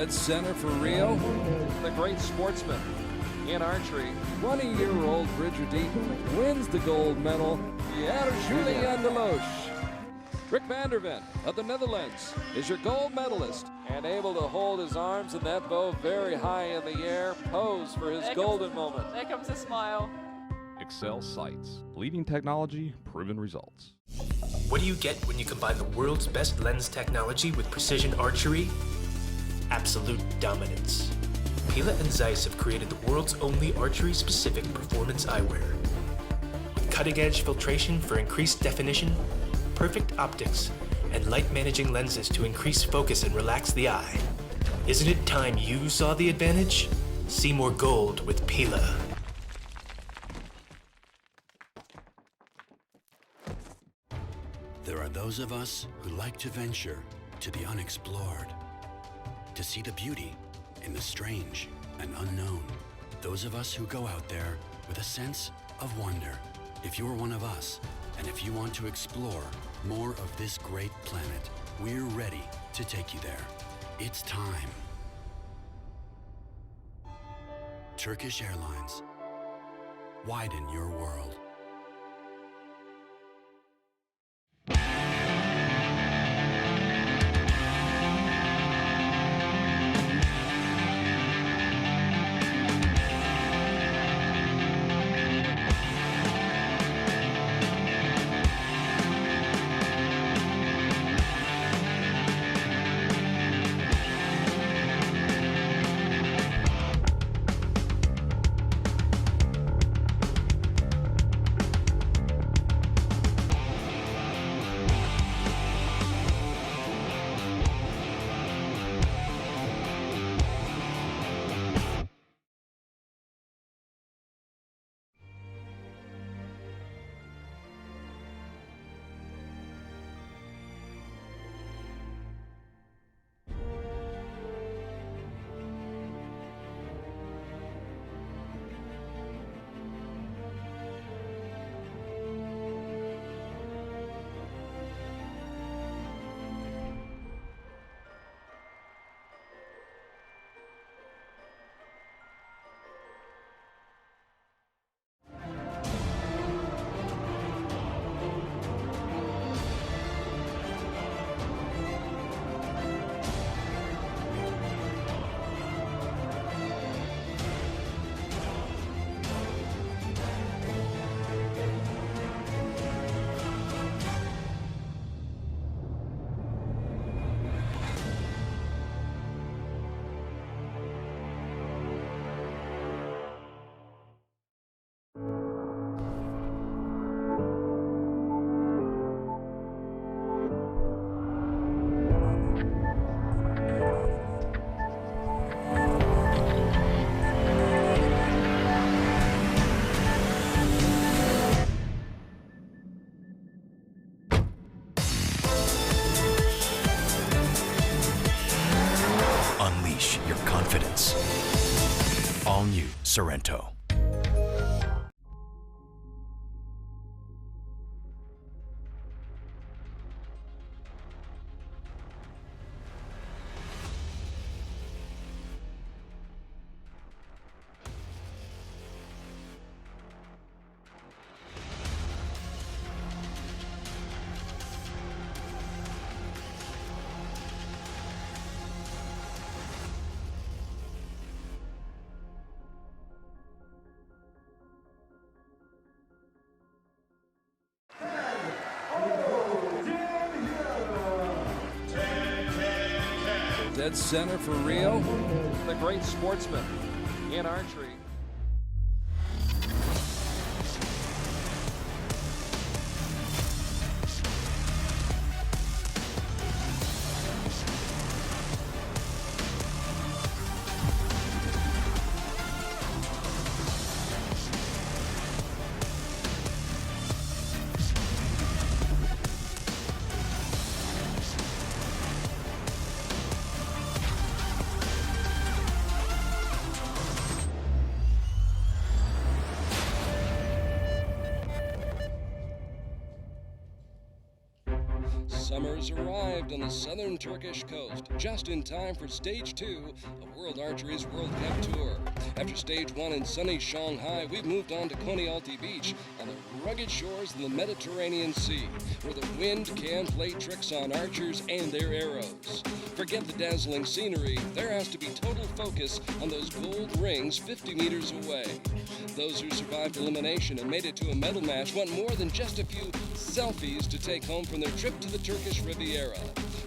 Dead center for Rio. The great sportsman in archery. 20-year-old Bridger Deaton wins the gold medal. Julian de Loche. Rick van der Ven of the Netherlands is your gold medalist. And able to hold his arms and that bow very high in the air. Pose for his golden moment. There comes a smile. Excel Sights. Leading technology, proven results. What do you get when you combine the world's best lens technology with precision archery? Absolute dominance. Pila and Zeiss have created the world's only archery-specific performance eyewear. With cutting-edge filtration for increased definition, perfect optics, and light-managing lenses to increase focus and relax the eye. Isn't it time you saw the advantage? See more gold with Pila. There are those of us who like to venture to the unexplored, to see the beauty in the strange and unknown. Those of us who go out there with a sense of wonder. If you're one of us, and if you want to explore more of this great planet, we're ready to take you there. It's time. Turkish Airlines. Widen your world. All-new Sorrento. Dead center for Rio. The great sportsman in archery. Summer has arrived on the southern Turkish coast, just in time for Stage 2 of World Archery's World Cup Tour. After Stage 1 in sunny Shanghai, we've moved on to Konyaaltı Beach on the rugged shores of the Mediterranean Sea, where the wind can play tricks on archers and their arrows. Forget the dazzling scenery. There has to be total focus on those gold rings 50 meters away. Those who survived elimination and made it to a medal match want more than just a few selfies to take home from their trip to the Turkish Riviera.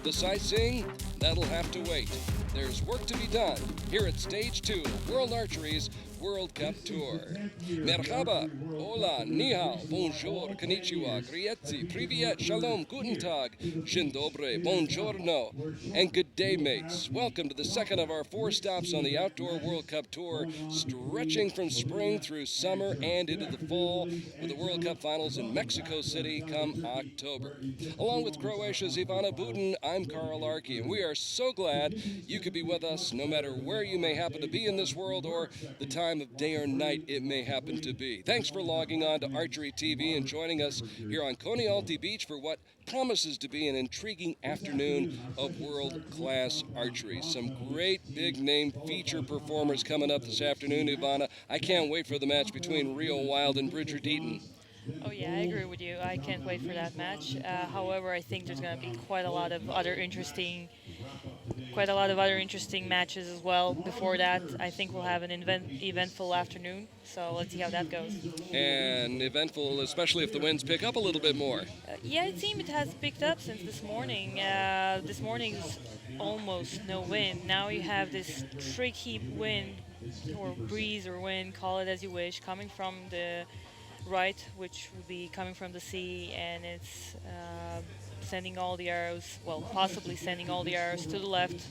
The sightseeing? That'll have to wait. There's work to be done here at Stage 2 of World Archery's World Cup Tour. Merhaba, hola, ni hao, bonjour, konnichiwa, grietzi, privyet, shalom, guten tag, dzień dobry, buongiorno, and good day, mates. Welcome to the second of our 4 stops on the Outdoor World Cup Tour, stretching from spring through summer and into the fall, with the World Cup finals in Mexico City come October. Along with Croatia's Ivana Buden, I'm Carl Arky, and we are so glad you could be with us no matter where you may happen to be in this world or the time of day or night it may happen to be. Thanks for logging on to Archery TV and joining us here on Konyaaltı Beach for what promises to be an intriguing afternoon of world-class archery. Some great big-name feature performers coming up this afternoon, Ivana. I can't wait for the match between Wilde and Bridger Deaton. Oh yeah, I agree with you. I can't wait for that match. However, I think there's going to be quite a lot of other interesting matches as well. Before that, I think we'll have an eventful afternoon. So let's see how that goes. And eventful, especially if the winds pick up a little bit more. Yeah, it seems it has picked up since this morning. This morning's almost no wind. Now you have this tricky wind, or breeze or wind, call it as you wish, coming from the right, which would be coming from the sea, and it's sending all the arrows, well, possibly sending all the arrows to the left,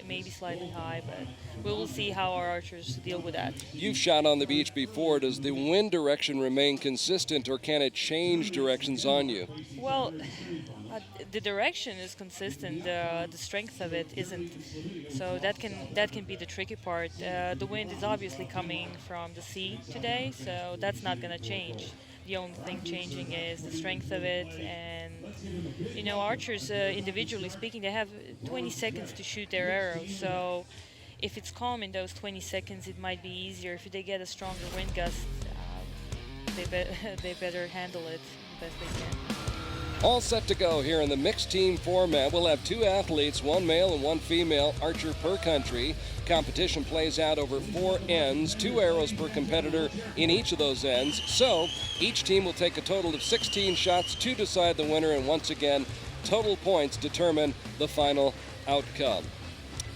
maybe slightly high, but we will see how our archers deal with that. You've shot on the beach before. Does the wind direction remain consistent, or can it change directions on you? Well, the direction is consistent. The strength of it isn't. So that can be the tricky part. The wind is obviously coming from the sea today, so that's not going to change. The only thing changing is the strength of it, and you know, archers, individually speaking, they have 20 seconds to shoot their arrows. So if it's calm in those 20 seconds, it might be easier. If they get a stronger wind gust, they better handle it the best they can. All set to go here in the mixed team format. We'll have 2 athletes, 1 male and 1 female archer per country. Competition plays out over 4 ends, 2 arrows per competitor in each of those ends. So each team will take a total of 16 shots to decide the winner, and once again, total points determine the final outcome.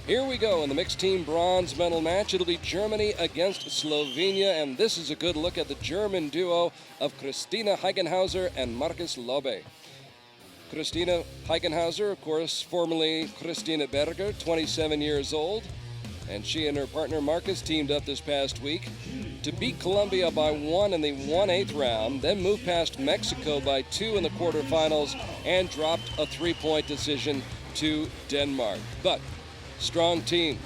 Here we go in the mixed team bronze medal match. It'll be Germany against Slovenia, and this is a good look at the German duo of Christina Heigenhauser and Markus Lobe. Christina Heigenhauser, of course, formerly Christina Berger, 27 years old, and she and her partner Markus teamed up this past week to beat Colombia by 1 in the 1/8 round, then moved past Mexico by 2 in the quarterfinals and dropped a 3-point decision to Denmark. But strong team.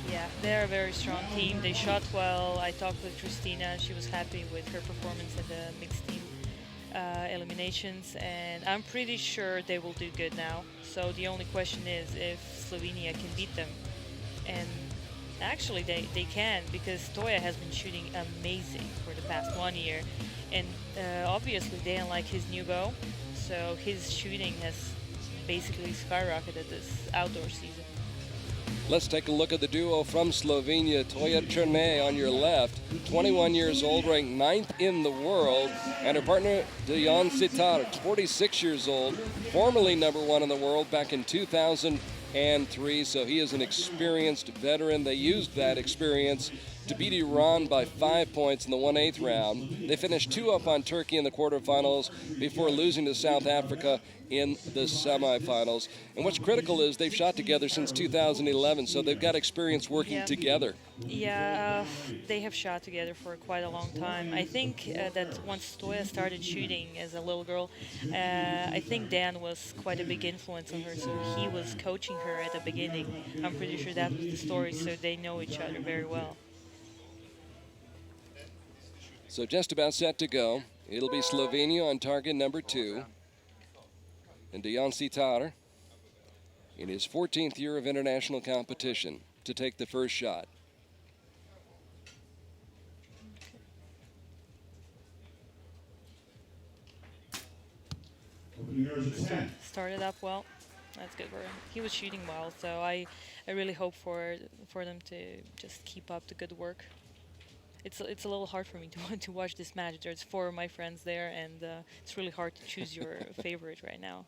Yeah, they're a very strong team. They shot well. I talked with Christina. She was happy with her performance in the mixed team eliminations, and I'm pretty sure they will do good now. So the only question is if Slovenia can beat them. And actually they can, because Stoja has been shooting amazing for the past 1 year, and obviously they don't like his new bow, so his shooting has basically skyrocketed this outdoor season. Let's take a look at the duo from Slovenia. Toja Černe on your left, 21 years old, ranked 9th in the world, and her partner Dejan Sitar, 46 years old, formerly #1 in the world back in 2003, so he is an experienced veteran. They used that experience to beat Iran by 5 points in the 1/8 round. They finished 2 up on Turkey in the quarterfinals before losing to South Africa in the semifinals. And what's critical is they've shot together since 2011, so they've got experience working together. Yeah, they have shot together for quite a long time. I think that once Stoja started shooting as a little girl, I think Dan was quite a big influence on her, so he was coaching her at the beginning. I'm pretty sure that was the story, so they know each other very well. So just about set to go. It'll be Slovenia on target number 2. And Dejan Sitar, in his 14th year of international competition, to take the first shot. Started up well. That's good for him. He was shooting well, so I really hope for them to just keep up the good work. It's a little hard for me to watch this match. There's 4 of my friends there, and it's really hard to choose your favorite right now.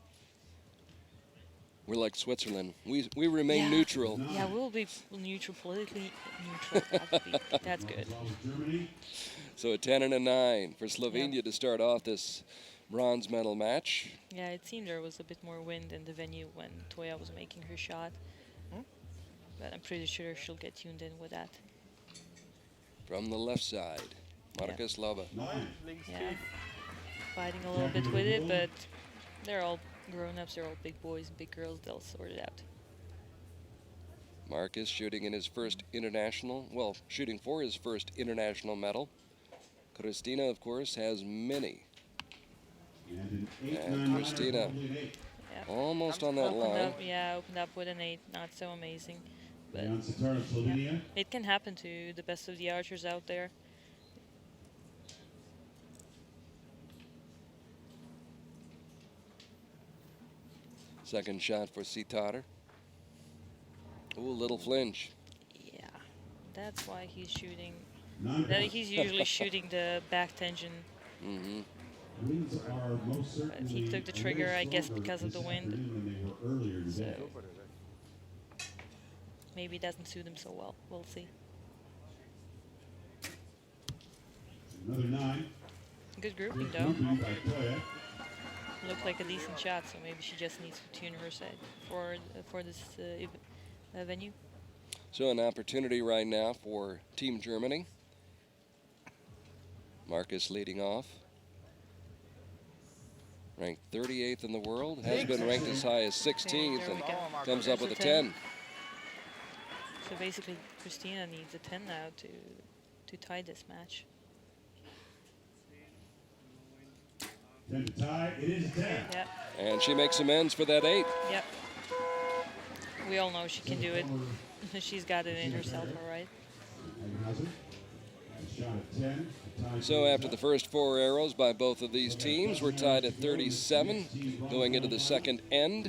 We're like Switzerland. We remain neutral. Yeah, we'll be neutral, politically neutral. That's good. So a 10 and a 9 for Slovenia to start off this bronze medal match. Yeah, it seemed there was a bit more wind in the venue when Toya was making her shot. But I'm pretty sure she'll get tuned in with that. From the left side, Mariia Slava. Yeah, fighting a little bit with it, but they're all grown-ups, they're all big boys, big girls, they'll sort it out. Marcus shooting in his first international, well, shooting for his first international medal. Christina, of course, has many. And Christina almost on that line. Opened up with an 8, not so amazing. But it can happen to the best of the archers out there. Second shot for Sitar. Ooh, little flinch. Yeah, that's why he's shooting. He's usually shooting the back tension. But he took the trigger, I guess, because of the wind. So maybe it doesn't suit him so well. We'll see. Another 9. Good grouping, though. Looked like a decent shot, so maybe she just needs to tune her side for this venue. So an opportunity right now for Team Germany. Marcus leading off. Ranked 38th in the world, has been ranked as high as 16th, and comes up with a 10. So basically, Christina needs a 10 now to tie this match. 10 to tie, it is a 10. Yep. And she makes amends for that 8. Yep. We all know she can do it. She's got it in herself, all right. So after the first 4 arrows by both of these teams, we're tied at 37 going into the second end.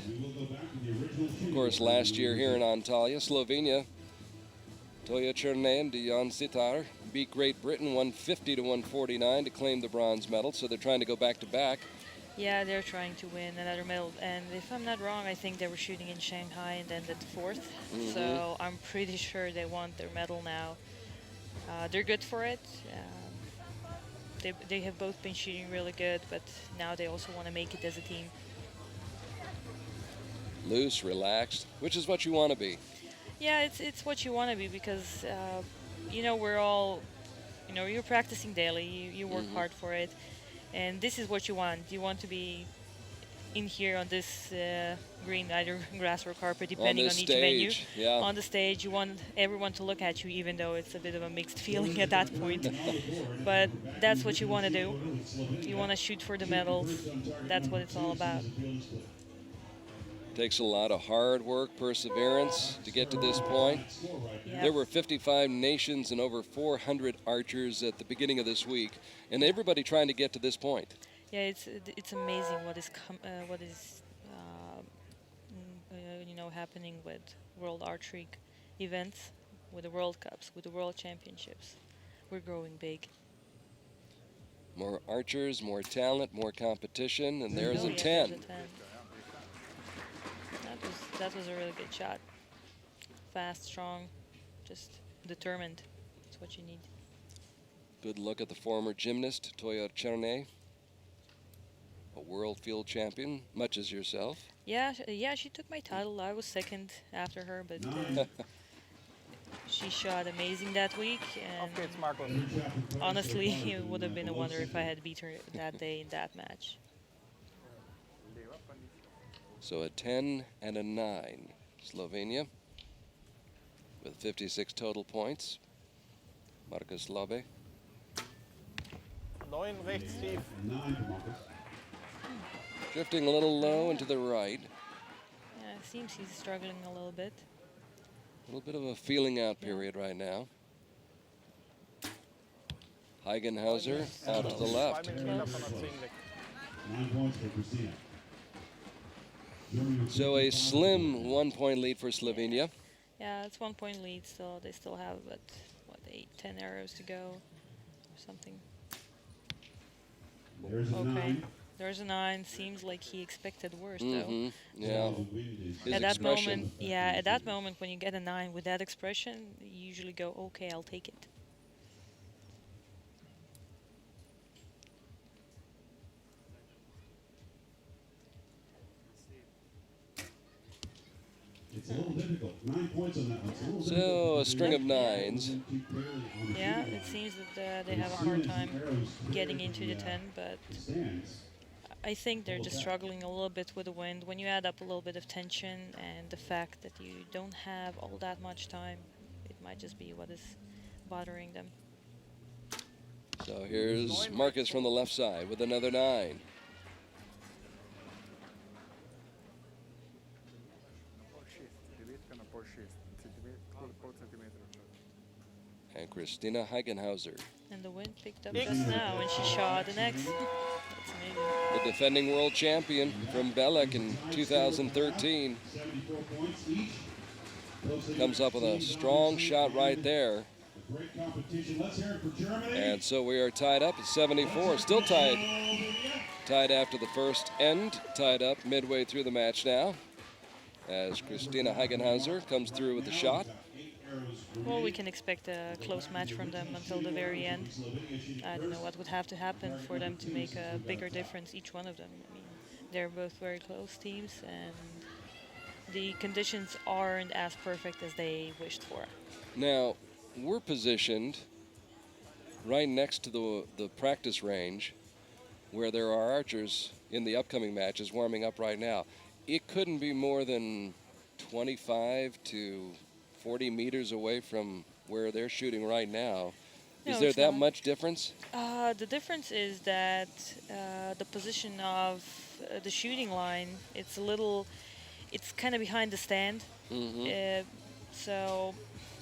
Of course, last year here in Antalya, Slovenia, Toya Chernay and Dejan Sitar beat Great Britain 150 to 149 to claim the bronze medal, so they're trying to go back-to-back. Yeah, they're trying to win another medal, and if I'm not wrong, I think they were shooting in Shanghai and ended 4th. So I'm pretty sure they want their medal now. They're good for it. They have both been shooting really good, but now they also want to make it as a team. Loose, relaxed, which is what you want to be. Yeah, it's what you want to be because, you know, we're all, you know, you're practicing daily, you work hard for it, and this is what you want. You want to be in here on this green, either grass or carpet, depending on each venue. Yeah. On the stage, you want everyone to look at you, even though it's a bit of a mixed feeling at that point. But that's what you want to do. You want to shoot for the medals. That's what it's all about. Takes a lot of hard work, perseverance to get to this point. Yep. There were 55 nations and over 400 archers at the beginning of this week, and everybody trying to get to this point. Yeah, it's amazing what is you know, happening with World Archery events, with the World Cups, with the World Championships. We're growing big. More archers, more talent, more competition, and there's a 10. There's a 10. That was a really good shot. Fast, strong, just determined. That's what you need. Good look at the former gymnast, Toya Chernay, a world field champion, much as yourself. Yeah, she took my title. I was second after her, but she shot amazing that week. And honestly, it would have been a wonder if I had beat her that day in that match. So a 10 and a 9, Slovenia, with 56 total points. Mariia Slava. 9 rechts tief. 9 for Marcus. Drifting a little low and to the right. Yeah, it seems he's struggling a little bit. A little bit of a feeling out period right now. Heigenhauser out to the left. 9 points for Christina. So a slim 1-point lead for Slovenia. Yeah, it's 1 point lead still. They still have, what 8-10 arrows to go or something. There's a Okay. 9. There's a 9. Seems like he expected worse, though. Yeah. His At that expression. moment, yeah, at that moment when you get a 9 with that expression, you usually go, okay, I'll take it. It's a little difficult. 9 points on that one. It's a little So difficult a string of 9s. Yeah, it seems that they have a hard time getting into the 10, but I think they're just struggling a little bit with the wind. When you add up a little bit of tension and the fact that you don't have all that much time, it might just be what is bothering them. So here's Marcus from the left side with another 9. And Christina Heigenhauser, And the wind picked up just now, and she shot an X. That's amazing. the defending world champion from Belek in 2013. 74 points each. Comes up with a strong shot right there. Great competition. Let's hear it for Germany. And so we are tied up at 74, still tied. Tied after the first end, tied up midway through the match now. As Christina Heigenhauser comes through with the shot. Well, we can expect a close match from them until the very end. I don't know what would have to happen for them to make a bigger difference, each one of them. I mean, they're both very close teams, and the conditions aren't as perfect as they wished for. Now, we're positioned right next to the practice range where there are archers in the upcoming matches warming up right now. It couldn't be more than 25 to 40 meters away from where they're shooting right now. No, Is there it's that not. much difference? The difference is that the position of the shooting line, it's kind of behind the stand. So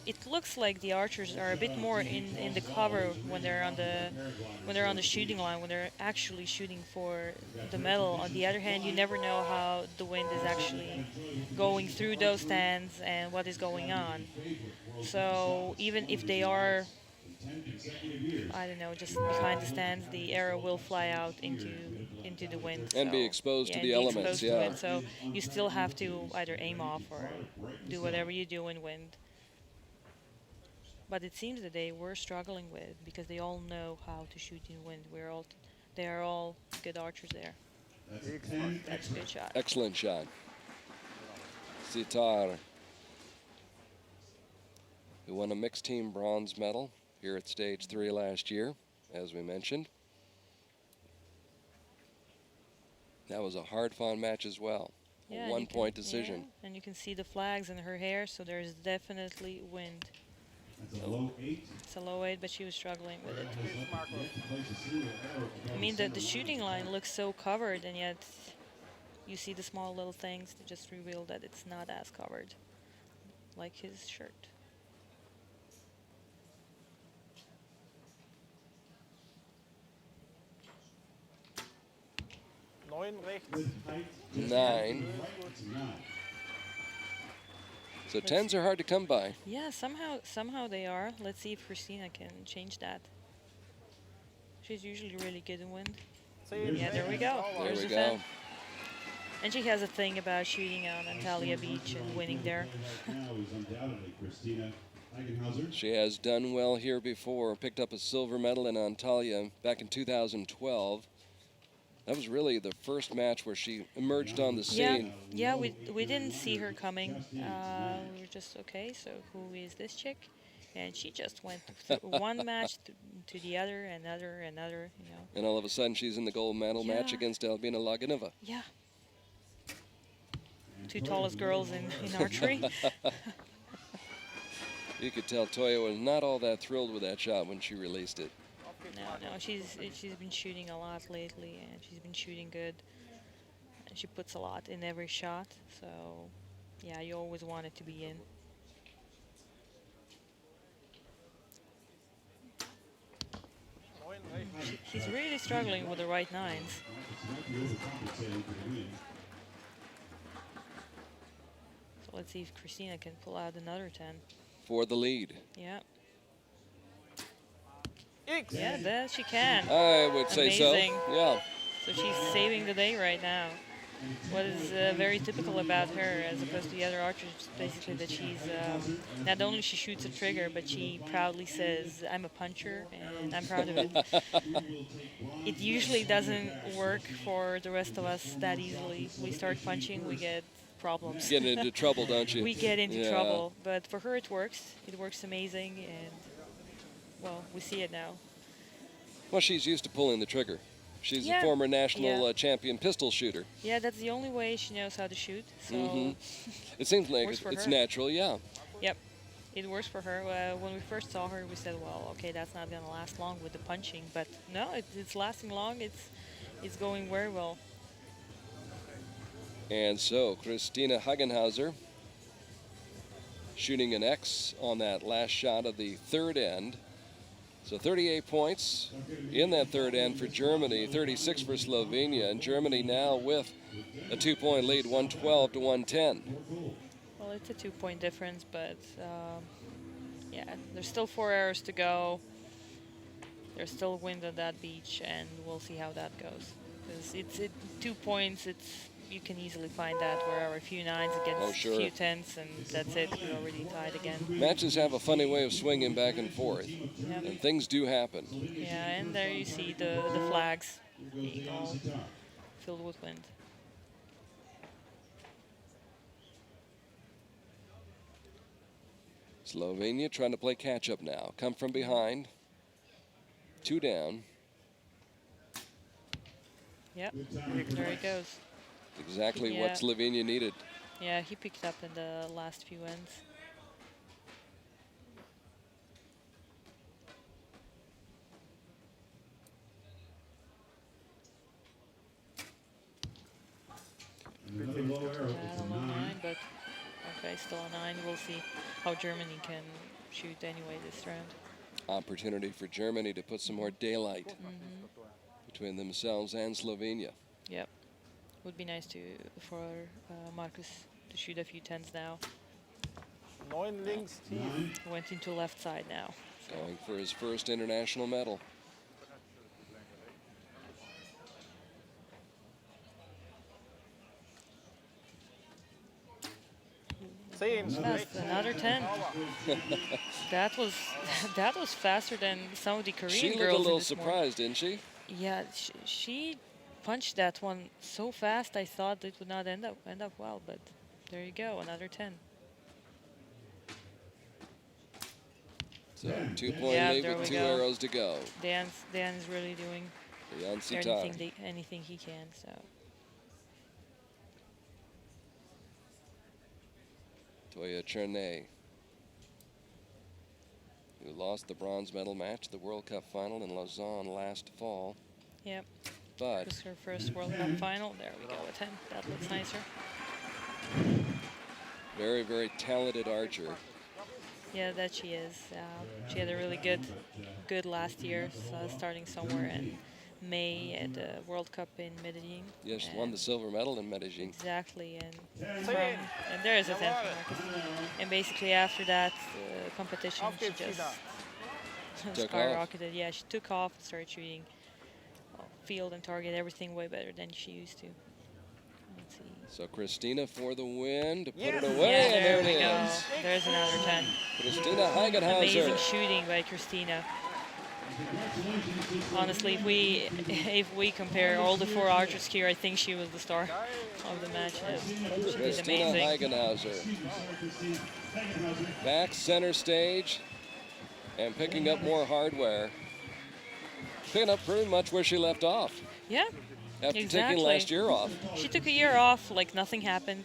it looks like the archers are a bit more in the cover when they're on the shooting line, when they're actually shooting for the medal. On the other hand, you never know how the wind is actually going through those stands and what is going on. So even if they are, I don't know, just behind the stands, the arrow will fly out into the wind. And be exposed to the elements, yeah. It, so you still have to either aim off or do whatever you do in wind. But it seems that they were struggling with, because they all know how to shoot in wind. They are all good archers there. That's a good shot. Excellent shot. Sitar, who won a mixed team bronze medal here at stage 3 last year, as we mentioned. That was a hard-fought match as well. Yeah, A one-point decision. Yeah, and you can see the flags in her hair, so there's definitely wind. That's a low 8. It's a low 8, but she was struggling with it. I mean, the shooting line looks so covered, and yet you see the small little things that just reveal that it's not as covered, like his shirt. Nine. So 10s are hard to come by. Yeah, somehow they are. Let's see if Christina can change that. She's usually really good in wind. Yeah, there we go. There There's we the go. 10. And she has a thing about shooting on Antalya Beach and winning there. Now is undoubtedly Christina Heigenhauser. She has done well here before, picked up a silver medal in Antalya back in 2012. That was really the first match where she emerged on the scene. Yeah, we didn't see her coming. We were just, okay, so who is this chick? And she just went through one match to the other, another, you know. And all of a sudden she's in the gold medal match against Albina Laganova. Yeah. Two tallest girls in archery. You could tell Toya was not all that thrilled with that shot when she released it. No, she's been shooting a lot lately, and she's been shooting good. And she puts a lot in every shot, so yeah, you always want it to be in. She's really struggling with the right nines. So let's see if Christina can pull out another 10. For the lead. Yeah. Yeah, that she can. I would say Amazing. so. Yeah. So she's saving the day right now. What is very typical about her, as opposed to the other archers, is basically that she's not only she shoots a trigger, but she proudly says, "I'm a puncher, and I'm proud of it." It usually doesn't work for the rest of us that easily. We start punching, we get problems. Get into trouble, don't you? We get into Yeah. trouble, but for her it works. It works amazing, and well, we see it now. Well, she's used to pulling the trigger. She's Yeah. a former national Yeah. Champion pistol shooter. Yeah, that's the only way she knows how to shoot. So It seems like Works for it's her. natural, yeah. yep, it works for her. When we first saw her, we said, well, okay, that's not gonna last long with the punching, but no, it's lasting long. It's going very well. And so, Christina Hagenhauser shooting an X on that last shot of the third end. So 38 points in that third end for Germany, 36 for Slovenia, and Germany now with a 2-point lead, 112 to 110. Well, it's a 2-point difference, but yeah, there's still 4 hours to go. There's still wind on that beach, and we'll see how that goes. Because it's 2 points, you can easily find that where there are a few nines against sure. a few tens, and that's it. You're already tied again. Matches have a funny way of swinging back and forth, Yep. and things do happen. Yeah, and there you see the flags being all filled with wind. Slovenia trying to play catch-up now. Come from behind. 2 down. Yep, there he goes. Exactly what Yeah. Slovenia needed. Yeah, he picked up in the last few ends. Yeah, I don't know 9, but okay, still a 9. We'll see how Germany can shoot anyway this round. Opportunity for Germany to put some more daylight between themselves and Slovenia. Yep, would be nice for Marcus to shoot a few 10s now. Went into left side now. So. Going for his first international medal. That's another 10. that was faster than some of the Korean She looked girls. a little this morning. surprised, didn't she? Yeah, she punched that one so fast. I thought it would not end up well, but there you go, another 10. So 2-point Yeah, lead there with we 2 go. arrows to go. Dan is really doing Jansi anything he can. So Toya Chernay, who lost the bronze medal match, the World Cup final in Lausanne last fall. yep, But it was her first World Cup final. There we go, a 10. That looks nicer. very, very talented archer. Yeah, that she is. She had a really good last year, starting somewhere in May at the World Cup in Medellin. Yes, won the silver medal in Medellin. Exactly, and there is a 10 for Marcus. And basically after that competition, she just Took skyrocketed. Yeah, she took off and started shooting field and target, everything way better than she used to. Let's see. So Christina for the win to put it Yeah, away, and there there we it go. is. There's another 10. Christina Hagenhauser. Amazing shooting by Christina. Honestly, if we compare all the 4 archers here, I think she was the star of the match. She did Christina amazing. Hagenhauser. Back center stage and picking up more hardware. Picking up pretty much where she left off Yeah, after exactly. taking last year off. She took a year off, like nothing happened.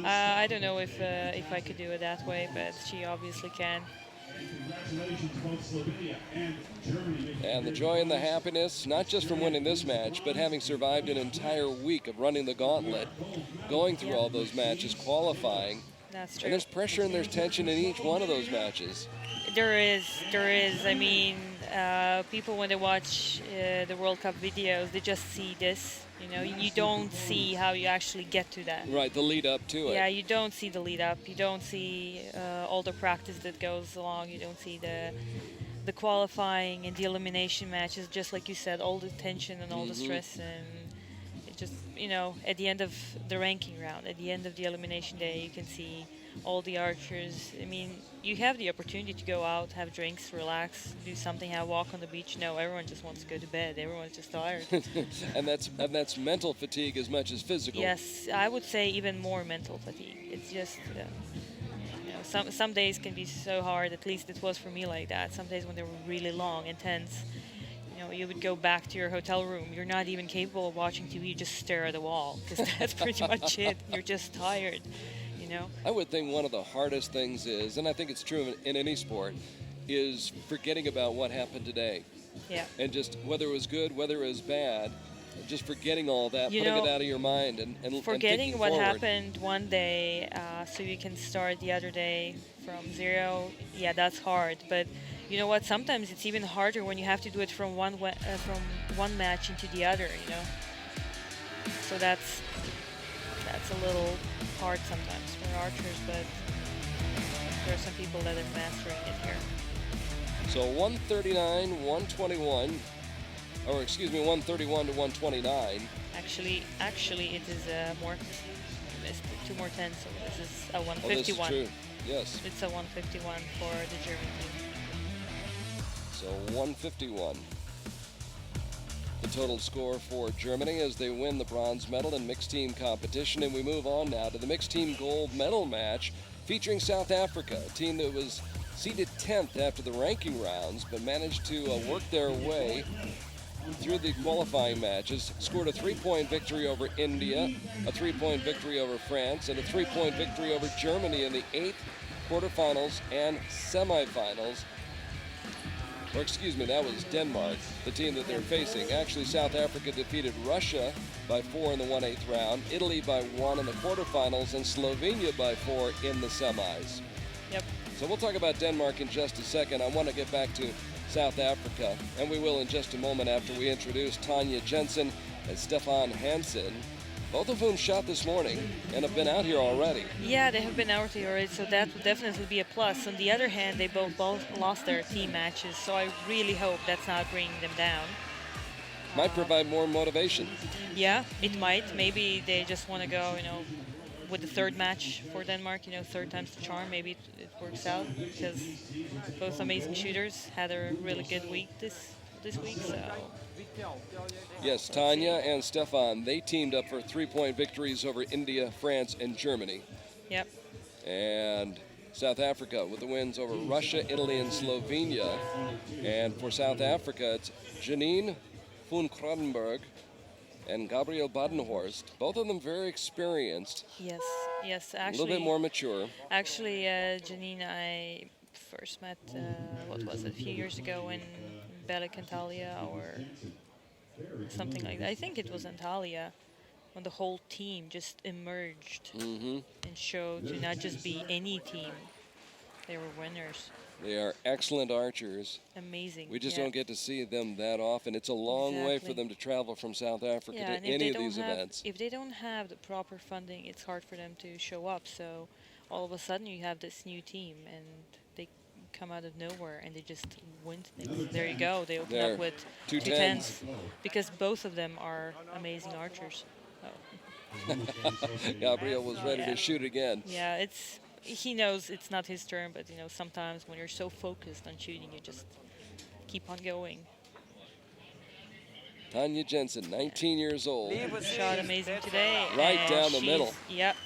I don't know if I could do it that way, but she obviously can. Congratulations, both Slovenia and Germany. And the joy and the happiness, not just from winning this match, but having survived an entire week of running the gauntlet, going through all those matches, qualifying. That's true. And there's pressure and there's tension in each one of those matches. There is. I mean, people when they watch the World Cup videos, they just see this. You know, you don't see how you actually get to that. Right, the lead up to it. Yeah, you don't see the lead up. You don't see all the practice that goes along. You don't see the qualifying and the elimination matches. Just like you said, all the tension and all the stress, and it just, you know, at the end of the ranking round, at the end of the elimination day, you can see all the archers. I mean, you have the opportunity to go out, have drinks, relax, do something, have a walk on the beach. No, everyone just wants to go to bed. Everyone's just tired. and that's mental fatigue as much as physical. Yes, I would say even more mental fatigue. It's just, you know, some days can be so hard. At least it was for me like that. Some days when they were really long, intense, you know, you would go back to your hotel room. You're not even capable of watching TV. You just stare at the wall because that's pretty much it. You're just tired. know? I would think one of the hardest things is, and I think it's true in any sport, is forgetting about what happened today. Yeah. And just whether it was good, whether it was bad, just forgetting all that, You putting know, it out of your mind, and forgetting thinking what forward. happened one day, so you can start the other day from zero. Yeah, that's hard. But you know what? Sometimes it's even harder when you have to do it from one match into the other. You know. So that's a little hard sometimes for archers, but there are some people that are mastering it here. So 139, 121, or excuse me, 131 to 129. Actually, it is more. It's 2 more tenths, so this is a 151. Oh, this is true. Yes. It's a 151 for the German team. So 151. The total score for Germany as they win the bronze medal in mixed team competition. And we move on now to the mixed team gold medal match featuring South Africa, a team that was seeded 10th after the ranking rounds, but managed to work their way through the qualifying matches, scored a 3-point victory over India, a 3-point victory over France, and a 3-point victory over Germany in the 8th quarterfinals and semifinals. Or excuse me, that was Denmark, the team that they're facing. Actually, South Africa defeated Russia by 4 in the 1/8 round, Italy by 1 in the quarterfinals, and Slovenia by 4 in the semis. Yep. So we'll talk about Denmark in just a second. I want to get back to South Africa, and we will in just a moment after we introduce Tanja Jensen and Stefan Hansen, both of whom shot this morning and have been out here already. Yeah, they have been out here already, so that would definitely be a plus. On the other hand, they both lost their team matches, so I really hope that's not bringing them down. Might provide more motivation. Yeah, it might. Maybe they just want to go, you know, with the third match for Denmark, you know, third time's the charm. Maybe it works out because both amazing shooters had a really good week this week. So Yes, Tanja and Stefan, they teamed up for 3-point victories over India, France, and Germany. Yep. And South Africa with the wins over Russia, Italy, and Slovenia. And for South Africa, it's Janine van Kronenberg and Gabriel Badenhorst, both of them very experienced. Yes, actually. A little bit more mature. Actually, Janine, I first met, what was it, a few years ago in Antalya or something like that. I think it was Antalya, when the whole team just emerged and showed to not just be any team. They were winners. They are excellent archers. Amazing. We just don't get to see them that often. It's a long way for them to travel from South Africa to any of these events. If they don't have the proper funding, it's hard for them to show up. So all of a sudden you have this new team and they come out of nowhere and they just win things. There you go. They open up with 2 10s because both of them are amazing archers. Oh. Gabriel was ready to shoot again. Yeah, he knows it's not his turn, but you know, sometimes when you're so focused on shooting, you just keep on going. Tanja Jensen, 19 years old. Shot amazing today. Right and down the middle. Yep.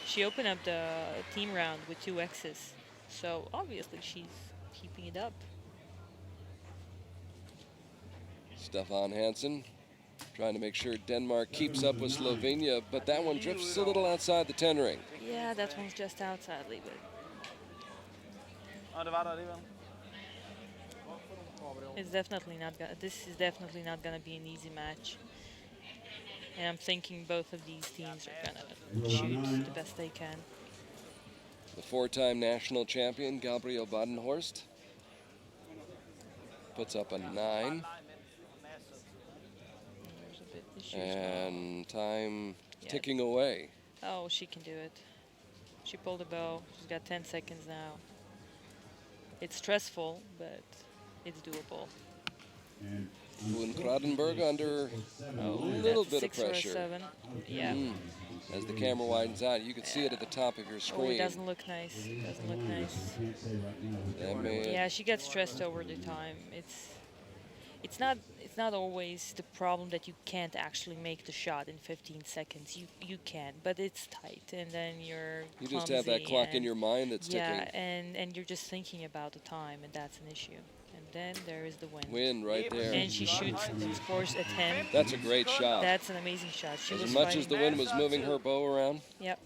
She opened up the team round with 2 X's. So obviously she's keeping it up. Stefan Hansen trying to make sure Denmark keeps up with Slovenia, but that one drifts a little outside the 10 ring. Yeah, that one's just outside, but It's definitely not gonna. This is definitely not gonna be an easy match. And I'm thinking both of these teams are gonna shoot the best they can. The four-time national champion, Gabriel Badenhorst, puts up a 9. There's a bit issues And time Yeah. ticking away. Oh, she can do it. She pulled a bow. She's got 10 seconds now. It's stressful, but it's doable. Von Kradenberg under a little bit of 6 or a pressure. 7. Yeah. As the camera widens out, you can see it at the top of your Oh, it screen. doesn't look nice. It doesn't look nice. That may- Yeah, she gets stressed over the time. It's not always the problem that you can't actually make the shot in 15 seconds. You can, but it's tight, and then you're You just have that clumsy clock in and- your mind that's yeah, ticking. and you're just thinking about the time, and that's an issue. And then there is the wind. Wind right there. And she shoots and scores a 10. That's a great shot. That's an amazing shot. She As was much as the fighting. wind was moving her bow around. Yep.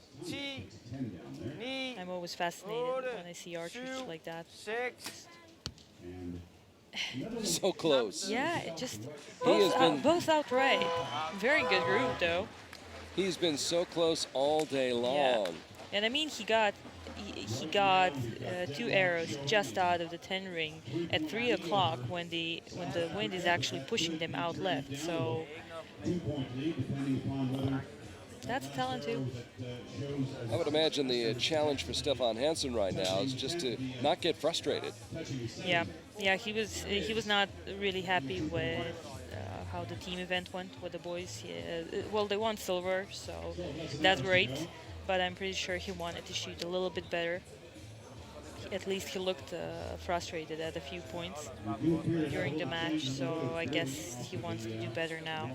I'm always fascinated when I see archers like that. So close. Yeah, it just has been- both outright. Very good route though. He's been so close all day long. And I mean, he got 2 arrows just out of the 10 ring at 3 o'clock when the wind is actually pushing them out left. So that's talent too. I would imagine the challenge for Stefan Hansen right now is just to not get frustrated. Yeah, he was not really happy with how the team event went with the boys. Well, they won silver, so that's great. But I'm pretty sure he wanted to shoot a little bit better. At least he looked frustrated at a few points during the match, so I guess he wants to do better now.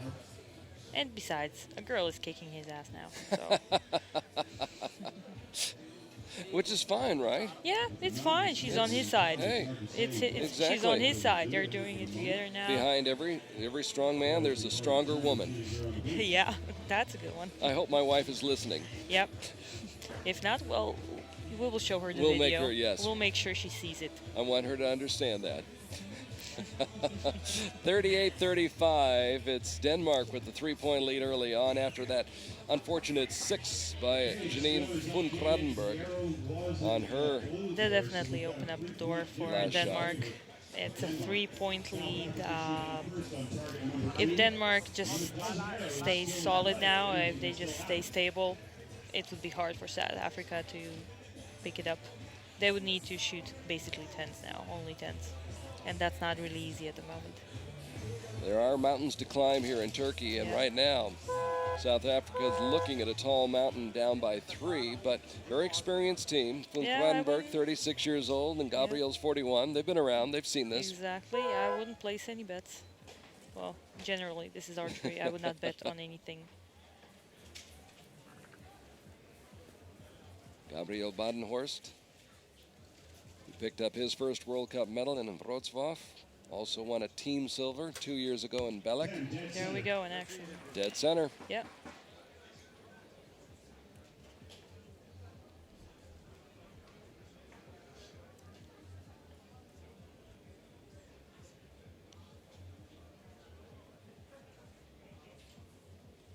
And besides, a girl is kicking his ass now, so. Which is fine, right? Yeah, it's fine. She's on his side. Hey, She's exactly. on his side. They're doing it together now. Behind every strong man, there's a stronger woman. Yeah, that's a good one. I hope my wife is listening. Yep. If not, well, we will show her the We'll video. make her, yes. We'll make sure she sees it. I want her to understand that. 38-35. It's Denmark with the 3-point lead early on after that unfortunate 6 by Janine von Kradenberg on her. That definitely opened up the door for Last Denmark. shot. It's a 3-point lead. If Denmark just stays solid now, if they just stay stable, it would be hard for South Africa to pick it up. They would need to shoot basically 10s now, only 10s. And that's not really easy at the moment. There are mountains to climb here in Turkey, and Yeah. right now, South Africa is looking at a tall mountain down by 3, but very experienced team. Von Yeah, I Kradenberg, wouldn't- 36 years old, and Gabriel's 41. They've been around. They've seen this. Exactly. I wouldn't place any bets. Well, generally, this is archery. I would not bet on anything. Gabriel Badenhorst, who picked up his first World Cup medal in Wroclaw, also won a team silver 2 years ago in Belek. There we go, an accident. Dead center. Yep.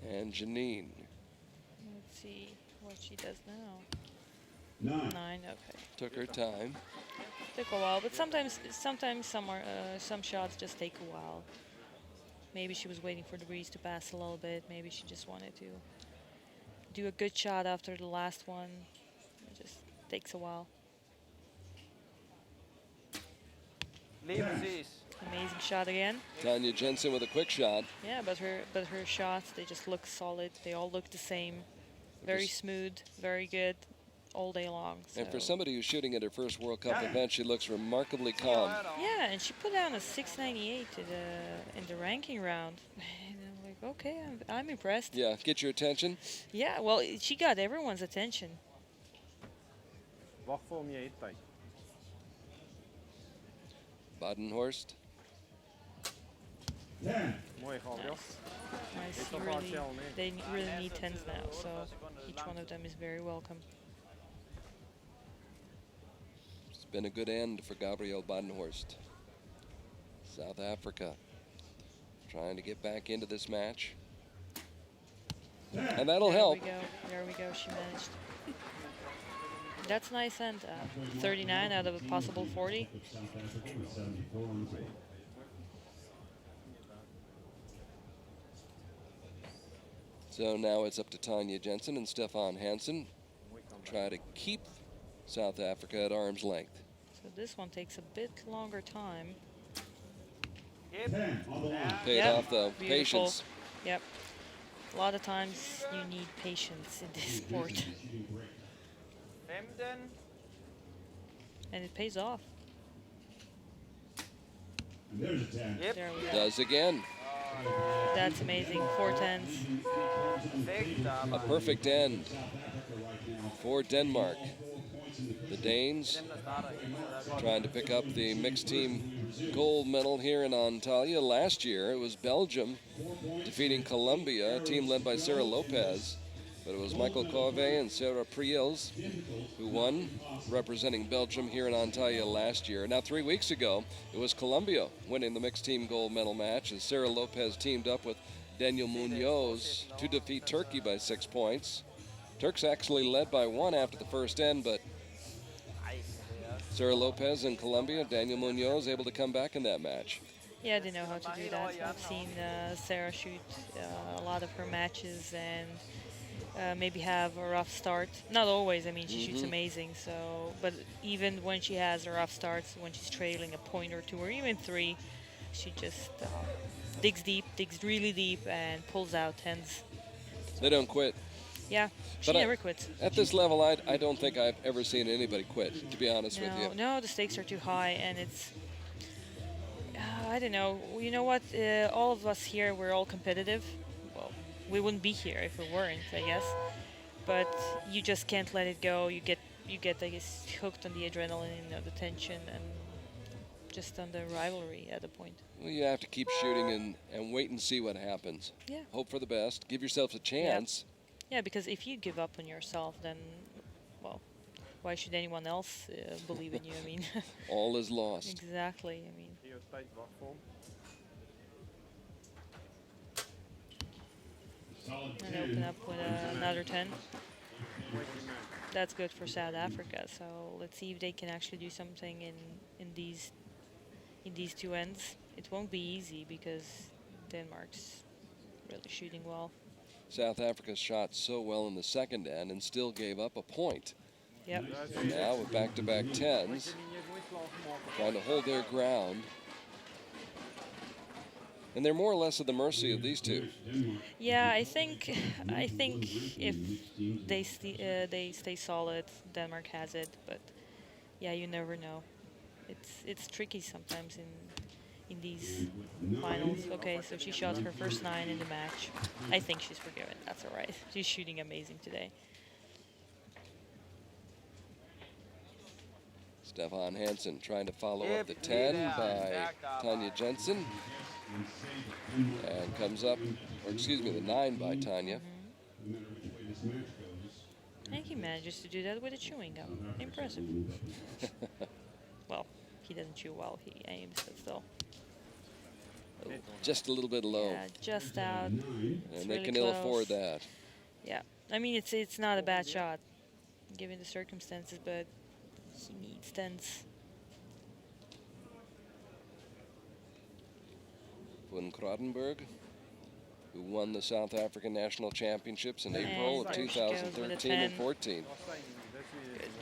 And Janine. Let's see what she does now. 9, okay. Took her time. Took a while, but sometimes some shots just take a while. Maybe she was waiting for the breeze to pass a little bit. Maybe she just wanted to do a good shot after the last one. It just takes a while. Amazing shot again. Tanya Jensen with a quick shot. Yeah, but her shots, they just look solid. They all look the same. Very smooth, very good, all day long. And for so- somebody who's shooting at her first World Cup event, she looks remarkably calm. Yeah, and she put down a 698 in the ranking round. And I'm like, okay, I'm impressed. Yeah, get your attention. Yeah, well, she got everyone's attention. Badenhorst. Nice. They really need 10s now, so each one of them is very welcome. It's been a good end for Gabriel Badenhorst. South Africa trying to get back into this match. And that'll help. There we go. She managed. That's nice, and 39 out of a possible 40. So now it's up to Tanya Jensen and Stefan Hansen. Try to keep South Africa at arm's length. So this one takes a bit longer time. Paid off though. Beautiful. Patience. Yep. A lot of times you need patience in this sport. And it pays off. There we go. Does again. That's amazing. 4 tens. A perfect end for Denmark. The Danes trying to pick up the mixed team gold medal here in Antalya. Last year it was Belgium defeating Colombia, a team led by Sarah Lopez. But it was Michael Cove and Sarah Priels who won, representing Belgium here in Antalya last year. Now 3 weeks ago, it was Colombia winning the mixed team gold medal match as Sarah Lopez teamed up with Daniel Munoz to defeat Turkey by 6 points. Turks actually led by 1 after the first end, but Sarah Lopez and Colombia, Daniel Munoz able to come back in that match. Yeah, they know how to do that. I've seen Sarah shoot a lot of her matches and maybe have a rough start. Not always, I mean, she shoots amazing, so, but even when she has a rough starts, when she's trailing a point or two or even 3, she just digs really deep and pulls out tens. They don't quit. Yeah, she never quits. At this level, I don't think I've ever seen anybody quit, to be honest with you. No, the stakes are too high, and it's, I don't know, you know what, all of us here, we're all competitive. Well, we wouldn't be here if we weren't, I guess. But you just can't let it go. You get, I guess, hooked on the adrenaline, the tension, and just on the rivalry at a point. Well, you have to keep shooting and wait and see what happens. Yeah. Hope for the best. Give yourself a chance. Yeah, because if you give up on yourself, then, well, why should anyone else believe in you? I mean, all is lost. Exactly. I mean, and open up with another 10. That's good for South Africa. So let's see if they can actually do something in these 2 ends. It won't be easy because Denmark's really shooting well. South Africa shot so well in the second end and still gave up a point. Yep. And now with back-to-back 10s, trying to hold their ground. And they're more or less at the mercy of these two. Yeah, I think if they stay solid, Denmark has it. But yeah, you never know. It's tricky sometimes in these finals. Okay, so she shot her first 9 in the match. I think she's forgiven. That's all right. She's shooting amazing today. Stefan Hansen trying to follow up the 10 by Tanya Jensen. And comes up, or excuse me, the 9 by Tanya. I think he manages to do that with a chewing gum. Impressive. Well, he doesn't chew well. He aims, but still. Ooh. Just a little bit low. Yeah, just out. And It's they really can close. ill afford that. Yeah, I mean, it's not a bad shot, given the circumstances, but he needs tens. Van Krodenberg, who won the South African National Championships in April of there she goes with a 2013 and 10. 14.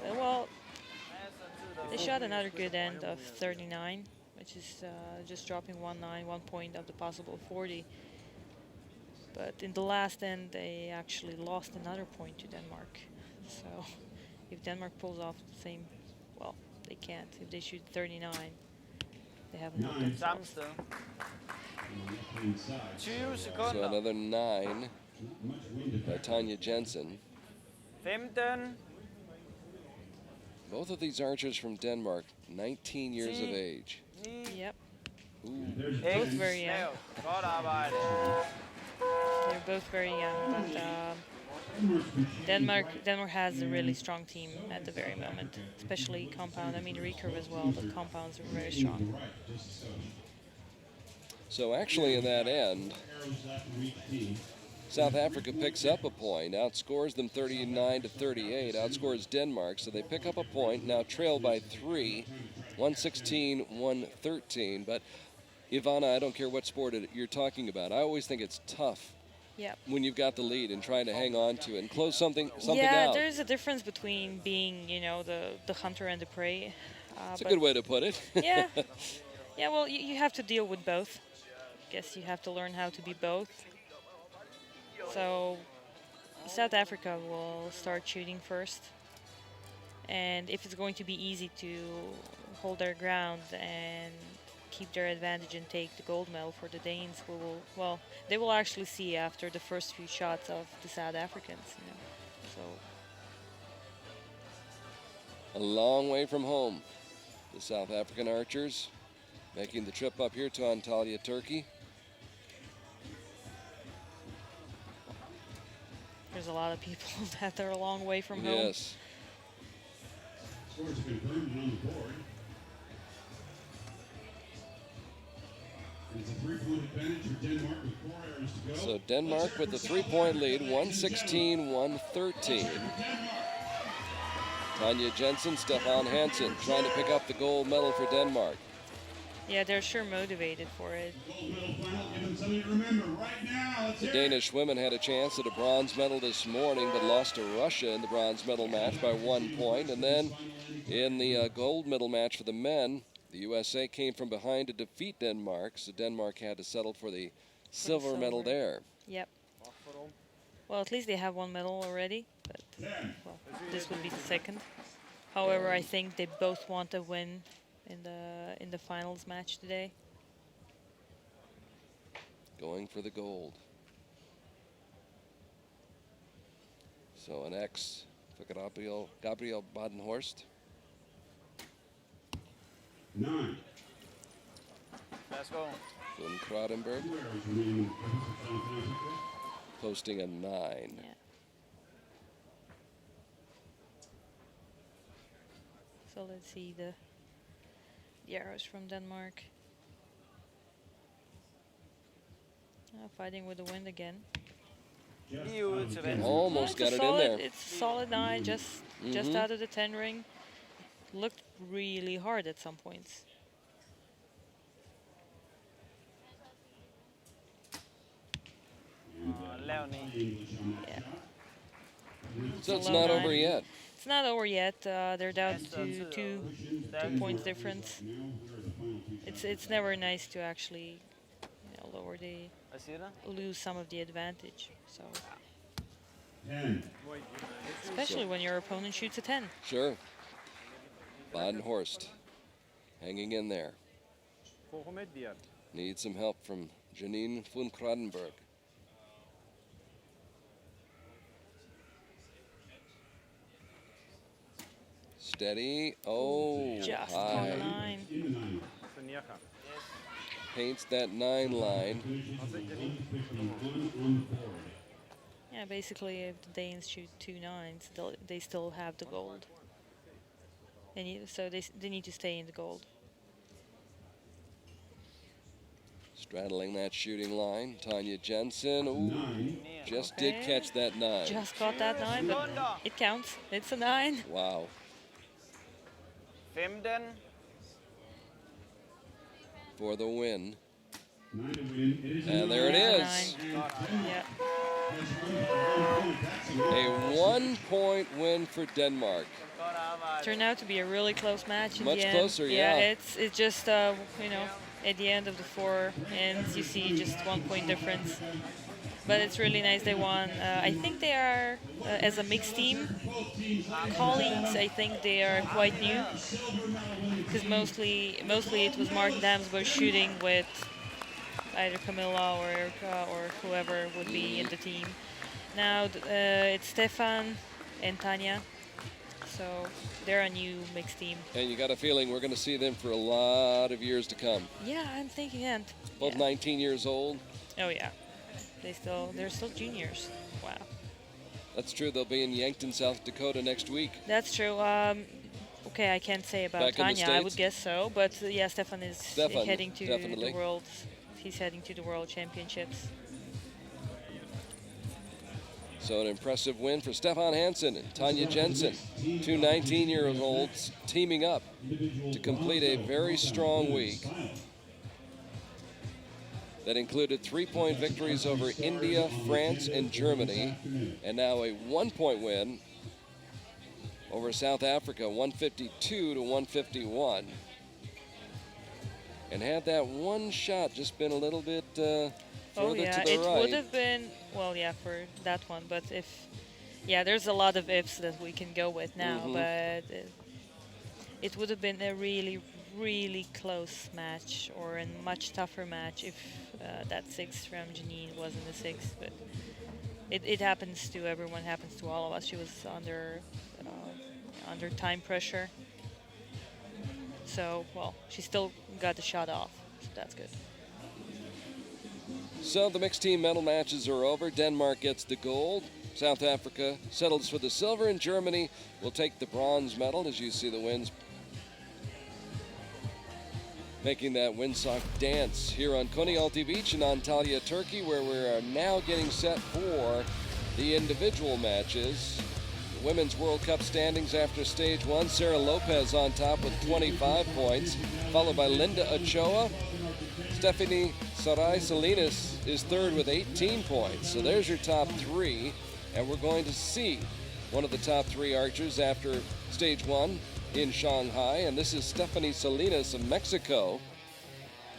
Good. Well, they shot another good end of 39, which is just dropping 1 point of the possible 40. But in the last end, they actually lost another point to Denmark. So if Denmark pulls off the same, well, they can't. If they shoot 39, they haven't helped themselves. So another 9 by Tanya Jensen. 15. Both of these archers from Denmark, 19 years of age. Yep. Ooh. Both very young. Godt arbejde. They're both very young, but Denmark has a really strong team at the very moment, especially compound. I mean, recurve as well, but compounds are very strong. So actually in that end, South Africa picks up a point, outscores them 39-38, outscores Denmark, so they pick up a point, now trail by 3, 116-113. But Ivana, I don't care what sport you're talking about, I always think it's tough when you've got the lead and trying to hang on to it and close something out. Yeah, there's a difference between being, you know, the hunter and the prey. That's a good way to put it. Yeah. Yeah, well, you have to deal with both. I guess you have to learn how to be both. So South Africa will start shooting first. And if it's going to be easy to hold their ground and keep their advantage and take the gold medal for the Danes, they will actually see after the first few shots of the South Africans. You know. So a long way from home. The South African archers making the trip up here to Antalya, Turkey. There's a lot of people that are a long way from home. Yes. Scores confirmed on the board. It's a 3-point advantage for Denmark with 4 errors to go. So Denmark with the 3-point lead, 116-113. Tanja Jensen, Stefan Hansen trying to pick up the gold medal for Denmark. Yeah, they're sure motivated for it. The Danish women had a chance at a bronze medal this morning, but lost to Russia in the bronze medal match by 1 point. And then in the gold medal match for the men, the USA came from behind to defeat Denmark, so Denmark had to settle for the silver medal there. Yep. Well, at least they have 1 medal already, but well, this would be the second. However, I think they both want to win in the finals match today. Going for the gold. So an X for Gabriel Badenhorst. 9. Let's go. Von Kradenberg posting a 9. Yeah. So let's see the arrows from Denmark. Fighting with the wind again. Almost got it in there. It's a solid 9, just out of the 10 ring. Looked really hard at some points. Yeah. So it's not over yet. It's not over yet. They're down to 2 points difference. It's never nice to actually, you know, lose some of the advantage. So, especially when your opponent shoots a 10. Sure. Badenhorst hanging in there. Needs some help from Janine von Kradenberg. Steady. Oh, just high. on 9. Paints that 9 line. Yeah, basically, if the Danes shoot 2 9s, they still have the gold. So they need to stay in the gold. Straddling that shooting line, Tanja Jensen. Ooh, just did catch that 9. Just caught that 9, but it counts. It's a 9. Wow. 15. For the win. 9 to win. And there it is. Yeah. A 1-point win for Denmark. Turned out to be a really close match in the end. Much closer, yeah. It's just, you know, at the end of the 4 ends, you see just 1 point difference. But it's really nice they won. I think they are, as a mixed team, colleagues, I think they are quite new. Because mostly it was Mark Damsbo shooting with either Camilla or Erica or whoever would be in the team. Now it's Stefan and Tanja. So they're a new mixed team. And you got a feeling we're going to see them for a lot of years to come. Yeah, I'm thinking that. Both 19 years old. Oh yeah, they're still juniors. Wow. That's true. They'll be in Yankton, South Dakota next week. That's true. Okay, I can't say about Back in the Tanja. I would States? guess so, but yeah, Stefan is heading to definitely. the Worlds he's heading to the World Championships. So an impressive win for Stefan Hansen and Tanya Jensen, two 19-year-olds teaming up to complete a very strong week that included 3-point victories over India, France, and Germany, and now a 1-point win over South Africa, 152 to 151. And had that one shot just been a little bit further Oh yeah, to the it right. would have been, well, yeah, for that one. But if, yeah, there's a lot of ifs that we can go with now. But it would have been a really, really close match, or a much tougher match if that 6 from Janine wasn't a 6. But it happens to everyone, happens to all of us. She was under time pressure. So, well, she still got the shot off, so that's good. So the mixed team medal matches are over. Denmark gets the gold. South Africa settles for the silver, and Germany will take the bronze medal. As you see the winds making that windsock dance here on Konyaaltı Beach in Antalya, Turkey, where we are now getting set for the individual matches. The Women's World Cup standings after stage 1. Sarah Lopez on top with 25 points, followed by Linda Ochoa. Stephanie Sarai SALINAS is third with 18 points. So there's your top 3. And we're going to see one of the top 3 archers after stage 1 in Shanghai. And this is Stephanie SALINAS of Mexico,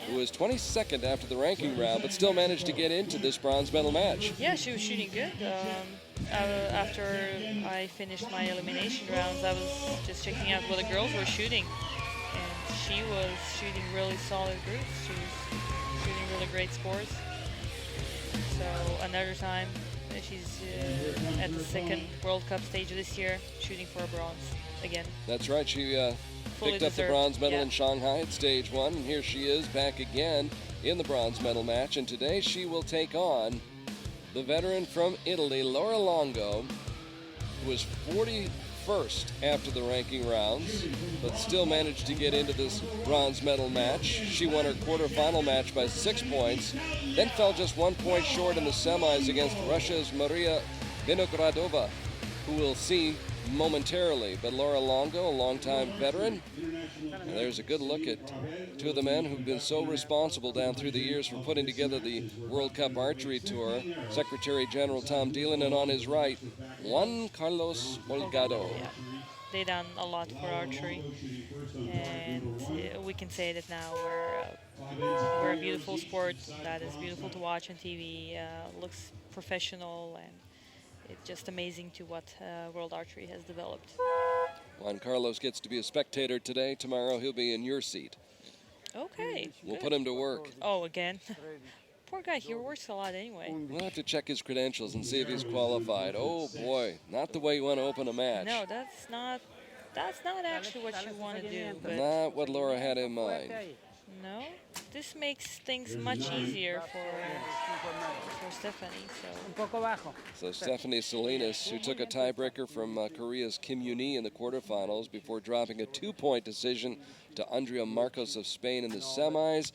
who was 22nd after the ranking round, but still managed to get into this bronze medal match. Yeah, she was shooting good. After I finished my elimination rounds, I was just checking out what the girls were shooting. And she was shooting really solid groups. She was shooting really great scores. So another time, she's at the 2nd World Cup stage this year, shooting for a bronze again. That's right. She Fully picked up the deserved, bronze medal yeah. in Shanghai at stage 1, and here she is back again in the bronze medal match. And today she will take on the veteran from Italy, Laura Longo, who was 41st after the ranking rounds, but still managed to get into this bronze medal match. She won her quarterfinal match by 6 points, then fell just 1 point short in the semis against Russia's Mariia Vinogradova, who we'll see momentarily. But Laura Longo, a longtime veteran, and there's a good look at 2 of the men who've been so responsible down through the years for putting together the World Cup Archery Tour. Secretary General Tom Dillon, and on his right, Juan Carlos Olgado. Yeah, they done a lot for archery, and we can say that now we're a beautiful sport that is beautiful to watch on TV. Looks professional, and it's just amazing to what World Archery has developed. Juan Carlos gets to be a spectator today. Tomorrow he'll be in your seat. Okay. We'll good. put him to work. Oh, again? Poor guy, he works a lot anyway. We'll have to check his credentials and see if he's qualified. Oh boy, not the way you want to open a match. No, that's not actually what you want to do. But Not what Laura had in mind. no, this makes things much easier for Stephanie. So Stephanie SALINAS, who took a tiebreaker from Korea's Kim Yoon-hee in the quarterfinals before dropping a 2-point decision to Andrea Marcos of Spain in the semis.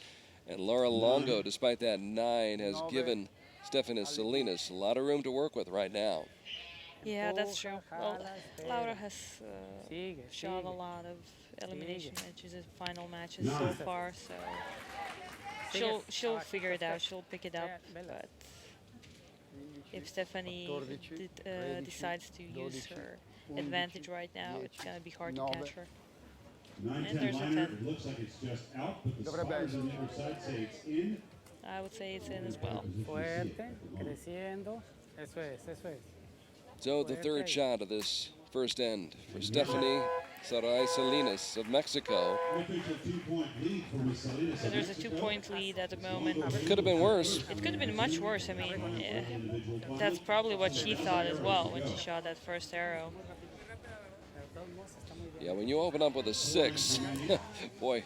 And Laura Longo, despite that 9, has given Stephanie SALINAS a lot of room to work with right now. Yeah, that's true. Well, Laura has shot a lot of elimination matches and final matches so far, so she'll figure it out. She'll pick it up. But if Stephanie decides to use her advantage right now, it's gonna be hard to catch her. And there's a 10. It looks like it's just out, but the spars on the other side say it's in. I would say it's in as well. So the third shot of this first end for Stephanie Sarai SALINAS of Mexico. So there's a 2-point lead at the moment. Could have been worse. It could have been much worse. I mean, that's probably what she thought as well when she shot that first arrow. Yeah, when you open up with a 6, boy,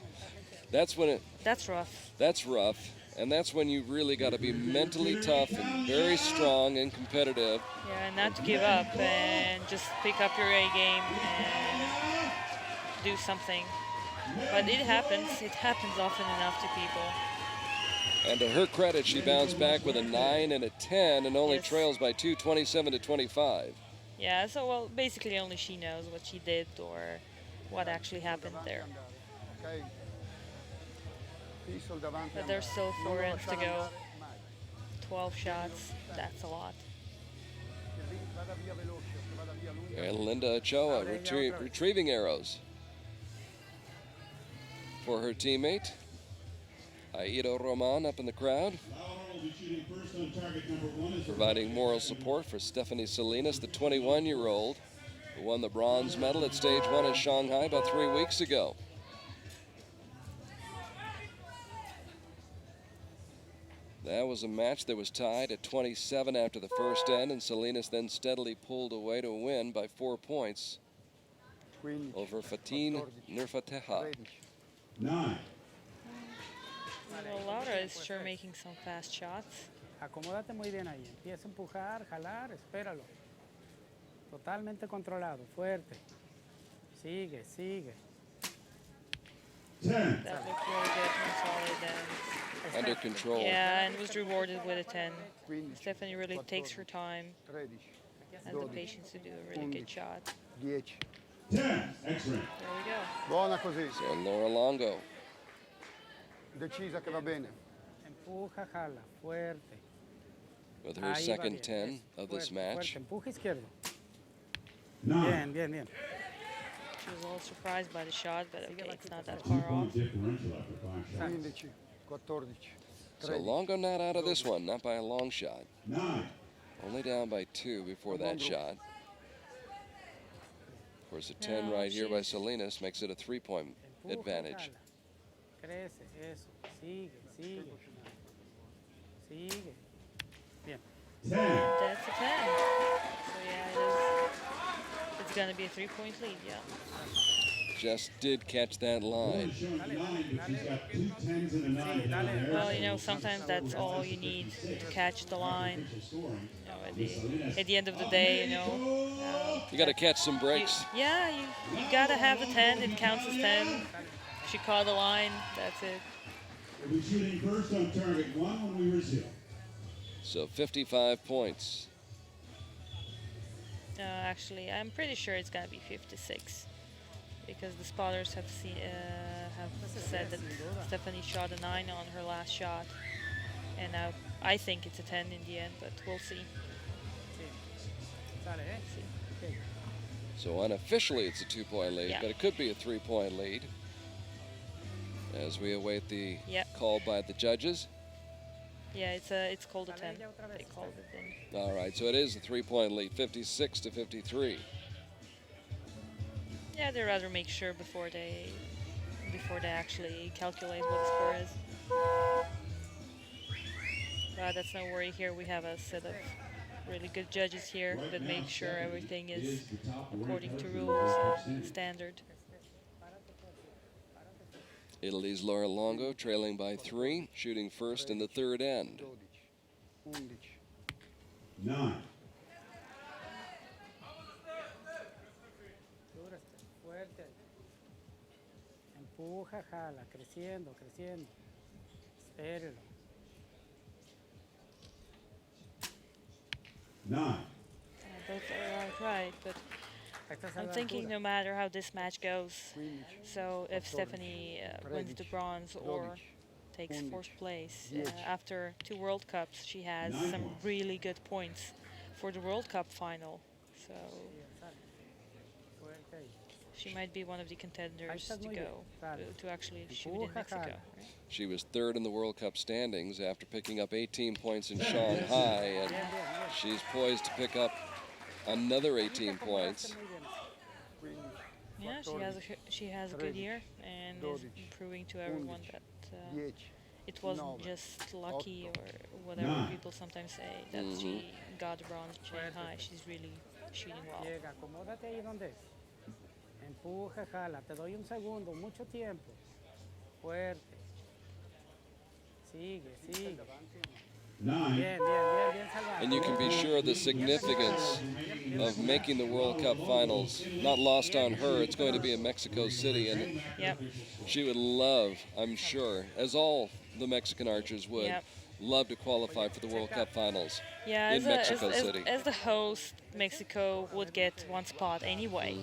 that's when it... That's rough. That's rough. And that's when you really got to be mentally tough and very strong and competitive. Yeah, and not to give up and just pick up your A game and do something. But it happens. It happens often enough to people. And to her credit, she bounced back with a 9 and a 10 and only trails by 2, 27 to 25. Yeah, so well, basically only she knows what she did or what actually happened there. But there's still 4 ends to go. 12 shots, that's a lot. And Linda Ochoa retrieving arrows for her teammate. Aido Roman up in the crowd, providing moral support for Stephanie Salinas, the 21-year-old who won the bronze medal at stage 1 in Shanghai about 3 weeks ago. That was a match that was tied at 27 after the first end, and Salinas then steadily pulled away to win by 4 points over Fatin Nurfateha. 9. Well, Laura is sure making some fast shots. Acomódate muy bien ahí. Empieza a empujar, jalar, espéralo. Totalmente controlado, fuerte. Sigue, sigue. That looked really good from Sarai then. Under control. Yeah, and was rewarded with a 10. Stephanie really takes her time and the patience to do a really good shot. 10. Excellent. There we go. Buona così. So Laura Longo. Decisa che va bene. Empuja, jala, fuerte. With her second 10 of this match. Empuja izquierdo. 9. Bien, bien, bien. She was a little surprised by the shot, but okay, it's not that far off. 15, 14. So Longo not out of this one, not by a long shot. 9. Only down by 2 before that shot. Of course, a 10 right here by Salinas makes it a 3-point advantage. Crece, eso. Sigue, sigue. Sigue. Bien. 10. That's a 10. So yeah, it's going to be a 3-point lead, yeah. Just did catch that line. Well, you know, sometimes that's all you need to catch the line. You know, at the end of the day, you know. You got to catch some breaks. You got to have the 10. It counts as 10. She caught the line. That's it. We're shooting first on target 1 when we resume. So 55 points. Actually, I'm pretty sure it's going to be 56. Because the spotters have said that Stephanie shot a 9 on her last shot, and I think it's a 10 in the end, but we'll see. So unofficially it's a 2-point lead, but it could be a 3-point lead as we await the call by the judges. Yeah, it's called a 10. They called it in. All right, so it is a 3-point lead, 56 to 53. Yeah, they rather make sure before they actually calculate what the score is. But that's no worry here. We have a set of really good judges here that make sure everything is according to rules and standard. Italy's Laura Longo trailing by 3, shooting first in the third end. 9. Empuja, jala, creciendo, creciendo. Espérelo. 9. Both are right, but I'm thinking no matter how this match goes, so if Stephanie wins the bronze or takes 4th place, after 2 World Cups, she has some really good points for the World Cup final. So she might be one of the contenders to go to actually shoot in Mexico. Right? She was 3rd in the World Cup standings after picking up 18 points in Shanghai, and she's poised to pick up another 18 points. Yeah, she has a good year and is proving to everyone that it wasn't just lucky or whatever people sometimes say that she got the bronze in Shanghai. She's really shooting well. Empuja, jala, te doy un segundo, mucho tiempo. Fuerte. Sigue, sigue. 9. Bien, bien, bien, bien salvado. And you can be sure the significance of making the World Cup finals, not lost on her. It's going to be in Mexico City, and she would love, I'm sure, as all the Mexican archers would Yep. love to qualify for the World Cup finals Yeah, in Mexico City. as the host, Mexico would get one spot anyway.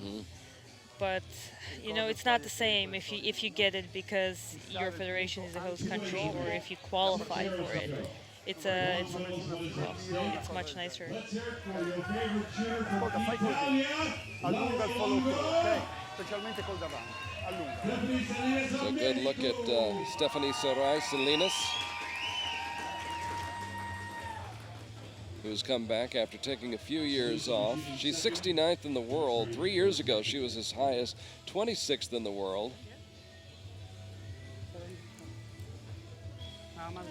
But you know, it's not the same if you get it because your federation is the host country, or if you qualify for it. It's much nicer. Let's hear it for your favorite shooter from Italia. Allunga il follow through, ok? Specialmente col davanti. Allunga. Stephanie Salinas So of good look Mexico. at Stephanie Sarai Salinas, who's come back after taking a few years off. She's 69th in the world. 3 years ago, she was as high as 26th in the world.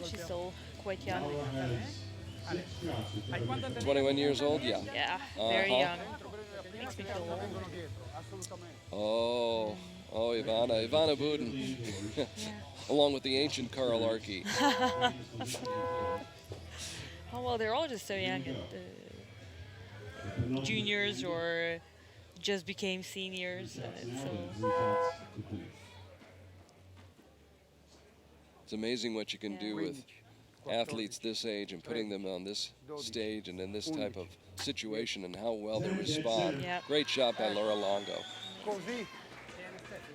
She's still quite young. 21 years old, yeah. Yeah, very Uh-huh. young. Makes me feel old. Oh, Ivana Buden, along with the ancient Carl Arky. Oh well, they're all just so young, and, juniors or just became seniors. And it's so It's amazing what you can do with athletes this age and putting them on this stage and in this type of situation and how well they respond. Yep. Great shot by Laura Longo. Così.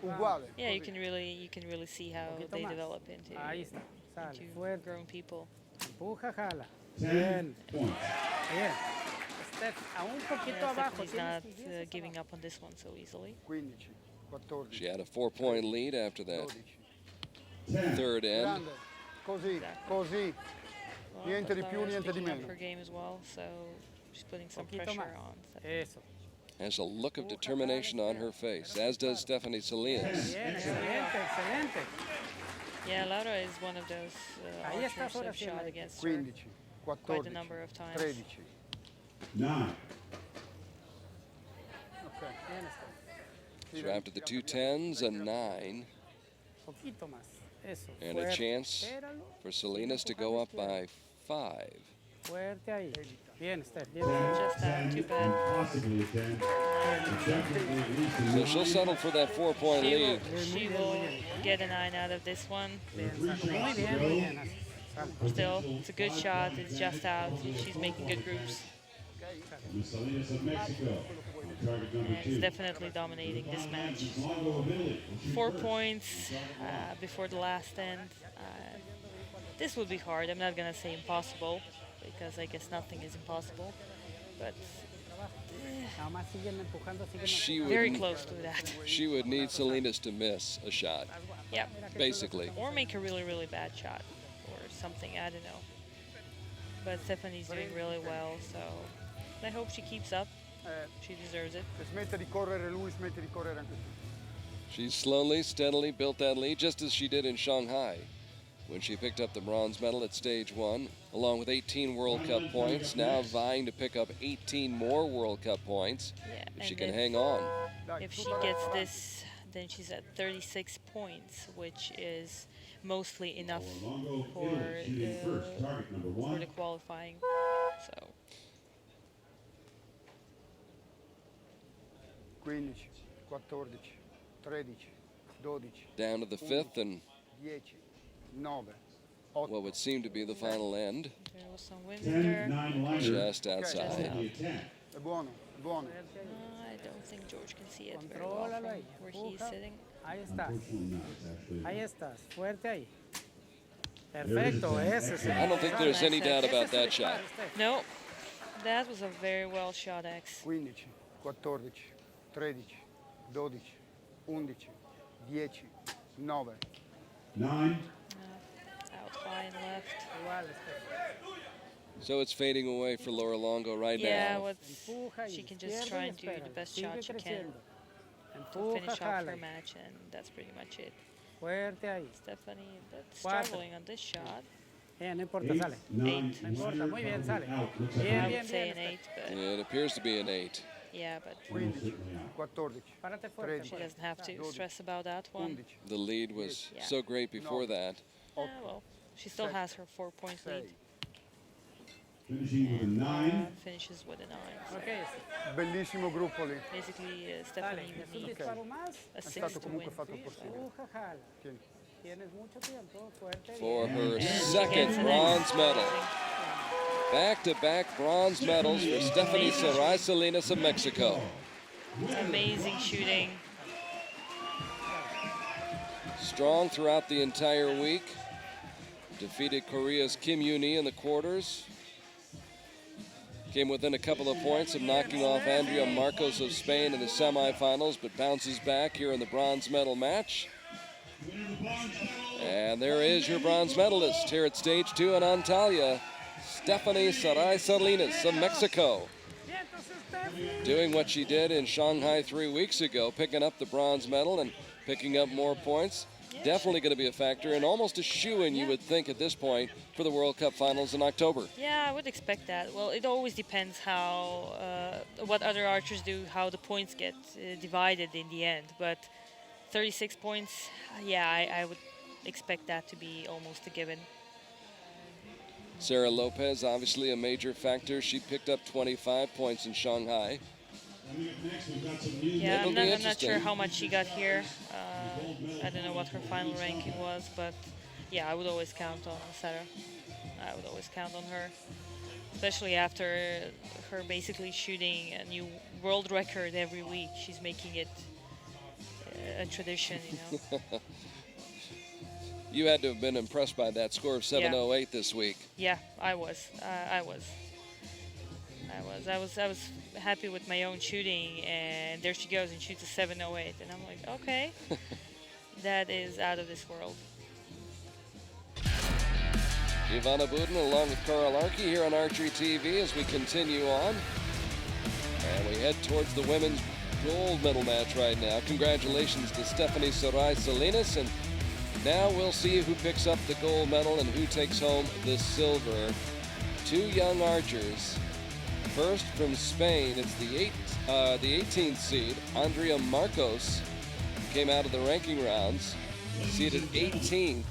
Uguale. yeah, you can really see how they develop into grown people. Empuja, jala. 10 Bien. points. Bien. Steph, aún un poquito abajo. Stephanie's not giving up on this one so easily. 15, 14, She had a 4-point lead after that 10. third end. grande. Così, così. Well, Niente di più, Laura's niente di picking up meno. her game as well, so she's putting some Poquito pressure más. on. Eso. Has a look of determination on her face, as does Stephanie Salinas. Bien, excelente, excelente. Yeah, Laura is one of those Ahí archers estás, ahora who've sí, shot Mike. against her 15, quite a 14, number of times. 13. 9. Ok. Bien, Steph. So after the 2 10s, a 9, Poquito más. Eso. and a Fuerte. chance Espéralo. for Salinas to go up by 5. Fuerte ahí. Bien, Steph. Bien. Just not too bad. Possibly a 10. But definitely at least a So she'll settle for that 4-point lead. She will get a 9 out of this one. Bien, Sal. Muy bien, muy bien. Sal. Still, it's a good shot. It's just out. She's making good groups. Miss Salinas of Mexico. On target number And it's 2. definitely dominating this match. Longo of Italy. 4 points before the last end. This would be hard. I'm not gonna say impossible because I guess nothing is impossible, but Nada más siguen empujando, siguen She very would, close to that. she would need Salinas to miss a shot, Yeah, basically. or make a really, really bad shot or something. I don't know. But Stephanie's doing really well, so I hope she keeps up. She deserves it. Se smette di correre lui, smette di correre anche tu. She's slowly, steadily built that lead, just as she did in Shanghai, when she picked up the bronze medal at stage 1, along with 18 World Cup points, now vying to pick up 18 more World Cup points Yeah, if she and can if- hang on. If she gets this, then she's at 36 points, which is mostly enough Longo, for Italy, shooting first. Target number for 1. the qualifying. So 15, 14, 13, 12, Down to the 5th and 10, 9, 8. what would seem to be the final end, there was some wind 10, there. 9 liner. just outside. Possibly a 10. È buono, è buono. I don't think George can see it very well from Contrólalo ahí. where he's Empuja. sitting. Ahí estás. Unfortunately not, actually. Ahí estás. Fuerte ahí. Perfecto. Ese es I don't think there's any doubt about that shot. No, that was a very well shot X. 15, 14, 13, 12, 11, 10, 9. 9. Out high and left. Igual, Steph. So it's fading away for Laura Longo right Yeah, now. what's Empuja she y can just izquierda try y and do the espéralo. best Sigue shot she can creciendo. to Empuja, finish off jala. her match, and that's pretty much it. Fuerte ahí. Stephanie, that's Cuatro. struggling on this shot. Bien, no importa, 8, sale. 9, No importa, muy bien, sale. out. Looks Bien, I like bien, would say bien. an 8, but Yeah, it appears to be an 8. yeah, but 15, certainly out. 14, Párate fuerte. she Trade. doesn't have to stress about that one. 11, The lead was Yeah. so great before that. Yeah, well, she still has her 4-point lead. 6. Finishing with a 9. Finishes with a 9. So Ok, Bellissimo gruppo lì. basically, dale. Stephanie Es would un need disparo más. a È 6 stato to comunque win. fatto il possibile. Empuja, jala. Tieni. for her second bronze medal. Back-to-back bronze medals for Stephanie Sarai SALINAS of Mexico. Amazing shooting. Strong throughout the entire week. Defeated Korea's Kim Yoon-hee in the quarters. Came within a couple of points of knocking off Andrea Marcos of Spain in the semifinals, but bounces back here in the bronze medal match. And there is your bronze medalist here at stage 2 in Antalya, Stephanie Sarai SALINAS of Mexico. Doing what she did in Shanghai 3 weeks ago, picking up the bronze medal and picking up more points. Definitely going to be a factor and almost a shoo-in, you would think, at this point for the World Cup finals in October. Yeah, I would expect that. Well, it always depends how what other archers do, how the points get divided in the end. But 36 points, yeah, I would expect that to be almost a given. Sarah Lopez, obviously a major factor. She picked up 25 points in Shanghai. Yeah, I'm not sure how much she got here. I don't know what her final ranking was, but yeah, I would always count on Sarah. I would always count on her, especially after her basically shooting a new world record every week. She's making it a tradition, you know. You had to have been impressed by that score of 708 this week. Yeah, I was. I was happy with my own shooting, and there she goes and shoots a 708, and I'm like, okay, that is out of this world. Ivana Buden along with Carl Arky here on Archery TV as we continue on. And we head towards the women's gold medal match right now. Congratulations to Stephanie Sarai SALINAS, and now we'll see who picks up the gold medal and who takes home the silver. Two young archers. First from Spain, it's the 18th seed, Andrea Marcos, came out of the ranking rounds, seeded 18th.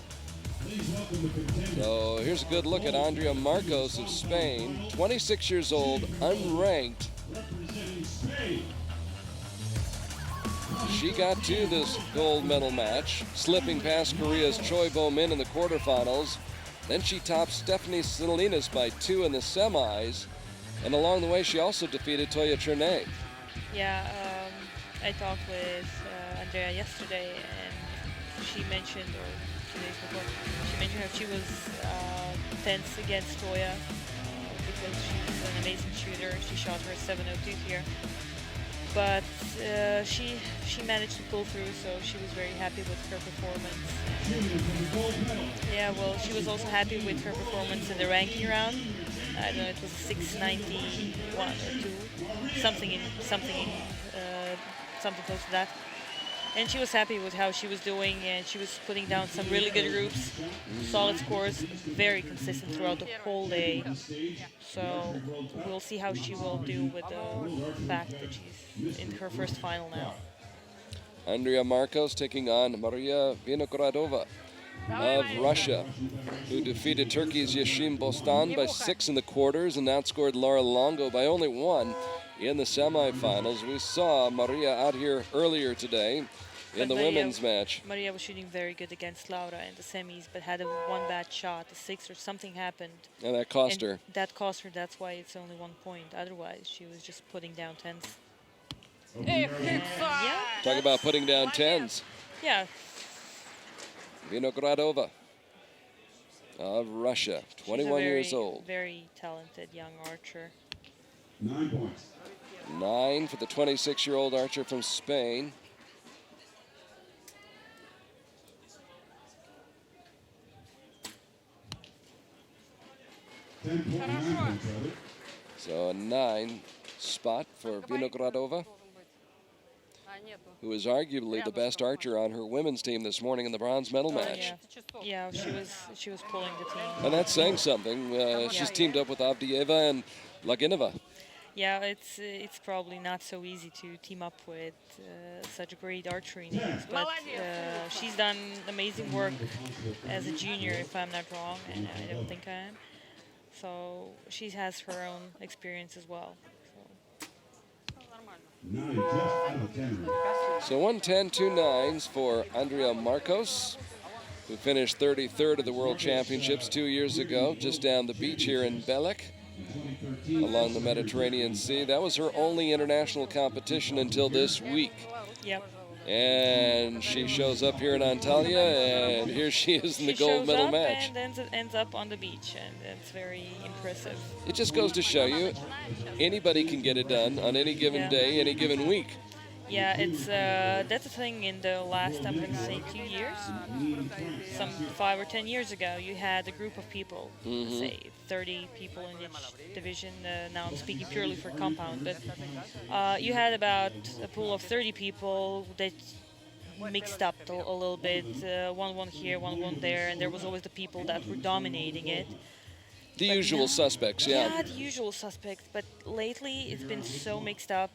So here's a good look at Andrea Marcos of Spain, 26 years old, unranked. She got to this gold medal match, slipping past Korea's Choi Bo-min in the quarterfinals. Then she topped Stephanie SALINAS by 2 in the semis. And along the way, she also defeated Toya Chernay. Yeah, I talked with Andrea yesterday, and she mentioned, or 2 days before, she mentioned how she was tense against Toya because she's an amazing shooter. She shot her 702 here. But she managed to pull through, so she was very happy with her performance. Yeah, well, she was also happy with her performance in the ranking round. I don't know, it was 691 or 2, something close to that. And she was happy with how she was doing, and she was putting down some really good groups, solid scores, very consistent throughout the whole day. So we'll see how she will do with the fact that she's in her first final now. Andrea Marcos taking on Mariia Vinogradova of Russia, who defeated Turkey's Yeşim Bostan by 6 in the quarters and outscored Laura Longo by only 1 in the semifinals. We saw Mariia out here earlier today in the women's match. Mariia was shooting very good against Laura in the semis, but had one bad shot, a 6 or something happened. And that cost her. That cost her, that's why it's only 1 point. Otherwise, she was just putting down 10s. Yeah. Talk about putting down 10s. Yeah. Vinogradova of Russia, 21 years old. Very talented young archer. 9 points. 9 for the 26-year-old archer from Spain. So a 9 spot for Vinogradova, who is arguably the best archer on her women's team this morning in the bronze medal match. Yeah, she was pulling the team. And that's saying something. She's teamed up with Avdieva and Laginova. Yeah, it's probably not so easy to team up with such great archery names, but she's done amazing work as a junior, if I'm not wrong, and I don't think I am. So she has her own experience as well. So 110, 2 9s for Andrea Marcos. who finished 33rd at the World Championships 2 years ago, just down the beach here in Belek, along the Mediterranean Sea. That was her only international competition until this week. Yep. And she shows up here in Antalya, and here she is in the gold medal match. And then ends up on the beach, and it's very impressive. It just goes to show you, anybody can get it done on any given day, any given week. Yeah, it's that's the thing. In the last, I'm going to say 2 years, some 5 or 10 years ago, you had a group of people, say 30 people in each division. Now I'm speaking purely for compound, but you had about a pool of 30 people that mixed up a little bit, one here, one there, and there was always the people that were dominating it. The usual suspects, yeah. Yeah, the usual suspects, but lately it's been so mixed up.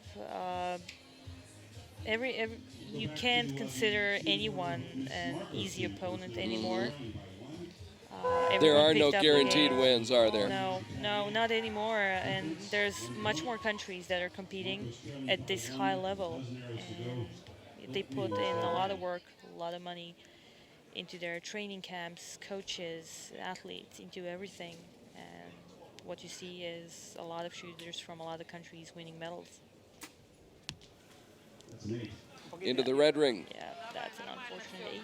You can't consider anyone an easy opponent anymore. There are no guaranteed wins, are there? No, not anymore. And there's much more countries that are competing at this high level. And they put in a lot of work, a lot of money into their training camps, coaches, athletes, into everything. And what you see is a lot of shooters from a lot of countries winning medals. Into the red ring. Yeah, that's an unfortunate 8.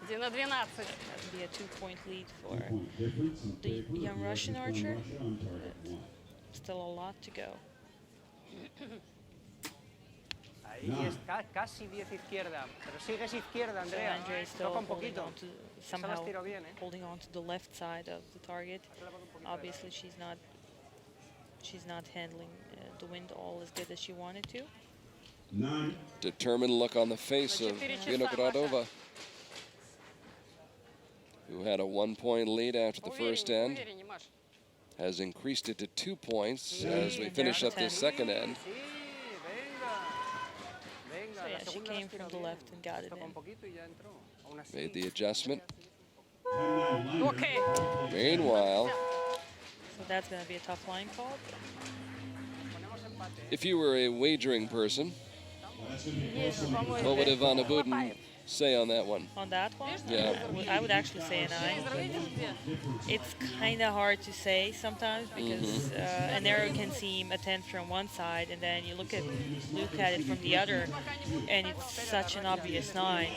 Где на 12. That would be a 2-point lead for the young Russian archer. Still a lot to go. Ahí es casi 10 izquierda, pero sigues izquierda, Andrea. Andrea is still somehow holding on to the left side of the target. Obviously, she's not handling the wind all as good as she wanted to. Determined look on the face of Vinogradova, who had a 1-point lead after the first end, has increased it to 2 points as we finish up this second end. So yeah, she came from the left and got it in. Made the adjustment. Okay. Meanwhile, so that's going to be a tough line call. If you were a wagering person, what would Ivana Buden say on that one? On that one? Yeah. I would actually say a 9. It's kind of hard to say sometimes because an arrow can seem a 10 from one side, and then you look at it from the other, and it's such an obvious 9.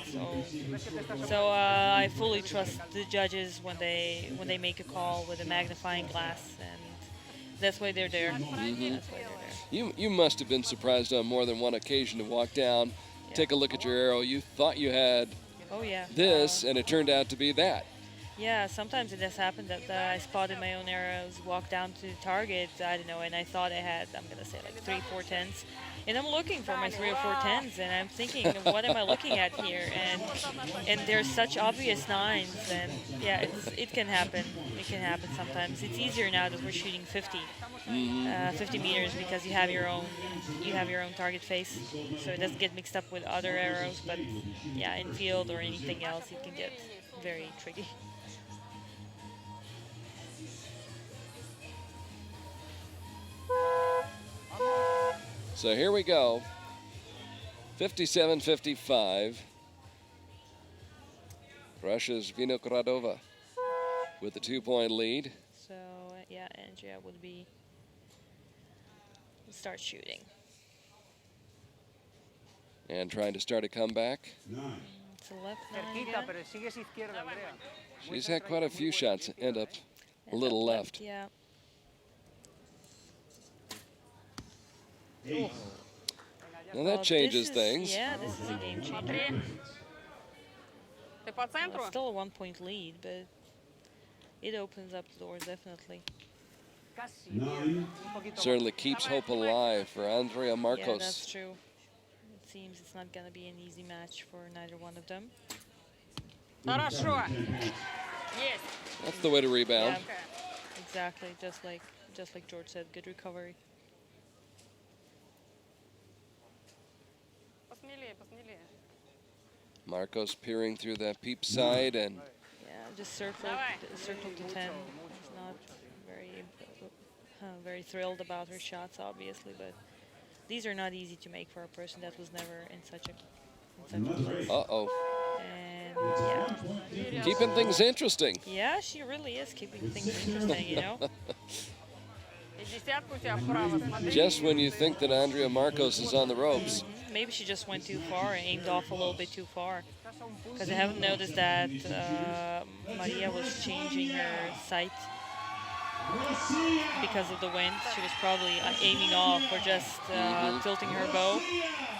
So I fully trust the judges when they make a call with a magnifying glass, and that's why they're there. That's why they're there. You must have been surprised on more than one occasion to walk down, take a look at your arrow. You thought you had this, and it turned out to be that. Yeah, sometimes it has happened that I spotted my own arrows, walked down to the target, I don't know, and I thought I had, I'm going to say like 3, 4 10s. And I'm looking for my 3 or 4 10s, and I'm thinking, what am I looking at here? And there's such obvious 9s, and yeah, it can happen. It can happen sometimes. It's easier now that we're shooting 50 meters because you have your own target face, so it doesn't get mixed up with other arrows. But yeah, in field or anything else, it can get very tricky. So here we go, 57-55. Russia's Vinogradova with the 2-point lead. So yeah, Andrea would start shooting. And trying to start a comeback. It's a left 9. She's had quite a few shots end up a little left. Yeah. Now that changes things. Yeah, this is a game changer. It's still a 1-point lead, but it opens up the doors definitely. Certainly keeps hope alive for Andrea Marcos. Yeah, that's true. It seems it's not going to be an easy match for neither one of them. Yes. That's the way to rebound. Yeah, exactly, just like George said, good recovery. Marcos peering through that peep side and yeah, just circle to 10. It's not very very thrilled about her shots, obviously, but these are not easy to make for a person that was never in such a place. Uh-oh. And yeah. Keeping things interesting. Yeah, she really is keeping things interesting, you know. Just when you think that Andrea Marcos is on the ropes. Maybe she just went too far and aimed off a little bit too far. Because I haven't noticed that Mariia was changing her sight because of the wind. She was probably aiming off or just tilting her bow.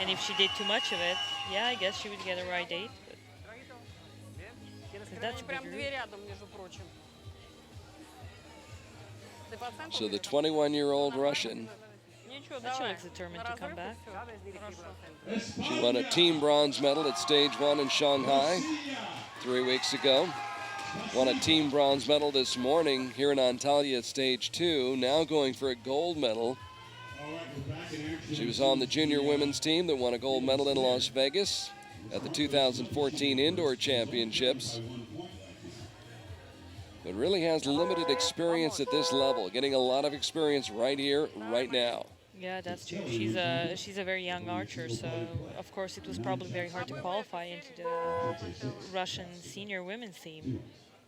And if she did too much of it, yeah, I guess she would get a right date. But that's a big group. So the 21-year-old Russian, She looks determined to come back. she won a team bronze medal at stage 1 in Shanghai 3 weeks ago. Won a team bronze medal this morning here in Antalya at stage 2, now going for a gold medal. She was on the junior women's team that won a gold medal in Las Vegas at the 2014 Indoor Championships, but really has limited experience at this level, getting a lot of experience right here, right now. Yeah, that's true. She's a very young archer, so of course it was probably very hard to qualify into the Russian senior women's team.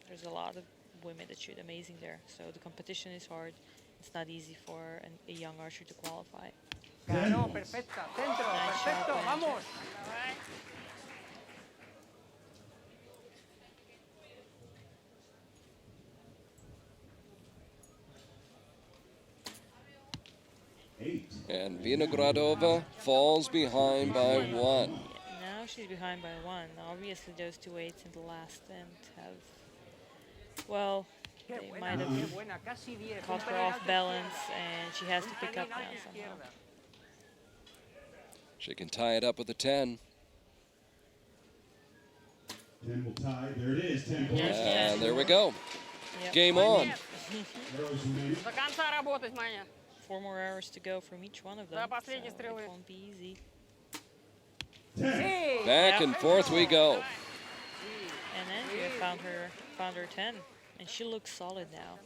There's a lot of women that shoot amazing there, so the competition is hard. It's not easy for a young archer to qualify. No, perfecta. Centro, perfecto, vamos. And Vinogradova falls behind by 1. Now she's behind by 1. Obviously those 2 8s in the last end have, well, they might have caught her off balance, and she has to pick up now somehow. She can tie it up with a 10. 10 will tie. There it is. 10 points. And there we go. Yep. Game on. До конца работать, Маня. 4 more hours to go from each one of them, so it won't be easy. Back and forth we go. And Andrea found her 10, and she looks solid now.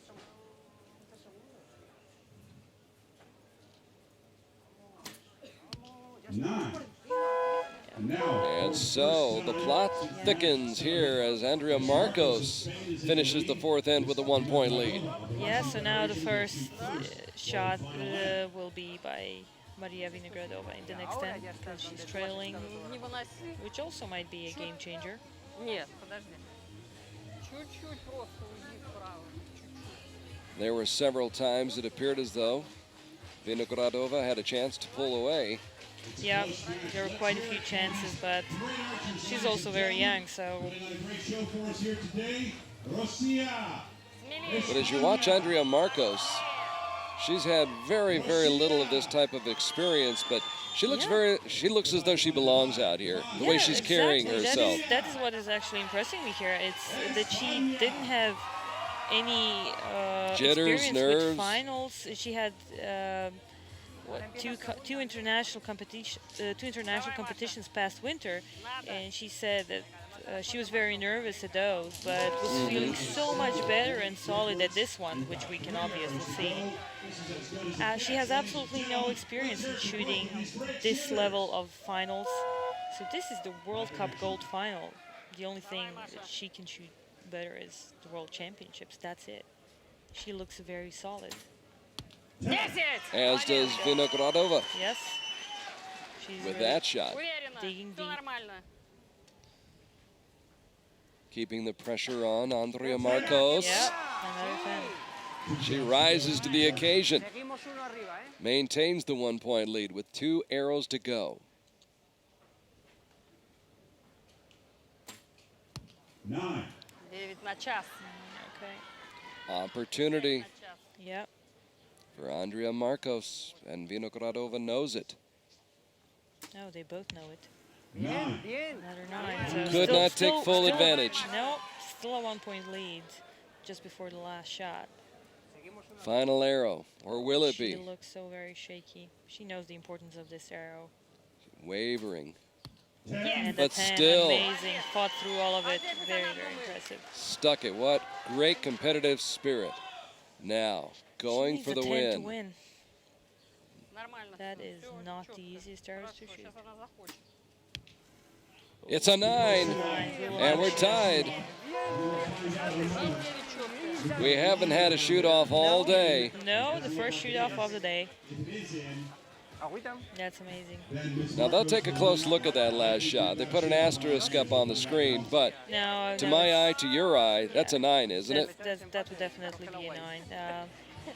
And so the plot thickens here as Andrea Marcos finishes the 4th end with a 1-point lead. Yeah, so now the first shot will be by Mariia Vinogradova in the next end, because she's trailing, which also might be a game changer. Нет, подожди. Чуть-чуть просто уйди вправо. There were several times it appeared as though Vinogradova had a chance to pull away. Yeah, there were quite a few chances, but she's also very young, so... But as you watch Andrea Marcos, she's had very, very little of this type of experience, but she looks she looks as though she belongs out here, the way she's carrying herself. That is what is actually impressing me here. It's that she didn't have any jitters, experience nerves. with finals. She had two international competitions past winter, and she said that she was very nervous at those, but was feeling so much better and solid at this one, which we can obviously see. She has absolutely no experience in shooting this level of finals, so this is the World Cup gold final. The only thing that she can shoot better is the World Championships. That's it. She looks very solid. As does Vinogradova. Yes. She's with really that shot. Digging deep. Keeping the pressure on Andrea Marcos. Yep, another 10. She rises to the occasion. Maintains the 1-point lead with 2 arrows to go. 9. Okay. Opportunity. Yep. For Andrea Marcos, and Vinogradova knows it. No, they both know it. 9. Another 9. So Could not take full advantage. No, still a 1-point lead just before the last shot. Final arrow, or will it be? She looks so very shaky. She knows the importance of this arrow. Wavering. And but the 10, still amazing. Fought through all of it. Very, very impressive. stuck it. What great competitive spirit. Now, going She for needs the a 10 win. to win. Нормально. That всё, is всё, not чётко. the easiest arrows to Хорошо, shoot. сейчас она захочет. It's a 9, and we're tied. We haven't had a shoot-off all day. No, the first shoot-off of the day. Ah oui, Tam? That's amazing. Now, they'll take a close look at that last shot. They put an asterisk up on the screen, but No, to no, my it's- eye, to your eye, that's a 9, isn't it? That would definitely be a 9.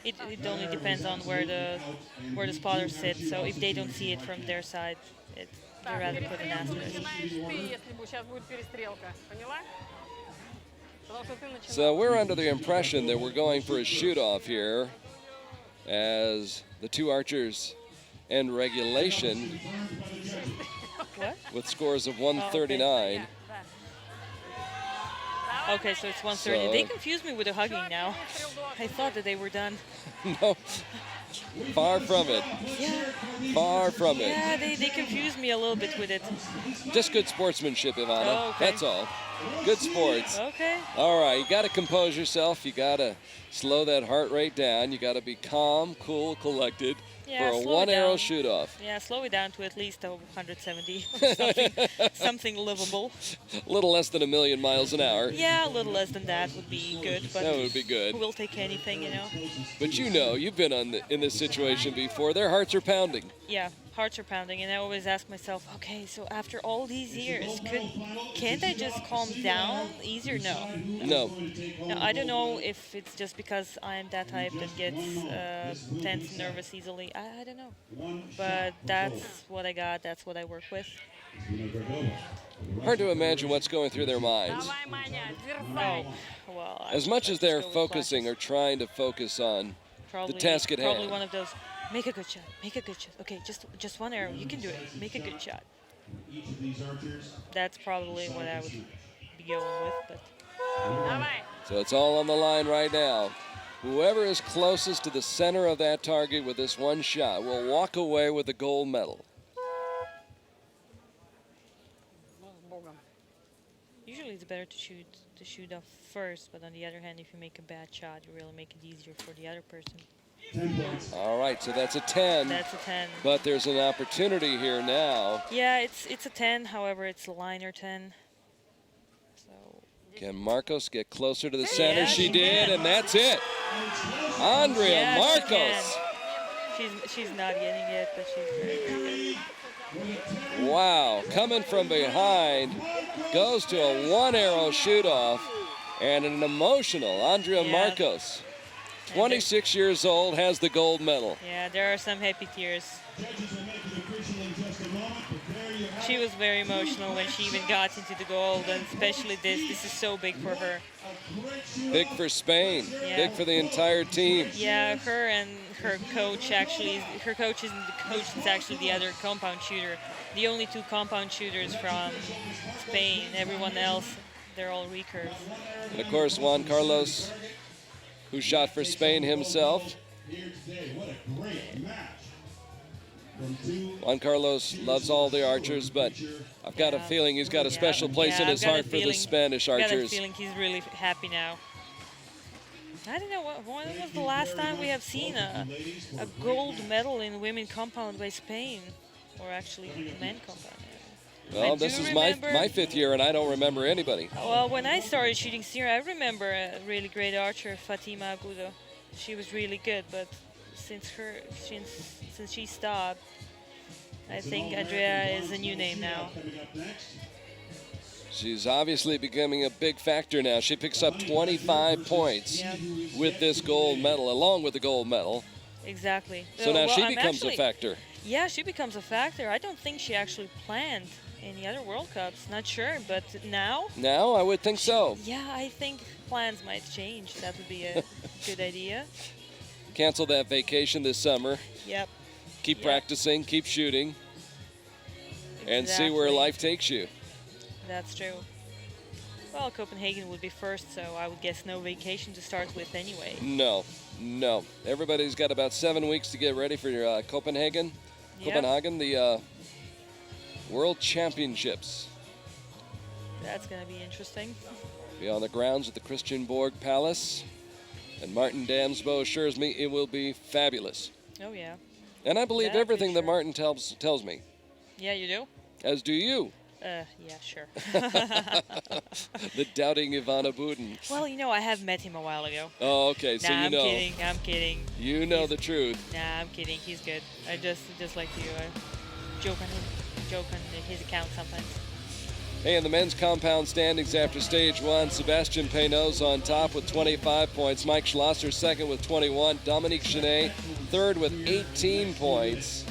It only depends on where the spotters sit. So if they don't see it from their side, they Так, rather put an перестрелку asterisk. начинаешь ты, если сейчас будет перестрелка. Поняла? Потому что ты начинаешь. So we're under the impression that we're going for a shoot-off here as the two archers end regulation What? with scores of 139. Okay, so it's 1:30. They So- confused me with the hugging now. I thought that they were done. No, far from it. Yeah. Far from it. Yeah, they confused me a little bit with it. Just good sportsmanship, Ivana. Oh, okay. That's all. Good sports. Okay. All right, you got to compose yourself. You got to slow that heart rate down. You got to be calm, cool, collected Yeah, for a slow it one-arrow down. shoot-off. Yeah, slow it down to at least 170. something livable. A little less than 1,000,000 miles an hour. Yeah, a little less than that would be good. But That would be good. We'll take anything, you know. But you know, you've been in this situation before. Their hearts are pounding. Yeah, hearts are pounding, and I always ask myself, okay, so after all these years, can't I just calm down easier? No. No. No, I don't know if it's just because I'm that type that gets tense and nervous easily. I don't know. But that's what I got. That's what I work with. Hard to imagine what's going through their minds. Давай, Маня, дерзай. Oh, well. As much as they're focusing or trying to focus on the task at Probably hand. one of those, make a good shot, make a good shot. Okay, just one arrow, you can do it. Make a good shot. That's probably what I would be going with, but Давай. So it's all on the line right now. Whoever is closest to the center of that target with this one shot will walk away with the gold medal. Ну, с Богом. usually it's better to shoot off first, but on the other hand, if you make a bad shot, you really make it easier for the other person. All right, so that's a 10. That's a 10. But there's an opportunity here now. Yeah, it's a 10, however, it's a liner 10. Can Marcos get closer to the center? Yeah, she she did, can. and that's it. Andrea Yeah, she Marcos. She's not getting it, but she's very good. Wow, coming from behind, goes to a one-arrow shoot-off, and an emotional Andrea Yeah. Marcos. 26 years old, has the gold medal. Yeah, there are some happy tears. She was very emotional when she even got into the gold, and especially this. This is so big for her. Big for Spain, Yeah. big for the entire team. Yeah, her and her coach actually, her coach isn't the coach, it's actually the other compound shooter. The only two compound shooters from Spain. Everyone else, they're all recurves. And of course, Juan Carlos, who shot for Spain himself. Juan Carlos loves all the archers, but I've got a feeling he's got a special place in I've his got a heart for the feeling- Spanish I've got a archers. feeling he's really happy now. I don't know, when was the last time we have seen a gold medal in women compound by Spain? Or actually, men compound. Well, this is my fifth year, and I don't remember anybody. Well, when I started shooting senior, I remember a really great archer, Fatima Agudo. She was really good, but since she stopped, I think Andrea is a new name now. She's obviously becoming a big factor now. She picks up 25 points with this gold medal, along with the gold medal. Exactly. So now she I'm becomes a actually- factor. Yeah, she becomes a factor. I don't think she actually planned any other World Cups. Not sure, but now? Now, I would think so. Yeah, I think plans might change. That would be a good idea. Cancel that vacation this summer. Yep. Keep practicing, keep shooting, and see where Exactly. life takes you. That's true. Well, Copenhagen would be first, so I would guess no vacation to start with anyway. No. Everybody's got about 7 weeks to get ready for your Copenhagen. Yep. Copenhagen, the World Championships. That's going to be interesting. Be on the grounds at the Christian Borg Palace. And Martin Damsbo assures me it will be fabulous. Oh, yeah. And I believe That everything for that sure. Martin tells me, Yeah, you do? as do you. Yeah, sure. The doubting Ivana Buden. Well, you know, I have met him a while ago. Oh, okay, so nah, you know. I'm kidding. You know the truth. Nah, I'm kidding. He's good. I just like to joke on his account sometimes. Hey, in the men's compound standings after stage one, Sebastian Peynaud's on top with 25 points. Mike Schloesser second with 21. Dominique Chenet third with 18 points.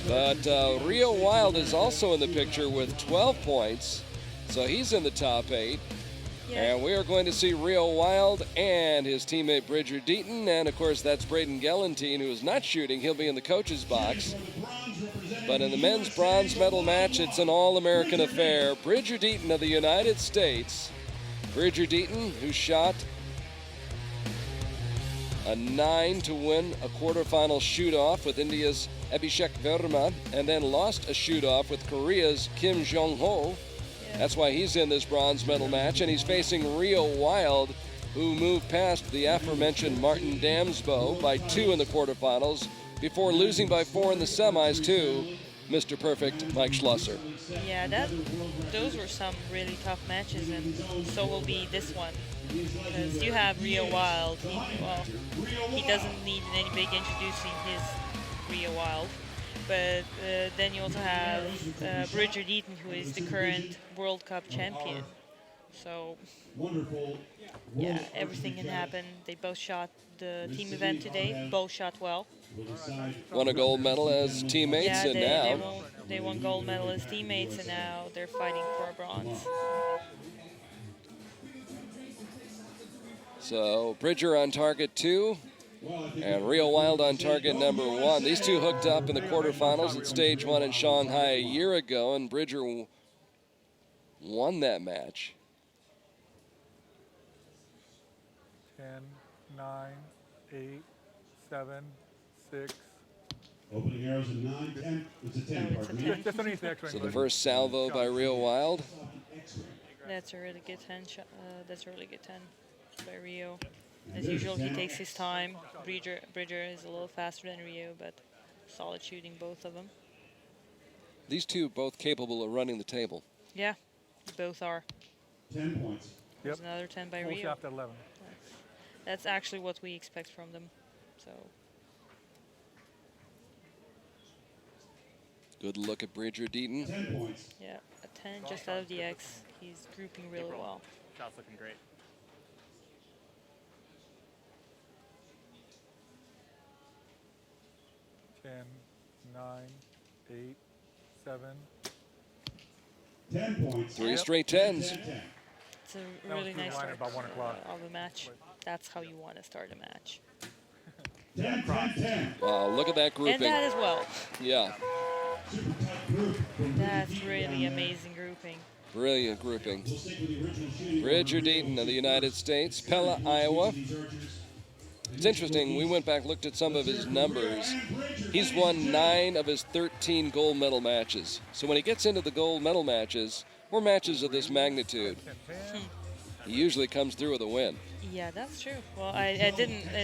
But Rio Wilde is also in the picture with 12 points. So he's in the top 8. Yeah. And we are going to see Rio Wilde and his teammate Bridger Deaton. And, of course, that's Braden Gellentine, who is not shooting. He'll be in the coach's box. But in the men's bronze medal match, it's an all-American affair. Bridger Deaton of the United States. Bridger Deaton, who shot a 9 to win a quarterfinal shoot-off with India's Abhishek Verma, and then lost a shoot-off with Korea's Kim Jong-ho. That's why he's in this bronze medal match, and he's facing Rio Wilde, who moved past the aforementioned Martin Damsbo by 2 in the quarterfinals before losing by 4 in the semis to Mr. Perfect Mike Schloesser. Yeah, those were some really tough matches, and so will be this one. Because you have Rio Wilde, he doesn't need any big introducing his Rio Wilde. But then you also have Bridger Deaton, who is the current World Cup champion. So, yeah, everything can happen. They both shot the team event today, both shot well. Won a gold medal as teammates, and now they won gold medal as teammates, and now they're fighting for a bronze. So Bridger on target 2, and Rio Wilde on target number 1. These two hooked up in the quarterfinals at stage 1 in Shanghai a year ago, and Bridger won that match. 10, 9, 8, 7, 6. Opening arrows at 9, 10. It's a 10, pardon me. Just underneath the X-ring. So the first salvo by Rio Wilde. That's a really good 10 shot. That's a really good 10 by Rio. As usual, he takes his time. Bridger is a little faster than Rio, but solid shooting, both of them. These two both capable of running the table. Yeah, both are. 10 points. There's another 10 by Rio. After 11. That's actually what we expect from them. So. Good look at Bridger Deaton. 10 points. Yeah, a 10 just out of the X. He's grouping really well. Shot's looking great. 10, 9, 8, 7. 10 points. 3 straight 10s. It's a really nice start about 1 o'clock. of a match. That's how you want to start a match. 10, 10, 10. Wow, look at that grouping. And that as well. Yeah. That's really amazing grouping. Brilliant grouping. Bridger Deaton of the United States, Pella, Iowa. It's interesting, we went back, looked at some of his numbers. He's won 9 of his 13 gold medal matches. So when he gets into the gold medal matches, or matches of this magnitude, he usually comes through with a win. Yeah, that's true. Well, I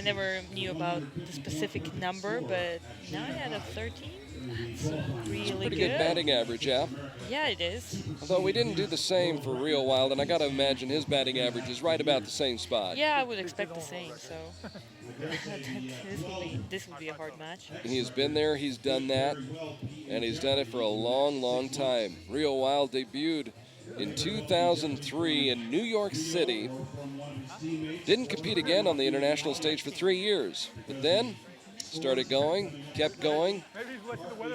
never knew about the specific number, but 9 out of 13, that's really it's a pretty good batting average, yeah? Yeah, it is. Although we didn't do the same for Rio Wilde, and I got to imagine his batting average is right about the same spot. Yeah, I would expect the same, so this would be a hard match. He's been there, he's done that, and he's done it for a long, long time. Rio Wilde debuted in 2003 in New York City. Didn't compete again on the international stage for 3 years, but then started going, kept going,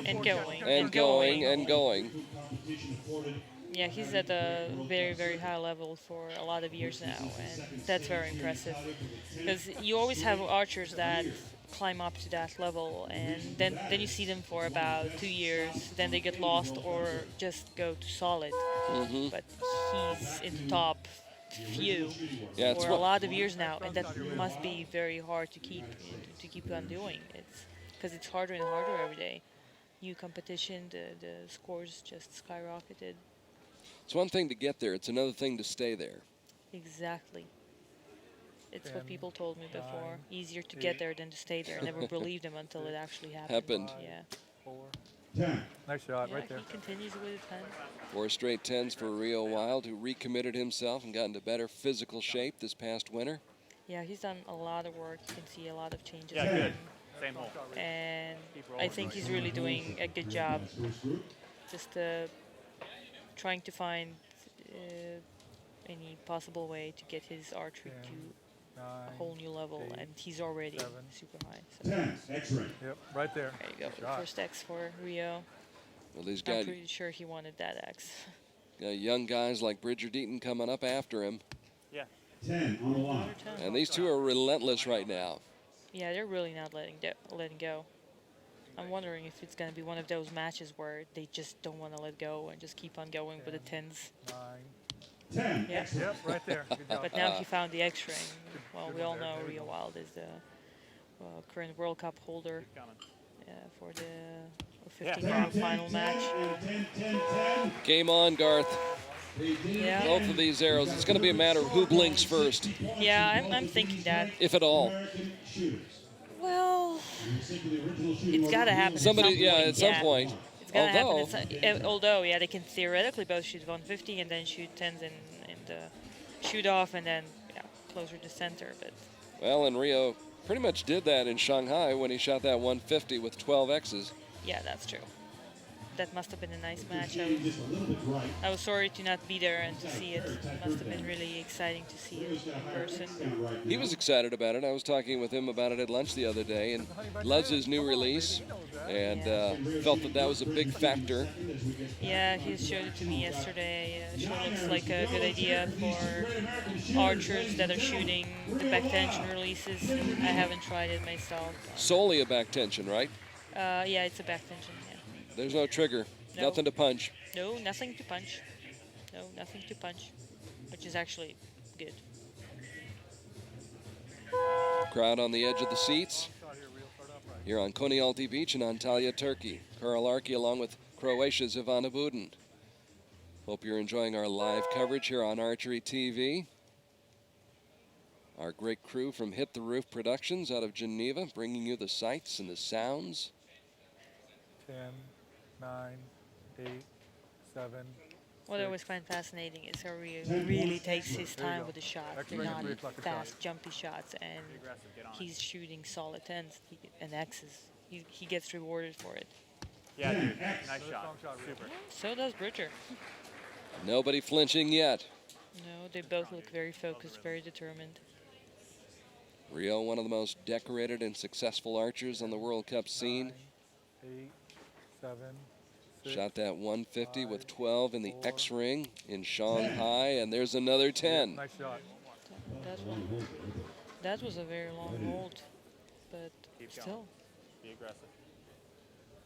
and going, and going, and going. Yeah, he's at a very, very high level for a lot of years now, and that's very impressive. Because you always have archers that climb up to that level, and then you see them for about 2 years, then they get lost or just go to solid. But he's in the top few for a lot of years now, and that must be very hard to keep on doing. It's because it's harder and harder every day. New competition, the scores just skyrocketed. It's one thing to get there, it's another thing to stay there. Exactly. It's what people told me before. Easier to get there than to stay there. I never believed them until it actually happened. Yeah. 10. Nice shot right there. He continues with a 10. 4 straight 10s for Rio Wilde, who recommitted himself and got into better physical shape this past winter. Yeah, he's done a lot of work. You can see a lot of changes. Yeah, good. Same hole. And I think he's really doing a good job. Just trying to find any possible way to get his archery to a whole new level, and he's already super high. So. 10, X-ray. Yep, right there. There you go. First X for Rio. Well, these I'm guys, pretty sure he wanted that X. got young guys like Bridger Deaton coming up after him. Yeah. 10 on the line. And these two are relentless right now. Yeah, they're really not letting go. I'm wondering if it's going to be one of those matches where they just don't want to let go and just keep on going with the 10s. 10. Yeah. Yep, right there. Good job. But now he found the X-ring. Well, we all know Rio Wilde is the current World Cup holder for the 15-round final match. 10. Game on, Garth. Yeah. Both of these arrows. It's going to be a matter of who blinks first. Yeah, I'm thinking that. If at all. Well, it's got to happen. Somebody, at some point. At some point. It's got to happen. Although, yeah, they can theoretically both shoot 150 and then shoot 10s and shoot off and then closer to center. But well, and Rio pretty much did that in Shanghai when he shot that 150 with 12 X's. Yeah, that's true. That must have been a nice match. I was sorry to not be there and to see it. It must have been really exciting to see it in person. He was excited about it. I was talking with him about it at lunch the other day, and loves his new release, and felt that was a big factor. Yeah, he showed it to me yesterday. It sure looks like a good idea for archers that are shooting the back tension releases. I haven't tried it myself. Solely a back tension, right? Yeah, it's a back tension. There's no trigger, no. Nothing to punch. No, nothing to punch. No, nothing to punch, which is actually good. Crowd on the edge of the seats here on Konyaaltı Beach in Antalya, Turkey. Carl Arky along with Croatia's Ivana Buden. Hope you're enjoying our live coverage here on Archery TV. Our great crew from Hit the Roof Productions out of Geneva, bringing you the sights and the sounds. 10, 9, 8, 7. What I always find fascinating is how Rio really takes his time with the shots. They're not fast, jumpy shots, and he's shooting solid 10s and X's. He gets rewarded for it. Yeah, dude, nice shot. Super. So does Bridger. Nobody flinching yet. No, they both look very focused, very determined. Rio, one of the most decorated and successful archers on the World Cup scene. 8, 7, 6, shot that 150 with 12 in the X-ring in Shanghai, and there's another 10. Nice shot. That was a very long hold, but still. Be aggressive.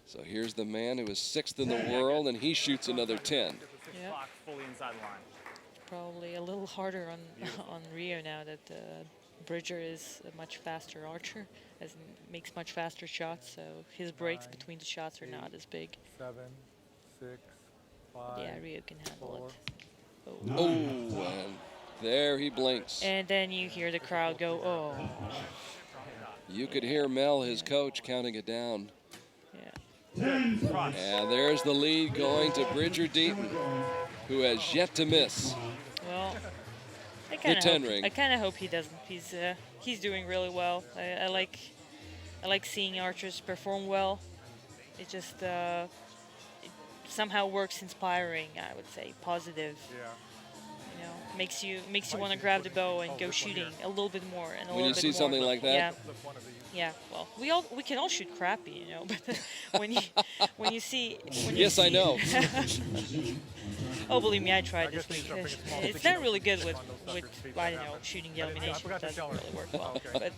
So here's the man who is 6th in the world, and he shoots another 10. Yeah. Fully inside the line. Probably a little harder on Rio now that Bridger is a much faster archer, makes much faster shots, so his breaks between the shots are not as big. 7, 6, 5. Yeah, Rio can handle it. Oh, and there he blinks. And then you hear the crowd go, oh. You could hear Mel, his coach, counting it down. Yeah. And there's the lead going to Bridger Deaton, who has yet to miss. Well, I kind of hope he doesn't. He's doing really well. I like seeing archers perform well. It just it somehow works inspiring. I would say positive. Yeah. You know, makes you want to grab the bow and go shooting a little bit more and a little bit more. When you see something like that. Yeah. Yeah. Well, we can all shoot crappy, you know. But when you see. Yes, I know. Oh, believe me, I tried this week. It's not really good with I don't know, shooting the elimination. It doesn't really work well. But,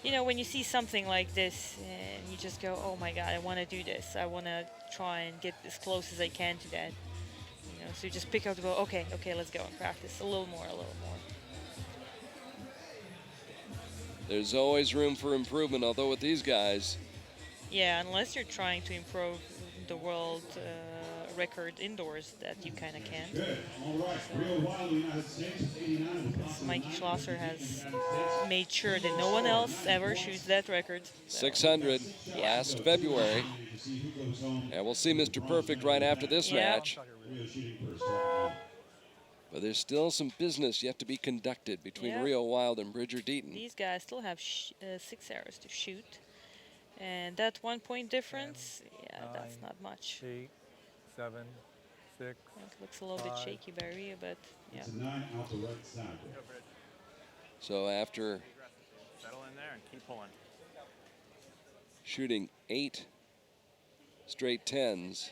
you know, when you see something like this and you just go, oh my God, I want to do this. I want to try and get as close as I can to that. You know, so you just pick up the bow, okay, let's go and practice a little more. There's always room for improvement, although with these guys. Yeah, unless you're trying to improve the world record indoors that you kind of can. Good. All right. Real Wild United States with 89 with Mikey Schloesser has made sure that no one else ever shoots that record. 600 last February. And we'll see Mr. Perfect right after this match. But there's still some business yet to be conducted between Rio Wilde and Bridger Deaton. These guys still have 6 arrows to shoot. And that 1 point difference, that's not much. 8, 7, 6. It looks a little bit shaky by Rio, but yeah. It's a 9 out the right side. So after Settle in there and keep pulling. shooting 8 straight 10s,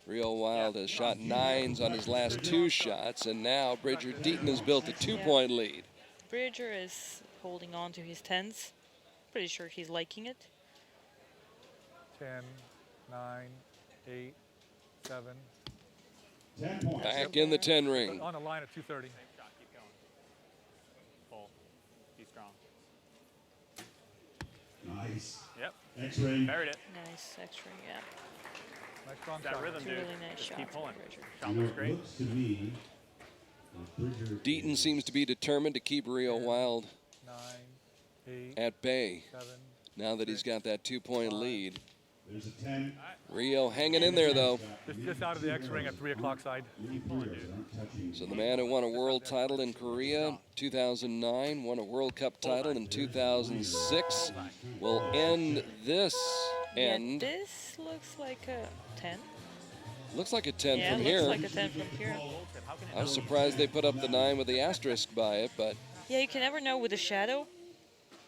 Rio Wilde has shot 9s on his last 2 shots, and now Bridger Deaton has built a 2-point lead. Bridger is holding on to his 10s. Pretty sure he's liking it. 10, 9, 8, 7. 10 points. Back in the 10 ring. On the line at 230. Same shot, keep going. Pull. Be strong. Nice. Yep. X-ray. Buried it. Nice extra, yeah. Nice strong That shot. rhythm, dude. Really nice Just shot keep from pulling. Bridger. Shot You know, was it great. looks to me Bridger Deaton seems to be determined to keep Rio Wilde 9, 8, at bay 7. now that he's got that 2-point lead. There's a 10. Rio hanging in there, though. Just out of the X ring at 3 o'clock side. So the man who won a world title in Korea 2009, won a World Cup title in 2006, will end this end. This looks like a 10. Looks like a 10 Yeah, from it looks here. like a 10 from here. I was surprised they put up the 9 with the asterisk by it, but Yeah, you can never know with the shadow.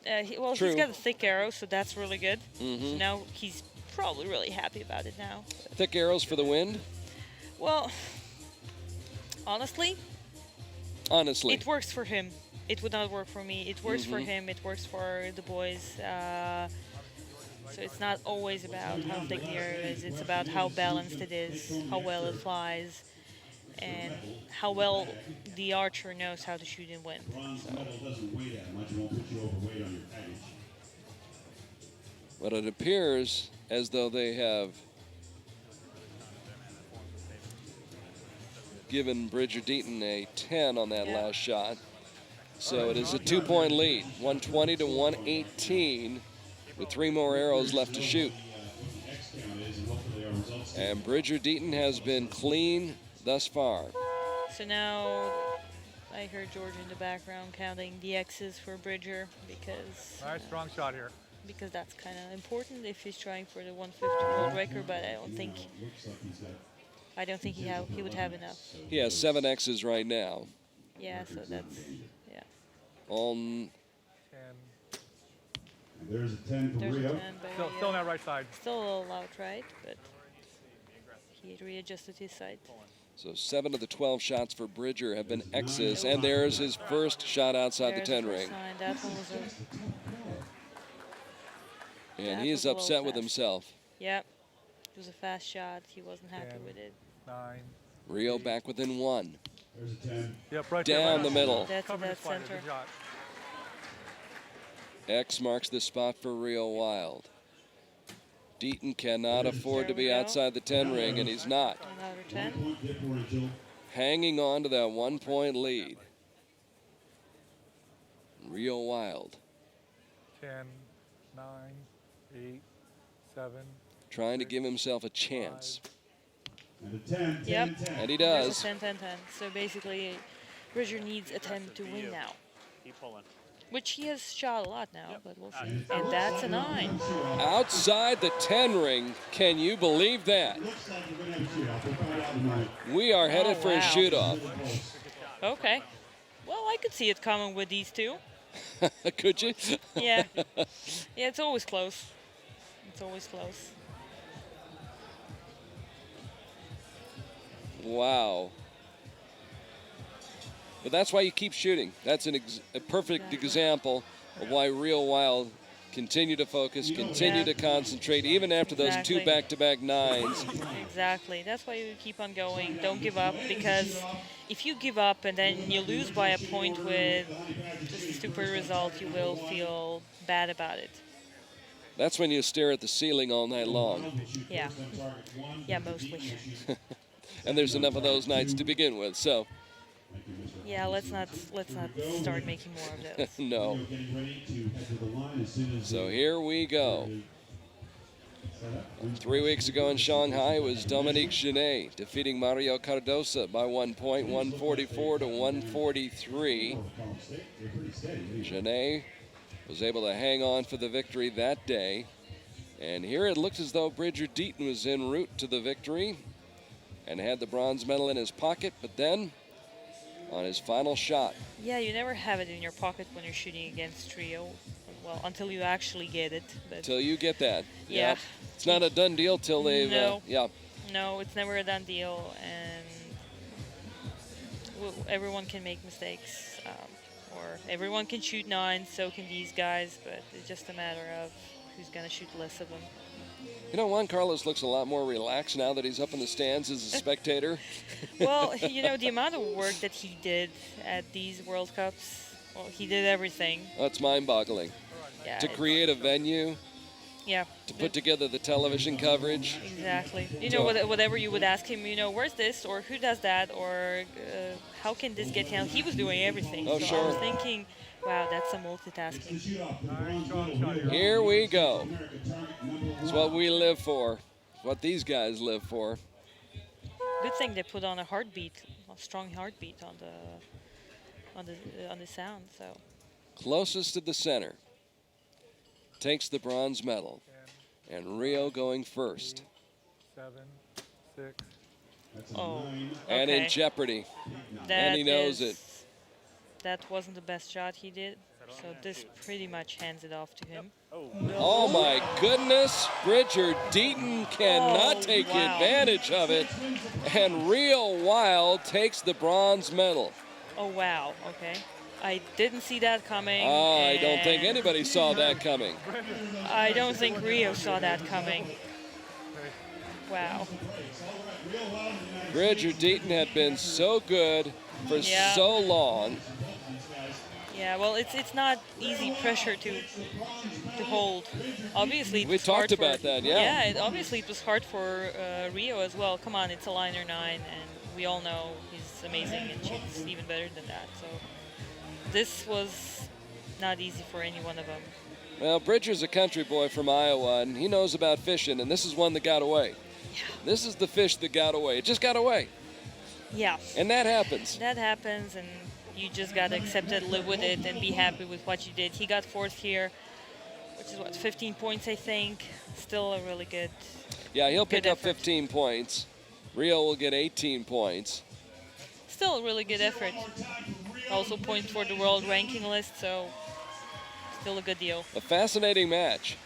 Well, True. he's got a thick arrow, so that's really good. Mhm. So now he's probably really happy about it now. thick arrows for the wind. Well, honestly, Honestly, it works for him. It would not work for me. It works for Mhm. him. It works for the boys. So it's not always about how thick the arrow is. It's about how balanced it is, how well it flies, and how well the archer knows how to shoot in wind. Bronze medal doesn't weigh that much. It won't put you overweight on your package. but it appears as though they have given Bridger Deaton a 10 on that last shot. So it is a 2-point lead, 120 to 118, with 3 more arrows left to shoot. And Bridger Deaton has been clean thus far. So now I heard George in the background counting the X's for Bridger because Nice strong shot here. because that's kind of important if he's trying for the 150 world record. But I don't think he would have enough. He has 7 X's right now. Yeah, so that's On 10. There's a 10 for there's a Rio. 10 by Still Rio. on that right side. Still a little out right, but he readjusted his sight. So 7 of the 12 shots for Bridger have been X's, and there's his first shot outside There's the 10 the first ring. sign. That one was And that he was is a little upset with fast. himself. Yep, it was a fast shot. He wasn't happy with it. 9. Rio back within 1. There's a 10. Yep, right Down there. the middle. That's Cover that the spider. center. Good shot. X marks the spot for Rio Wilde. Deaton cannot afford to There we be go. outside the 10 ring, and he's not. Another 10. Point differential. Hanging on to that 1-point lead. Rio Wilde 10, 9, 8, 7. trying to give himself a chance. And a 10, 10, Yep. 10. And he There's does. a 10, 10, 10. So basically, Bridger needs a 10 to win now, Keep pulling. which he has shot a lot now, but we'll see. And that's a 9. Outside the 10 ring. Can you believe that? Looks like we're going to have a shootout. We'll find out tonight. We are headed Oh, for a wow. shoot-off. Okay. Well, I could see it coming with these two. Could you? Yeah. Yeah, it's always close. It's always close. Wow. But that's why you keep shooting. That's a perfect example of why Rio Wilde continue to focus, continue to concentrate, even after those Exactly. 2 back-to-back 9s. Exactly. That's why you keep on going. Don't give up, because if you give up and then you lose by a point with just a stupid result, you will feel bad about it. That's when you stare at the ceiling all night long. Yeah. Yeah, mostly. And there's enough of those nights to begin with, so. Yeah, let's not start making more of those. No. So here we go. 3 weeks ago in Shanghai was Dominique Genet defeating Mario Cardosa by 1 point, 144 to 143. Genet was able to hang on for the victory that day. And here it looked as though Bridger Deaton was en route to the victory and had the bronze medal in his pocket, but then on his final shot. Yeah, you never have it in your pocket when you're shooting against Rio. Well, until you actually get it. Until you get that. Yeah. Yep. It's not a done deal till they've, no. Yeah. No, it's never a done deal, and everyone can make mistakes, or everyone can shoot 9, so can these guys, but it's just a matter of who's going to shoot less of them. You know, Juan Carlos looks a lot more relaxed now that he's up in the stands as a spectator. Well, you know, the amount of work that he did at these World Cups, well, he did everything. That's mind-boggling. Yeah, to create a venue. Yeah. To put together the television coverage. Exactly. You know, whatever you would ask him, you know, where's this, or who does that, or how can this get handled? He was doing everything. Oh, so sure. I was thinking, wow, that's some multitasking. Here we go. It's what we live for. It's what these guys live for. Good thing they put on a heartbeat, a strong heartbeat on the sound. So. Closest to the center takes the bronze medal, and Rio going first. 7, 6. Oh. And okay. in jeopardy, and he knows it. That wasn't the best shot he did, so this pretty much hands it off to him. Oh my goodness, Bridger Deaton cannot take advantage of it, and Rio Wilde takes the bronze medal. Oh wow, okay. I didn't see that coming. I don't think anybody saw that coming. I don't think Rio saw that coming. Wow. Bridger Deaton had been so good for so long. Yeah, well, it's not easy pressure to hold. Obviously, we talked about that. Yeah. Yeah, obviously it was hard for Rio as well. Come on, it's a liner 9, and we all know he's amazing and shoots even better than that. So this was not easy for any one of them. Well, Bridger's a country boy from Iowa, and he knows about fishing, and this is one that got away. Yeah. This is the fish that got away. It just got away. Yeah. And that happens. That happens, and you just got to accept it, live with it, and be happy with what you did. He got 4th here, which is, what, 15 points, I think. Still a really good Yeah, he'll pick up effort. 15 points. Rio will get 18 points. Still a really good effort. Also points for the world ranking list, so still a good deal. A fascinating match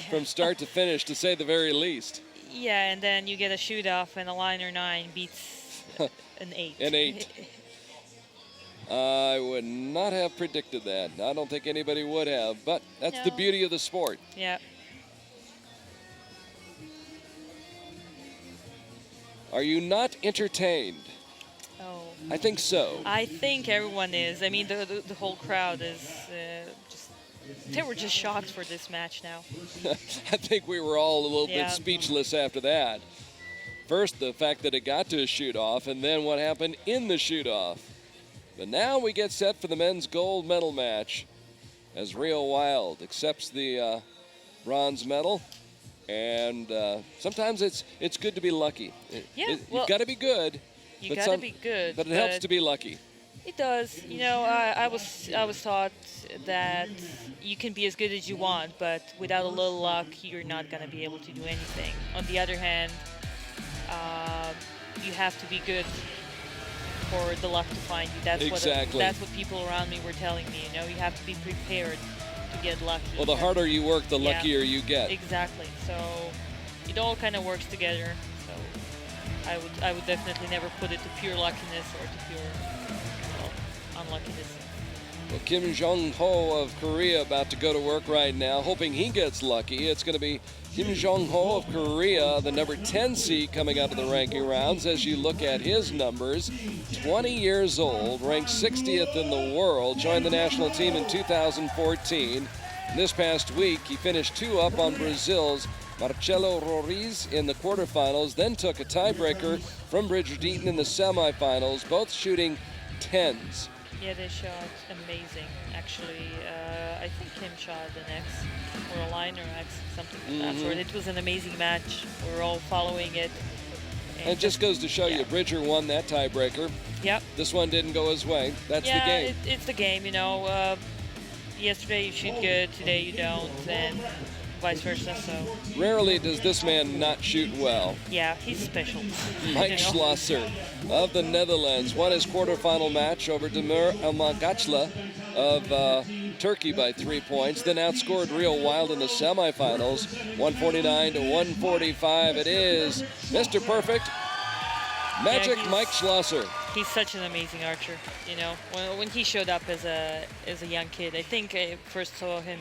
from start to finish, to say the very least. Yeah, and then you get a shoot-off, and a liner 9 beats an 8. An 8. I would not have predicted that. I don't think anybody would have, but that's the beauty of the sport. Yeah. Are you not entertained? Oh. I think so. I think everyone is. I mean, the whole crowd is just, they were just shocked for this match now. I think we were all a little bit speechless after that. First, the fact that it got to a shoot-off, and then what happened in the shoot-off. But now we get set for the men's gold medal match as Rio Wilde accepts the bronze medal. And sometimes it's good to be lucky. You've got to be good. You got to be good. But it helps to be lucky. It does. You know, I was taught that you can be as good as you want, but without a little luck, you're not going to be able to do anything. On the other hand, you have to be good for the luck to find you. That's what people around me were telling me. You know, you have to be prepared to get lucky. Well, the harder you work, the luckier you get. Exactly. So it all kind of works together. So I would definitely never put it to pure luckiness or to pure unluckiness. Well, Kim Jong-ho of Korea about to go to work right now, hoping he gets lucky. It's going to be Kim Jong-ho of Korea, the number 10 seed coming out of the ranking rounds. As you look at his numbers, 20 years old, ranked 60th in the world, joined the national team in 2014. This past week, he finished 2 up on Brazil's Marcelo Roriz in the quarterfinals, then took a tiebreaker from Bridger Deaton in the semifinals, both shooting 10s. Yeah, they shot amazing, actually. I think Kim shot an X, or a line or X, something of that sort. It was an amazing match. We were all following it. And it just goes to show you, Bridger won that tiebreaker. Yep. This one didn't go his way. That's the game. It's the game, you know. Yesterday you shoot good, today you don't, and vice versa. So rarely does this man not shoot well. Yeah, he's special. Mike Schloesser of the Netherlands won his quarterfinal match over Demir Elmagachla of Turkey by 3 points, then outscored Rio Wilde in the semifinals, 149 to 145. It is Mr. Perfect, Magic Mike Schloesser. He's such an amazing archer. You know, when he showed up as a young kid, I think I first saw him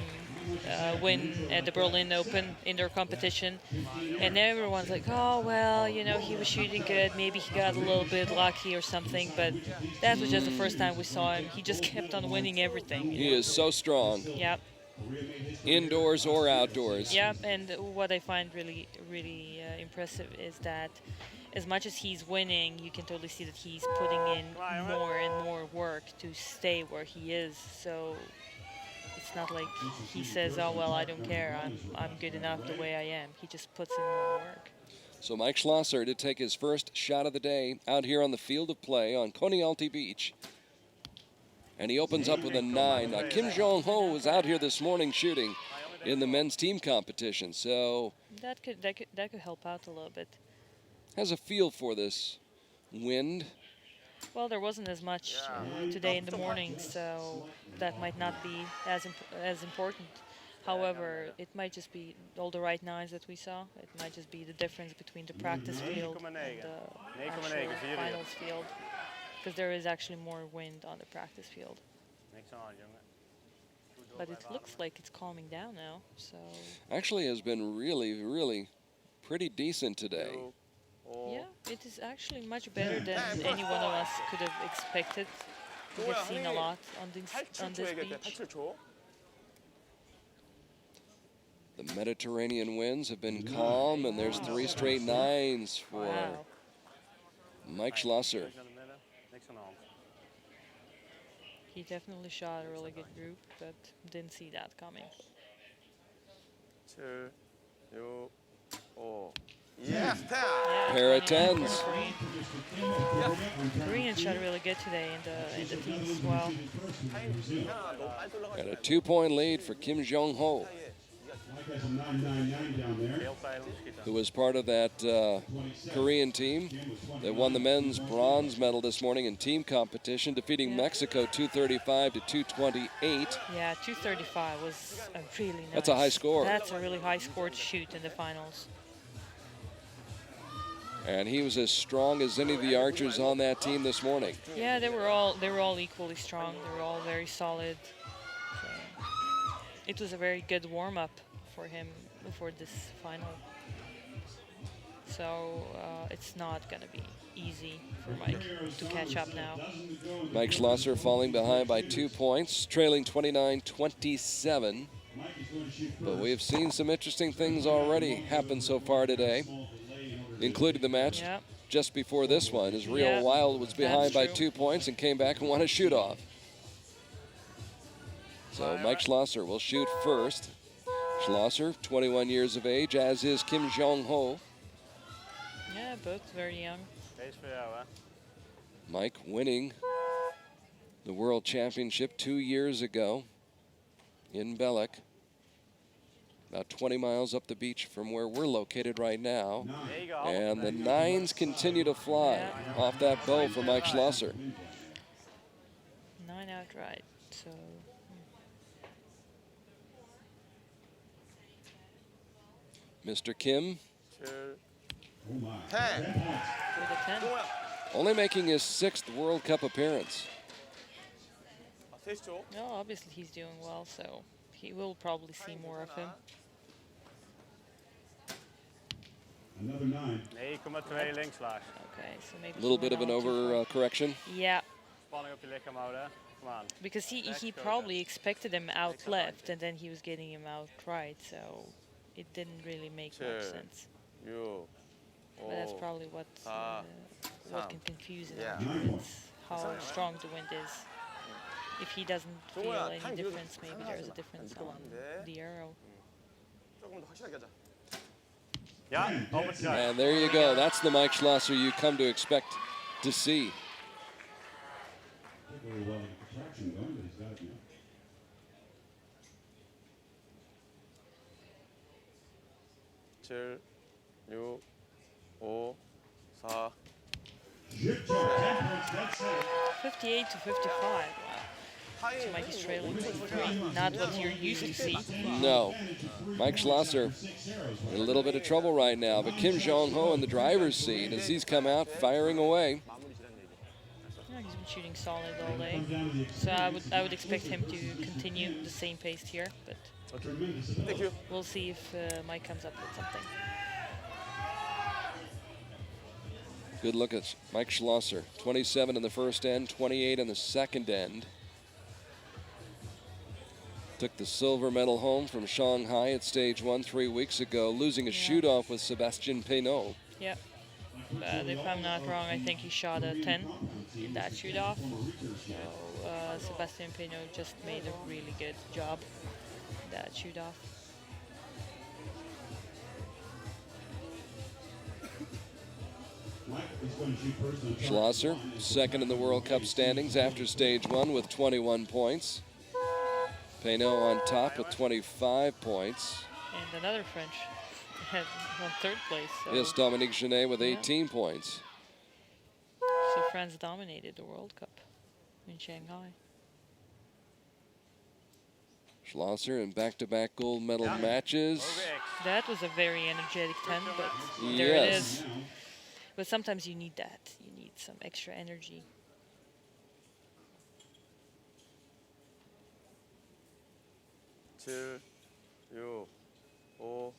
win at the Berlin Open indoor competition, and everyone's like, oh well, you know, he was shooting good, maybe he got a little bit lucky or something, but that was just the first time we saw him. He just kept on winning everything. He is so strong. Yep. Indoors or outdoors. Yep, and what I find really impressive is that as much as he's winning, you can totally see that he's putting in more and more work to stay where he is. So it's not like he says, oh, well, I don't care. I'm good enough the way I am. He just puts in more work. So Mike Schloesser to take his first shot of the day out here on the field of play on Konialti Beach. And he opens up with a 9. Now, Kim Jogho was out here this morning shooting in the men's team competition. So that could help out a little bit. Has a feel for this wind. Well, there wasn't as much today in the morning, so that might not be as important. However, it might just be all the right 9s that we saw. It might just be the difference between the practice field and the actual finals field, because there is actually more wind on the practice field. But it looks like it's calming down now. So actually has been really pretty decent today. Yeah, it is actually much better than any one of us could have expected. We have seen a lot on this beach. The Mediterranean winds have been calm, and there's 3 straight 9s for Mike Schloesser. He definitely shot a really good group, but didn't see that coming. 2, 4. Yeah, pair of 10s. Korean shot really good today in the teams as well. Got a 2-point lead for Kim Jogho, who was part of that Korean team that won the men's bronze medal this morning in team competition, defeating Mexico 235 to 228. Yeah, 235 was a really nice. That's a high score. That's a really high score to shoot in the finals. And he was as strong as any of the archers on that team this morning. Yeah, they were all equally strong. They were all very solid. So it was a very good warm-up for him for this final. So it's not going to be easy for Mike to catch up now. Mike Schloesser falling behind by 2 points, trailing 29-27. But we've seen some interesting things already happen so far today, including the match just before this one, as Rio Wilde was behind by 2 points and came back and won a shoot-off. So Mike Schloesser will shoot first. Schloesser, 21 years of age, as is Kim Jogho. Yeah, both very young. Mike winning the World Championship 2 years ago in Belek, about 20 miles up the beach from where we're located right now. And the 9s continue to fly off that bow for Mike Schloesser. 9 outright, so. Mr. Kim. 10. Only making his 6th World Cup appearance. No, obviously he's doing well, so he will probably see more of him. Another 9. 9,2 linkslaag. Okay, so maybe a little bit of an overcorrection. Yeah. Spanning op je lichaam houden. Because he probably expected him out left, and then he was getting him out right, so it didn't really make much sense. But that's probably what can confuse him. It's how strong the wind is. If he doesn't feel any difference, maybe there's a difference on the arrow. And there you go. That's the Mike Schloesser you come to expect to see. 칠, 6, 5, 4. 58 to 55. Wow. So Mike is trailing 3. Not what you're used to see. No. Mike Schloesser in a little bit of trouble right now, but Kim Jogho in the driver's seat as he's come out firing away. Yeah, he's been shooting solid all day. So I would expect him to continue the same pace here, but we'll see if Mike comes up with something. Good look at Mike Schloesser. 27 in the first end, 28 in the second end. Took the silver medal home from Shanghai at stage 1 3 weeks ago, losing a shoot-off with Sébastien Peynaud. Yeah. But if I'm not wrong, I think he shot a 10 in that shoot-off. So Sébastien Peynaud just made a really good job in that shoot-off. Schloesser, second in the World Cup standings after stage 1 with 21 points. Peynaud on top with 25 points. And another French on third place. So yes, Dominique Genet with 18 points. So France dominated the World Cup in Shanghai. Schlosser in back-to-back gold medal matches. That was a very energetic 10, but there yes. it is. But sometimes you need that. You need some extra energy. 칠, 6, 5, 4,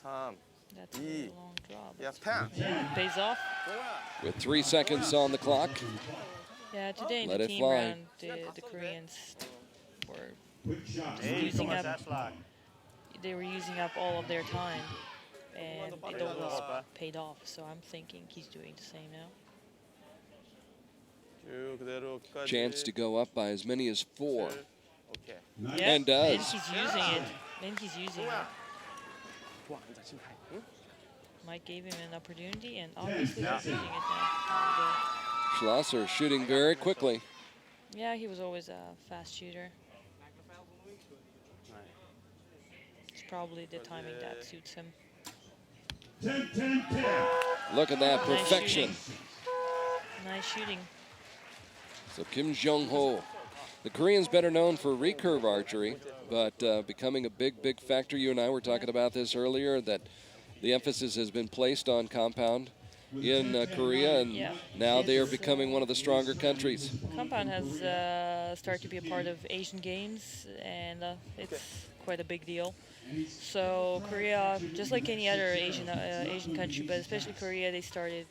3, That's a 2. really long draw. Yeah, 10. Yeah, pays off. With 3 seconds on the clock. Yeah, today in Let the it team fly. round, the Koreans were using up. They were using up all of their time, and it always paid off. So I'm thinking he's doing the same now. Chance to go up by as many as 4. Okay. And does. And he's using it. And he's using it. Mike gave him an opportunity, and obviously he's using it now. Schlosser shooting very quickly. Yeah, he was always a fast shooter. It's probably the timing that suits him. Look at that perfection. Nice shooting. So Kim Jogho, the Korean's better known for recurve archery, but becoming a big factor. You and I were talking about this earlier, that the emphasis has been placed on compound in Korea, and now they are becoming one of the stronger countries. Compound has started to be a part of Asian Games, and it's quite a big deal. So Korea, just like any other Asian country, but especially Korea, they started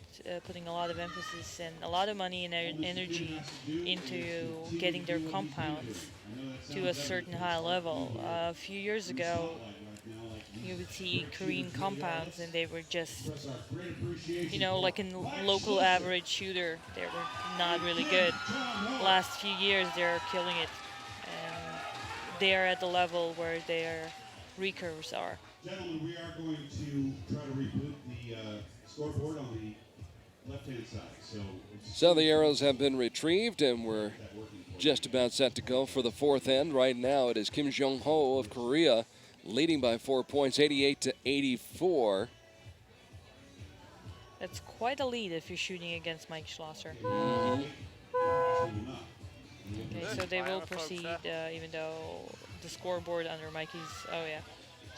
putting a lot of emphasis and a lot of money and energy into getting their compounds to a certain high level. A few years ago, you would see Korean compounds, and they were just, you know, like a local average shooter. They were not really good. Last few years, they're killing it, and they're at the level where their recurves are. Gentlemen, we are going to try to reboot the scoreboard on the left-hand side. So the arrows have been retrieved, and we're just about set to go for the fourth end. Right now, it is Kim Jogho of Korea leading by 4 points, 88 to 84. That's quite a lead if you're shooting against Mike Schloesser. Okay, so they will proceed even though the scoreboard under Mikey's, oh yeah.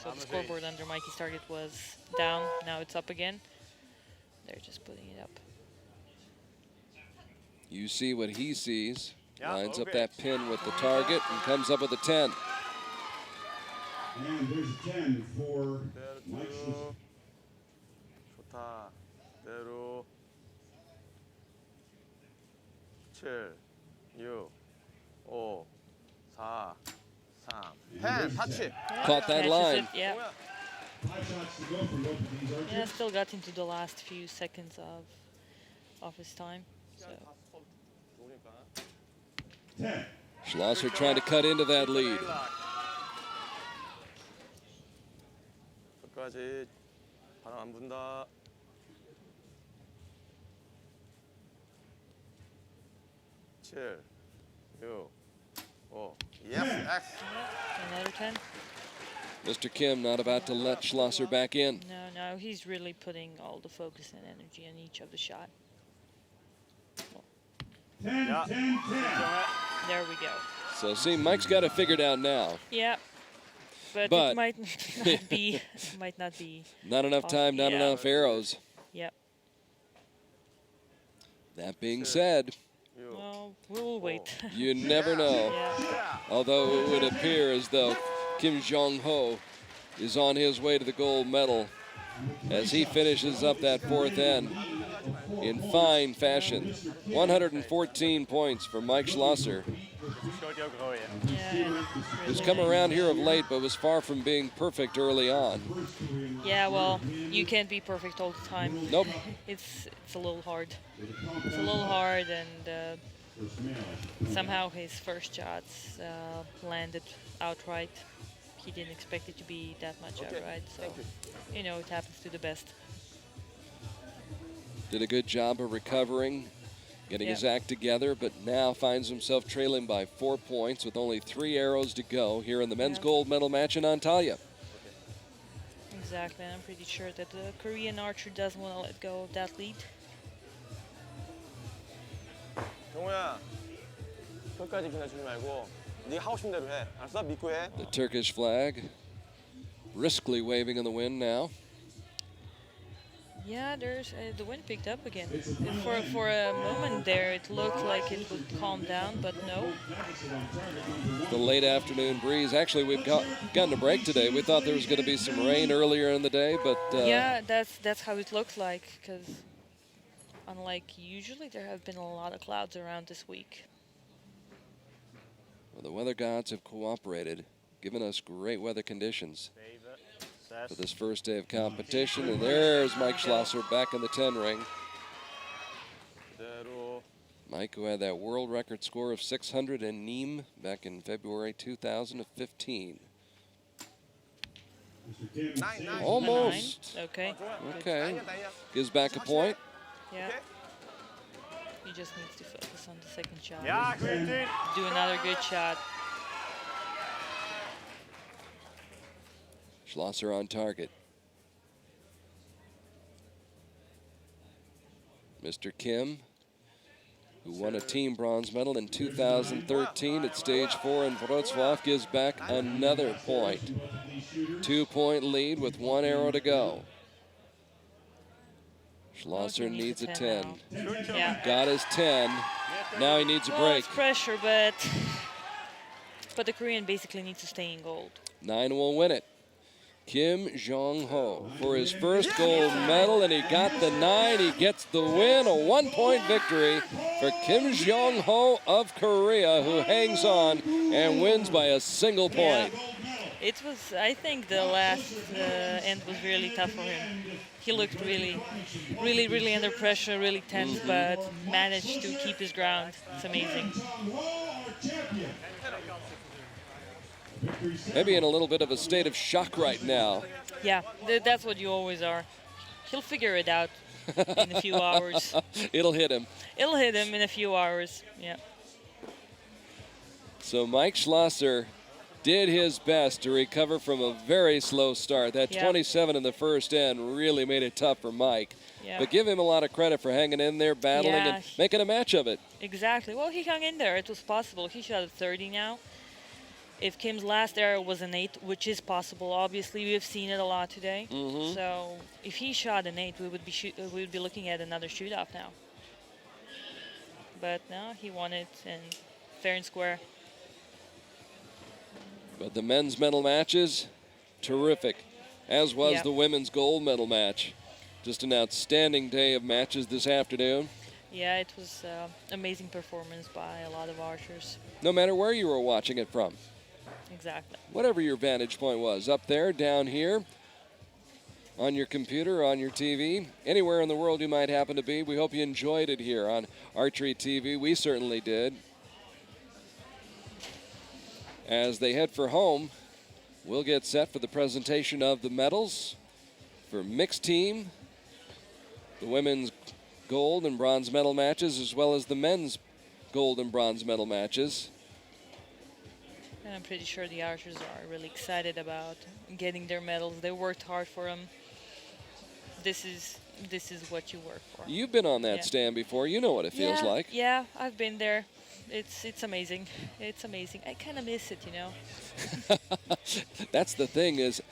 So the scoreboard under Mikey's target was down, now it's up again. They're just putting it up. You see what he sees, lines up that pin with the target and comes up with a 10. And there's a 10 for Mike Schloesser. 좋다. 대로 7, 6, 5, 4, 3, 10. touch. Caught that line. Yeah. 5 shots to go for both of these archers. Yeah, still got into the last few seconds of his time. So. 10. Schloesser trying to cut into that lead. 끝까지 바람 안 분다. 7, 6, 5. Yes, X. Another 10. Mr. Kim not about to let Schloesser back in. No, he's really putting all the focus and energy on each of the shot. 10, 10, 10. There we go. So see, Mike's got it figured out now. Yeah. But it might not be. Not enough time, not enough arrows. Yep. That being said, well, we'll wait. You never know. Yeah. Although it would appear as though Kim Jogho is on his way to the gold medal as he finishes up that fourth end in fine fashion. 114 points for Mike Schloesser, who's come around here of late but was far from being perfect early on. Yeah, well, you can't be perfect all the time. Nope. It's a little hard. It's a little hard, and somehow his first shots landed outright. He didn't expect it to be that much outright, so, you know, it happens to the best. Did a good job of recovering, getting his act together, but now finds himself trailing by 4 points with only 3 arrows to go here in the men's gold medal match in Antalya. Exactly, and I'm pretty sure that the Korean archer doesn't want to let go of that lead. 정우야, 끝까지 기다리지 말고 네가 하고 싶은 대로 해. 알았어? 믿고 해. The Turkish flag briskly waving in the wind now. Yeah, there's the wind picked up again. And for a moment there, it looked like it would calm down, but no. The late afternoon breeze. Actually, we've gotten a break today. We thought there was going to be some rain earlier in the day, but yeah, that's how it looked like. Because unlike usually, there have been a lot of clouds around this week. Well, the weather gods have cooperated, given us great weather conditions for this first day of competition. And there's Mike Schloesser back in the 10 ring. Mike, who had that world record score of 600 in Nîmes back in February 2015. Almost. Okay. Okay. Gives back a point. Yeah. He just needs to focus on the second shot. Yeah, great. Do another good shot. Schloesser on target. Mr. Kim, who won a team bronze medal in 2013 at stage 4 in Wroclaw, gives back another point. 2-point lead with 1 arrow to go. Schloesser needs a 10. Yeah. Got his 10. Now he needs a Well, break. it's pressure, but the Korean basically needs to stay in gold. 9 will win it. Kim Jogho for his first gold medal, and he got the 9. He gets the win, a 1-point victory for Kim Jogho of Korea, who hangs on and wins by a single point. Yeah. It was, I think the last end was really tough for him. He looked really under pressure, really tense, but managed to keep his ground. It's amazing. Maybe in a little bit of a state of shock right now. Yeah, that's what you always are. He'll figure it out in a few hours. It'll hit him. It'll hit him in a few hours, yeah. So Mike Schloesser did his best to recover from a very slow start. That 27 in the first end really made it tough for Mike. Yeah. But give him a lot of credit for hanging in there, battling, and making a match of it. Exactly. Well, he hung in there. It was possible. He shot at 30 now. If Kim's last arrow was an 8, which is possible, obviously we've seen it a lot today. So if he shot an 8, we would be looking at another shoot-off now. But no, he won it, and fair and square. But the men's medal matches, terrific, as was the women's gold medal match. Just an outstanding day of matches this afternoon. Yeah, it was amazing performance by a lot of archers. No matter where you were watching it from. Exactly. Whatever your vantage point was, up there, down here, on your computer, on your TV, anywhere in the world you might happen to be. We hope you enjoyed it here on Archery TV. We certainly did. As they head for home, we'll get set for the presentation of the medals for mixed team, the women's gold and bronze medal matches, as well as the men's gold and bronze medal matches. And I'm pretty sure the archers are really excited about getting their medals. They worked hard for them. This is what you work for. You've been on that stand before. You know what it feels like. Yeah, I've been there. It's amazing. It's amazing. I kind of miss it, you know. That's the thing, is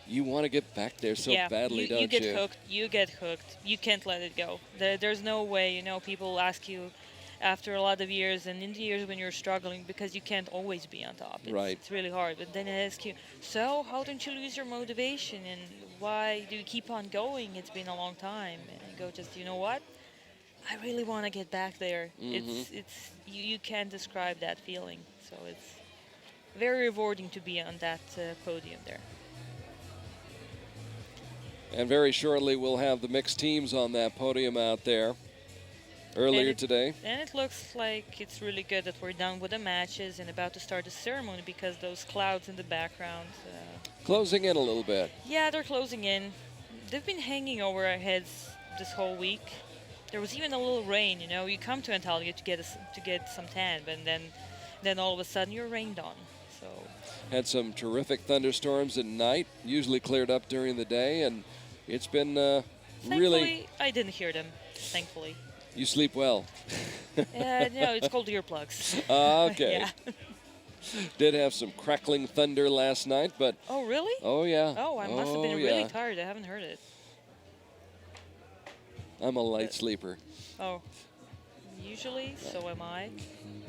you want to get back there so badly, don't you? You get hooked. You get hooked. You can't let it go. There's no way, you know, people ask you after a lot of years and in the years when you're struggling, because you can't always be on top. It's really hard. But then they ask you, so how don't you lose your motivation and why do you keep on going? It's been a long time. And I go, just, you know what? I really want to get back there. It's you can't describe that feeling. So it's very rewarding to be on that podium there. And very shortly we'll have the mixed teams on that podium out there. Earlier today. And it looks like it's really good that we're done with the matches and about to start the ceremony, because those clouds in the background. Closing in a little bit. Yeah, they're closing in. They've been hanging over our heads this whole week. There was even a little rain, you know. You come to Antalya to get some tan, but then all of a sudden you're rained on. So had some terrific thunderstorms at night, usually cleared up during the day, and it's been really. I didn't hear them, thankfully. You sleep well. No, it's called earplugs. Okay. Yeah. Did have some crackling thunder last night, but. Oh, really? Oh, yeah. Oh, I must have been really tired. I haven't heard it. I'm a light sleeper. Oh, usually, so am I.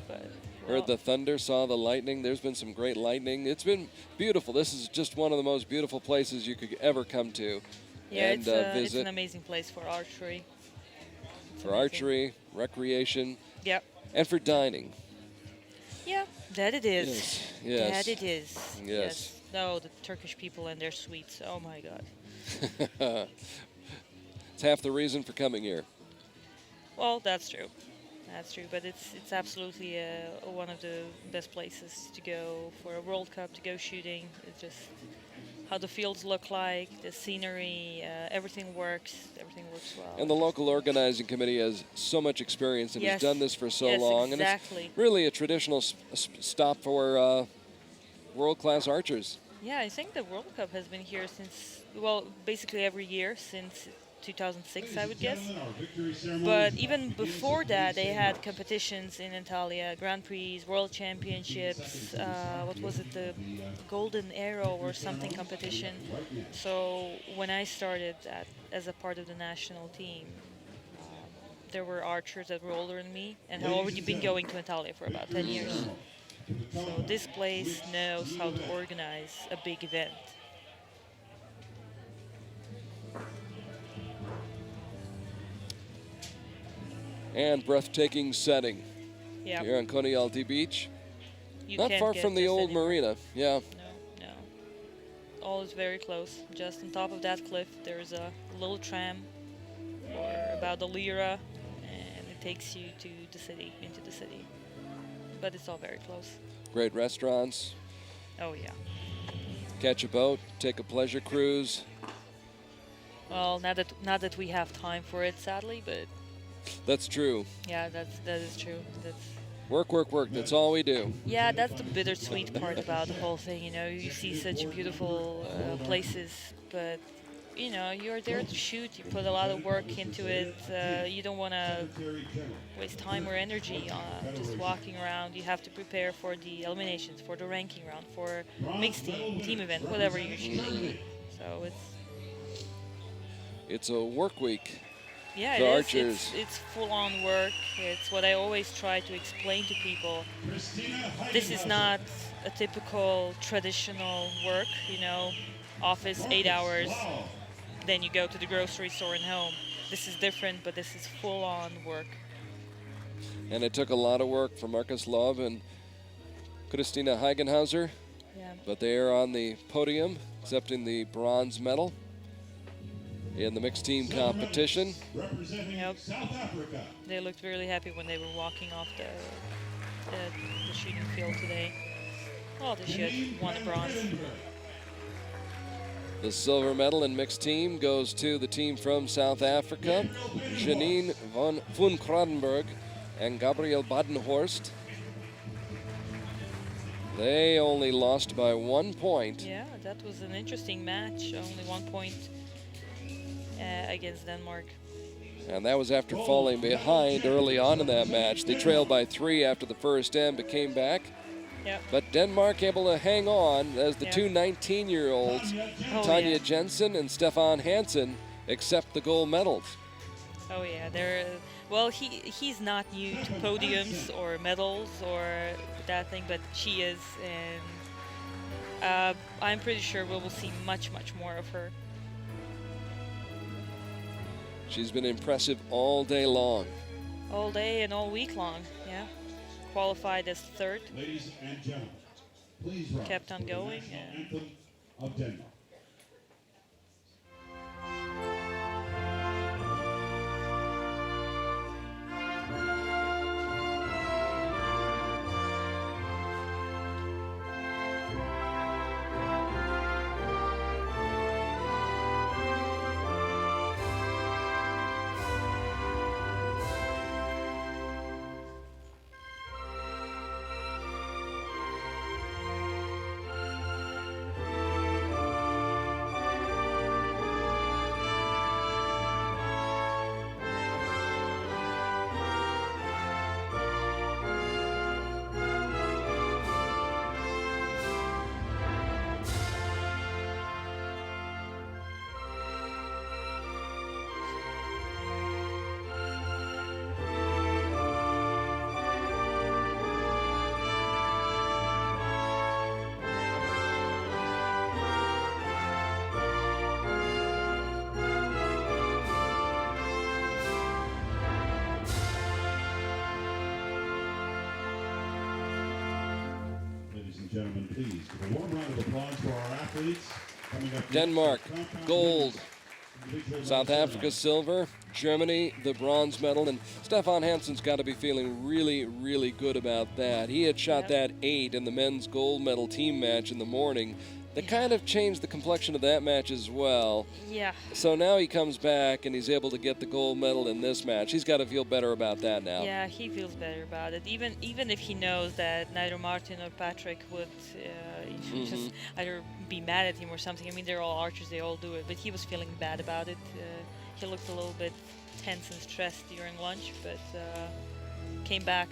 But heard the thunder, saw the lightning. There's been some great lightning. It's been beautiful. This is just one of the most beautiful places you could ever come to. Yeah, and it's visit. an amazing place for archery. For archery, recreation, yep, and for dining. Yeah, that it is. Yes. That it is. Yes. No, the Turkish people and their sweets. Oh my God. It's half the reason for coming here. Well, that's true. That's true, but it's absolutely one of the best places to go for a World Cup, to go shooting. It's just how the fields look like, the scenery, everything works well. And the local organizing committee has so much experience and has done this for so long. Exactly. And it's really a traditional stop for world-class archers. Yeah, I think the World Cup has been here since, well, basically every year since 2006, I would guess. But even before that, they had competitions in Antalya, Grand Prix, World Championships, what was it, the Golden Arrow or something competition. So when I started as a part of the national team, there were archers that were older than me and had already been going to Antalya for about 10 years. So this place knows how to organize a big event. And breathtaking setting here on Konyaaltı Beach. Not far from the old marina. Yeah. No. All is very close. Just on top of that cliff, there's a little tram for about a lira, and it takes you to the city, into the city. But it's all very close. Great restaurants. Oh, yeah. Catch a boat, take a pleasure cruise. Well, not that we have time for it, sadly, but. That's true. Yeah, that is true. That's work. That's all we do. Yeah, that's the bittersweet part about the whole thing. You know, you see such beautiful places, but you know, you're there to shoot. You put a lot of work into it. You don't want to waste time or energy on just walking around. You have to prepare for the eliminations, for the ranking round, for mixed team event, whatever you're shooting. So it's a work week. Yeah, it is. It's full-on work. It's what I always try to explain to people. This is not a typical traditional work, you know, office 8 hours, then you go to the grocery store and home. This is different, but this is full-on work. And it took a lot of work for Marcus Love and Christina Heigenhauser. Yeah. But they are on the podium, accepting the bronze medal in the mixed team competition. Representing South Africa. They looked really happy when they were walking off the shooting field today. Oh, they should won a bronze. The silver medal in mixed team goes to the team from South Africa, Janine van Kradenberg and Gabriel Badenhorst. They only lost by 1 point. Yeah, that was an interesting match. Only 1 point against Denmark. And that was after falling behind early on in that match. They trailed by 3 after the first end, but came back. Yep. But Denmark able to hang on as the two 19-year-olds, Tanya Jensen and Stefan Hansen, accept the gold medals. Oh yeah, they're well. He's not new to podiums or medals or that thing, but she is, and I'm pretty sure we will see much more of her. She's been impressive all day long. All day and all week long, yeah. Qualified as third. Ladies and gentlemen, please rise. Kept on going. Anthem of Denmark. Gentlemen, please give a warm round of applause for our athletes. Coming up Denmark, gold. South Africa, silver. Germany, the bronze medal. And Stefan Hansen's got to be feeling really good about that. He had shot that 8 in the men's gold medal team match in the morning. That kind of changed the complexion of that match as well. Yeah. So now he comes back and he's able to get the gold medal in this match. He's got to feel better about that now. Yeah, he feels better about it. Even if he knows that neither Martin or Patrick would just either be mad at him or something. I mean, they're all archers, they all do it. But he was feeling bad about it. He looked a little bit tense and stressed during lunch, but came back,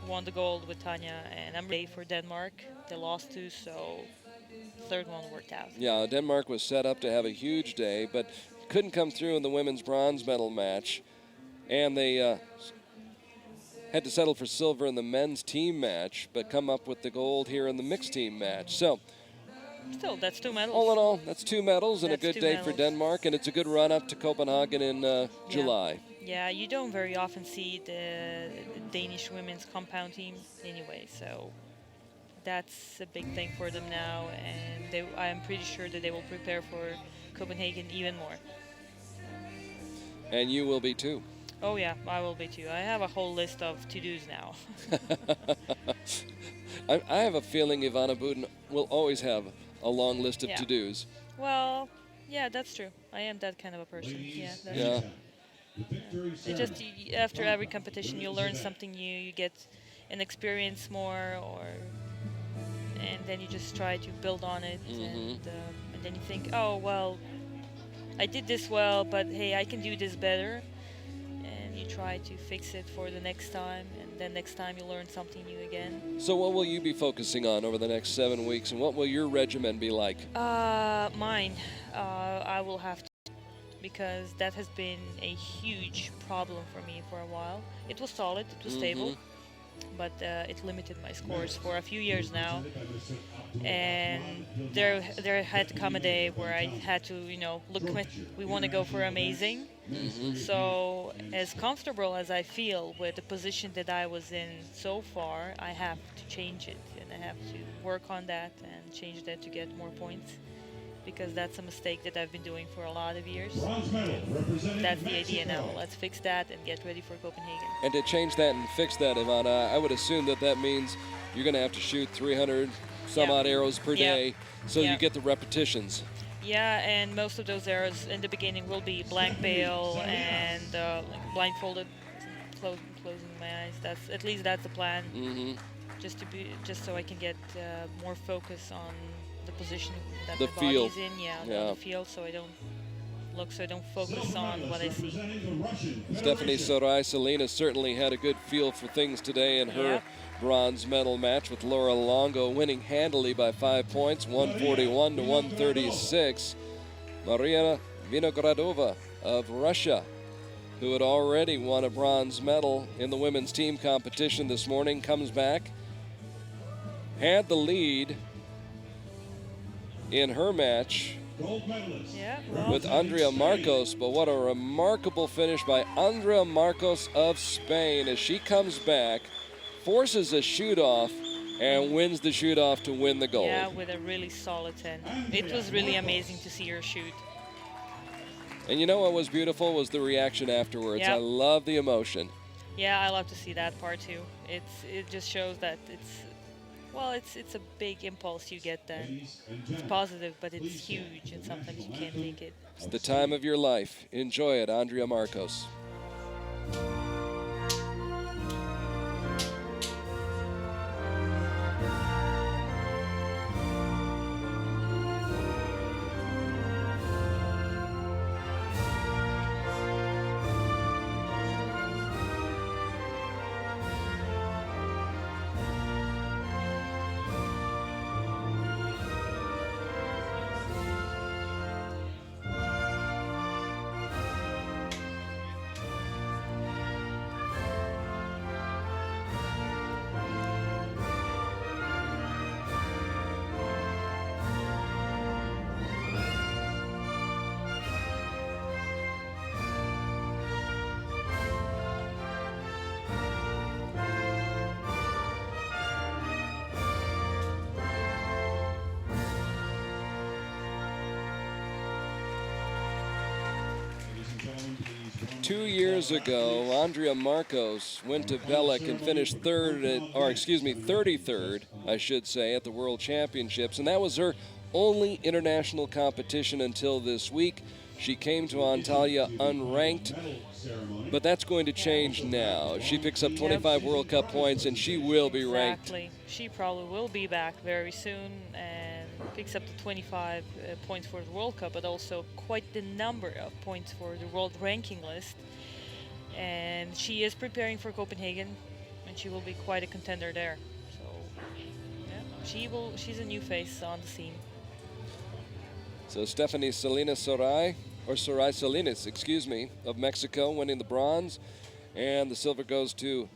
won the gold with Tanya, and I'm ready for Denmark. They lost 2, so third one worked out. Yeah, Denmark was set up to have a huge day, but couldn't come through in the women's bronze medal match. And they had to settle for silver in the men's team match, but come up with the gold here in the mixed team match. So, still, that's 2 medals. All in all, that's 2 medals and that's a good 2 day medals. for Denmark, and it's a good run up to Copenhagen in July. Yeah, you don't very often see the Danish women's compound team anyway, so that's a big thing for them now, and I'm pretty sure that they will prepare for Copenhagen even more. And you will be too. Oh yeah, I will be too. I have a whole list of to-dos now. I have a feeling Ivana Buden will always have a long list of Yeah. to-dos. Well, yeah, that's true. I am that kind of a person. Yeah, that's Yeah. true. It just after every competition, you learn something new. You get an experience more, and then you just try to build on it, and then you think, oh well, I did this well, but hey, I can do this better, and you try to fix it for the next time, and then next time you learn something new again. So what will you be focusing on over the next 7 weeks, and what will your regimen be like? Mine, I will have to, because that has been a huge problem for me for a while. It was solid, it was stable, but it limited my scores for a few years now. And there had to come a day where I had to, look, we want to go for amazing. So as comfortable as I feel with the position that I was in so far, I have to change it, and I have to work on that and change that to get more points, because that's a mistake that I've been doing for a lot of years. That's the idea now. Let's fix that and get ready for Copenhagen. And to change that and fix that, Ivana, I would assume that means you're going to have to shoot 300 some odd arrows per day, so you get the repetitions. Yeah, and most of those arrows in the beginning will be blank bail and like blindfolded, closing my eyes. That's the plan. Just so I can get more focus on the position that the my field. body's in, on the field, so I don't focus on what I see. Stephanie Sarai certainly had a good feel for things today in her bronze medal match, with Laura Longo winning handily by 5 points, 141 to 136. Mariia Vinogradova of Russia, who had already won a bronze medal in the women's team competition this morning, comes back, had the lead in her match with Andrea Marcos, but what a remarkable finish by Andrea Marcos of Spain as she comes back, forces a shoot-off, and wins the shoot-off to win the gold. Yeah, with a really solid 10. It was really amazing to see her shoot. And you know what was beautiful was the reaction afterwards. I love the emotion. Yeah, I love to see that part too. It just shows that it's a big impulse you get then. It's positive, but it's huge, and sometimes you can't take it. It's the time of your life. Enjoy it, Andrea Marcos. 2 years ago, Andrea Marcos went to Belek and finished 33rd, I should say, at the World Championships, and that was her only international competition until this week. She came to Antalya unranked, but that's going to change now. She picks up 25 World Cup points, and she will be ranked. Exactly. She probably will be back very soon and picks up the 25 points for the World Cup, but also quite the number of points for the world ranking list. And she is preparing for Copenhagen, and she will be quite a contender there. So, yeah, she's a new face on the scene. So Stephanie Sarai Salinas, of Mexico, winning the bronze. And the silver goes to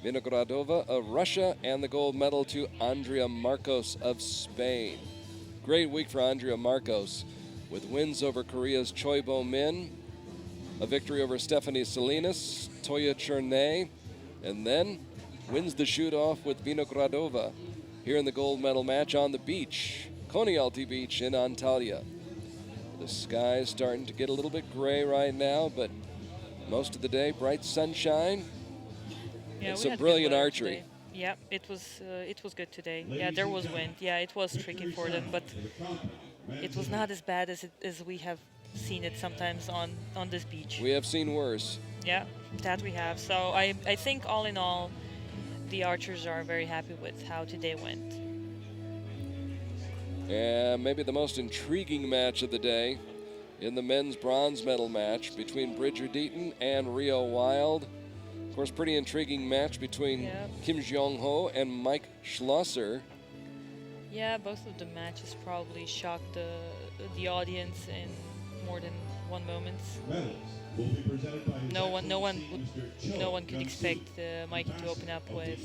Vinogradova of Russia, and the gold medal to Andrea Marcos of Spain. Great week for Andrea Marcos, with wins over Korea's Choi Bo-min, a victory over Stephanie Salinas, Toya Chernay, and then wins the shoot-off with Vinogradova here in the gold medal match on the beach, Konialty Beach in Antalya. The sky's starting to get a little bit gray right now, but most of the day, bright sunshine. Yeah, and some brilliant archery. Today. Yeah, it was good today. Yeah, there was wind. Yeah, it was tricky for them, but it was not as bad as we have seen it sometimes on this beach. We have seen worse. Yeah, that we have. So I think all in all, the archers are very happy with how today went. And maybe the most intriguing match of the day in the men's bronze medal match between Bridger Deaton and Rio Wilde. Of course, pretty intriguing match between Kim Jogho and Mike Schloesser. Yeah, both of the matches probably shocked the audience in more than one moment. no one could expect Mikey to open up with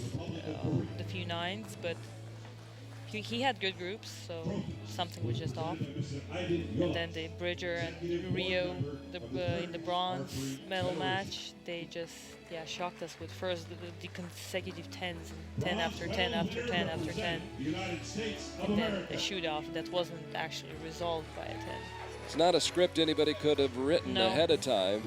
the few nines, but he had good groups, so something was just off. And then the Bridger and Rio in the bronze medal match, they just shocked us with first the consecutive 10s, 10 after 10 after 10 after 10, and then a shoot-off that wasn't actually resolved by a 10. It's not a script anybody could have written ahead of time.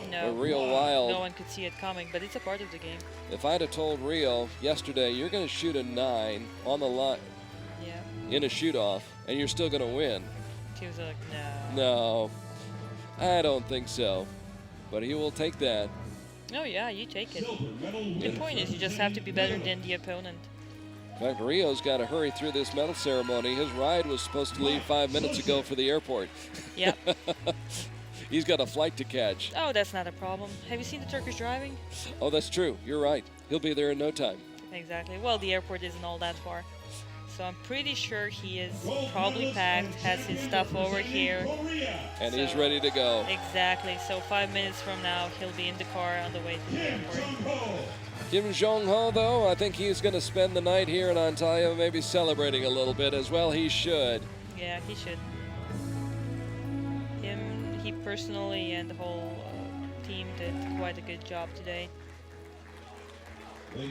No. Rio Wilde. No one could see it coming, but it's a part of the game. If I'd have told Rio yesterday, you're going to shoot a 9 on the line in a shoot-off, and you're still going to win. He was like, no. No, I don't think so. But he will take that. Oh, yeah, you take it. The point is you just have to be better than the opponent. In fact, Rio's got to hurry through this medal ceremony. His ride was supposed to leave 5 minutes ago for the airport. Yep. He's got a flight to catch. Oh, that's not a problem. Have you seen the Turkish driving? Oh, that's true. You're right. He'll be there in no time. Exactly. Well, the airport isn't all that far. So I'm pretty sure he is probably packed, has his stuff over here. And he's ready to go. Exactly. So 5 minutes from now, he'll be in the car on the way to the airport. Kim Jogho, though, I think he's going to spend the night here in Antalya, maybe celebrating a little bit as well. He should. Yeah, he should. He personally and the whole team did quite a good job today.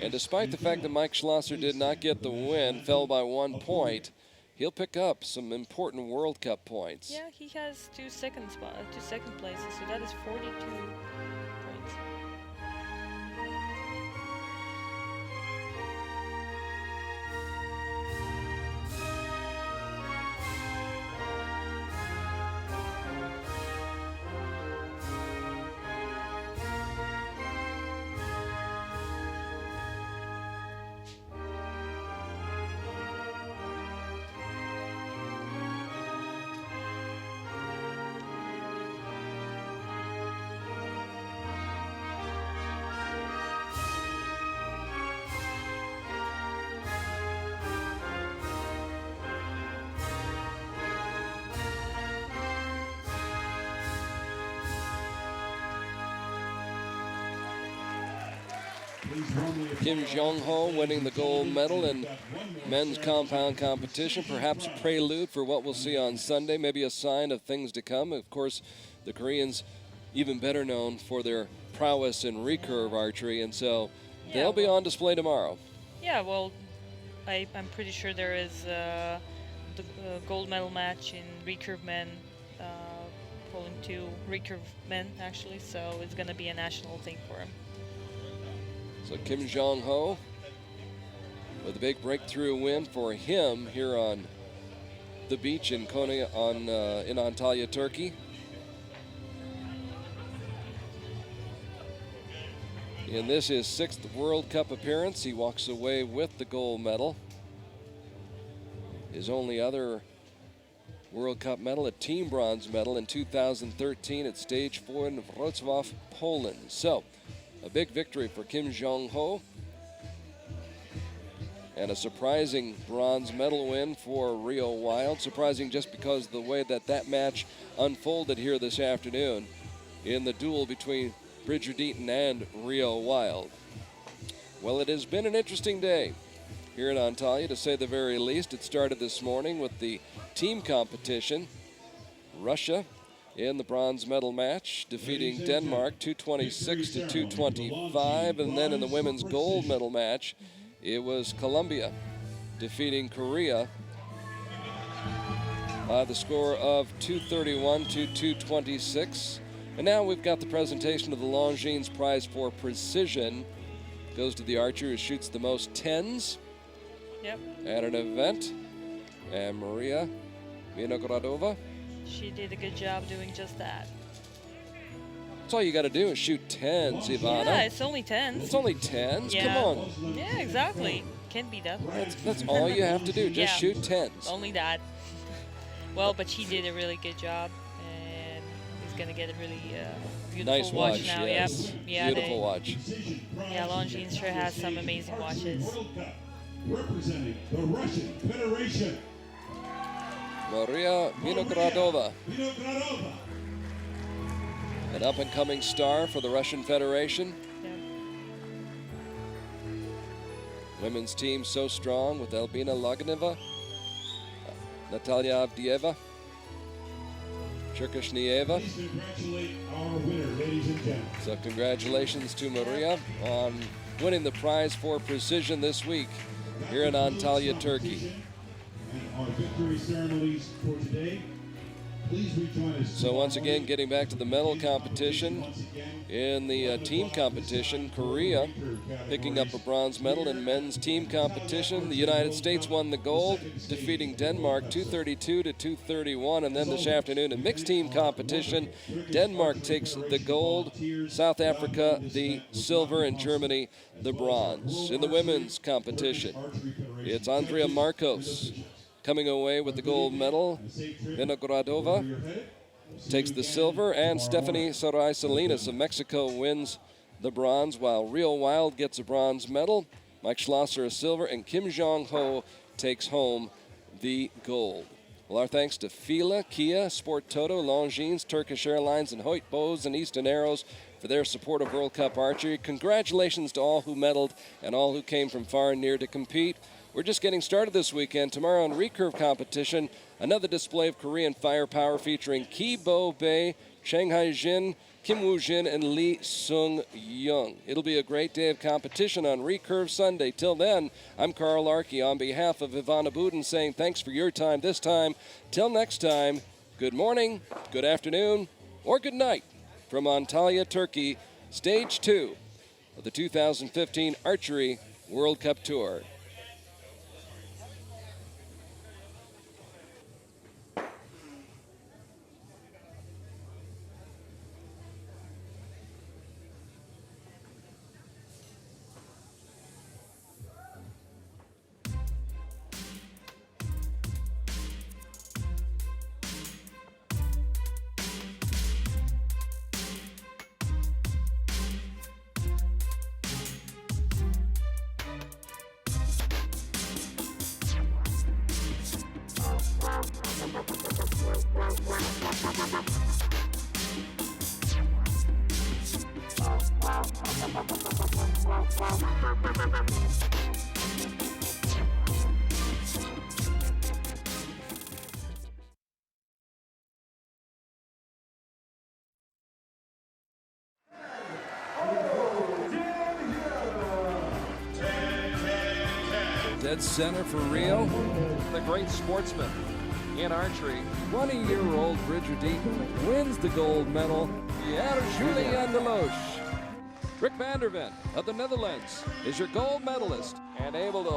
And despite the fact that Mike Schloesser did not get the win, fell by 1 point, he'll pick up some important World Cup points. Yeah, he has two second places, so that is 42 points. Kim Jogho winning the gold medal in men's compound competition, perhaps a prelude for what we'll see on Sunday, maybe a sign of things to come. Of course, the Koreans even better known for their prowess in recurve archery, and so they'll be on display tomorrow. Yeah, well, I'm pretty sure there is the gold medal match in recurve men, pulling 2 recurve men actually, so it's going to be a national thing for him. So Kim Jogho with a big breakthrough win for him here on the beach in Konya in Antalya, Turkey. In this his 6th World Cup appearance, he walks away with the gold medal. His only other World Cup medal, a team bronze medal in 2013 at stage 4 in Wroclaw, Poland. So, a big victory for Kim Jogho, and a surprising bronze medal win for Rio Wilde. Surprising just because of the way that match unfolded here this afternoon in the duel between Bridger Deaton and Rio Wilde. Well, it has been an interesting day here in Antalya, to say the very least. It started this morning with the team competition. Russia in the bronze medal match, defeating Denmark 226 to 225, and then in the women's gold medal match, it was Colombia defeating Korea by the score of 231 to 226. And now we've got the presentation of the Longines Prize for Precision. Goes to the archer who shoots the most 10s at an event, and Mariia Vinogradova. She did a good job doing just that. That's all you got to do is shoot 10s, Ivana. Yeah, it's only 10s. It's only 10s? Yeah. Come on. Yeah, exactly. Can't be that hard. That's all you have to do. Just shoot 10s. Only that. Well, but she did a really good job, and he's going to get a really beautiful nice watch now. Yes. Yep. Yeah, beautiful watch. Yeah, Longines sure has some amazing watches. Representing the Russian Federation, Mariia Vinogradova. an up-and-coming star for the Russian Federation. Yeah. Women's team so strong with Albina Lagneva, Natalia Avdieva, Cherkashnieva. Please congratulate our winner, ladies and gentlemen. So congratulations to Mariia on winning the prize for precision this week here in Antalya, Turkey. And our victory ceremonies for today. Please rejoin us. So once again, getting back to the medal competition, in the team competition, Korea picking up a bronze medal in men's team competition. The United States won the gold, defeating Denmark 232 to 231. And then this afternoon in mixed team competition, Denmark takes the gold, South Africa the silver, and Germany the bronze. In the women's competition, it's Andrea Marcos coming away with the gold medal. Vinogradova takes the silver, and Sarai SALINAS of Mexico wins the bronze, while Wilde gets a bronze medal, Mike Schloesser a silver, and Kim Jogho takes home the gold. Well, our thanks to Fila, Kia, Sport Toto, Longines, Turkish Airlines, and Hoyt Bows and Easton Arrows for their support of World Cup Archery. Congratulations to all who medaled and all who came from far and near to compete. We're just getting started this weekend. Tomorrow in recurve competition, another display of Korean firepower featuring Ki Bo Bae, Shanghai Jin, Kim Woo Jin, and Lee Sung Young. It'll be a great day of competition on recurve Sunday. Till then, I'm Carl Arky on behalf of Ivana Buden saying thanks for your time this time. Till next time, good morning, good afternoon, or good night from Antalya, Turkey, Stage 2 of the 2015 Archery World Cup Tour. Dead center for Rio, the great sportsman in archery, 20-year-old Bridger Deaton wins the gold medal. Julian de Loche. Rick van der Ven of the Netherlands is your gold medalist and able to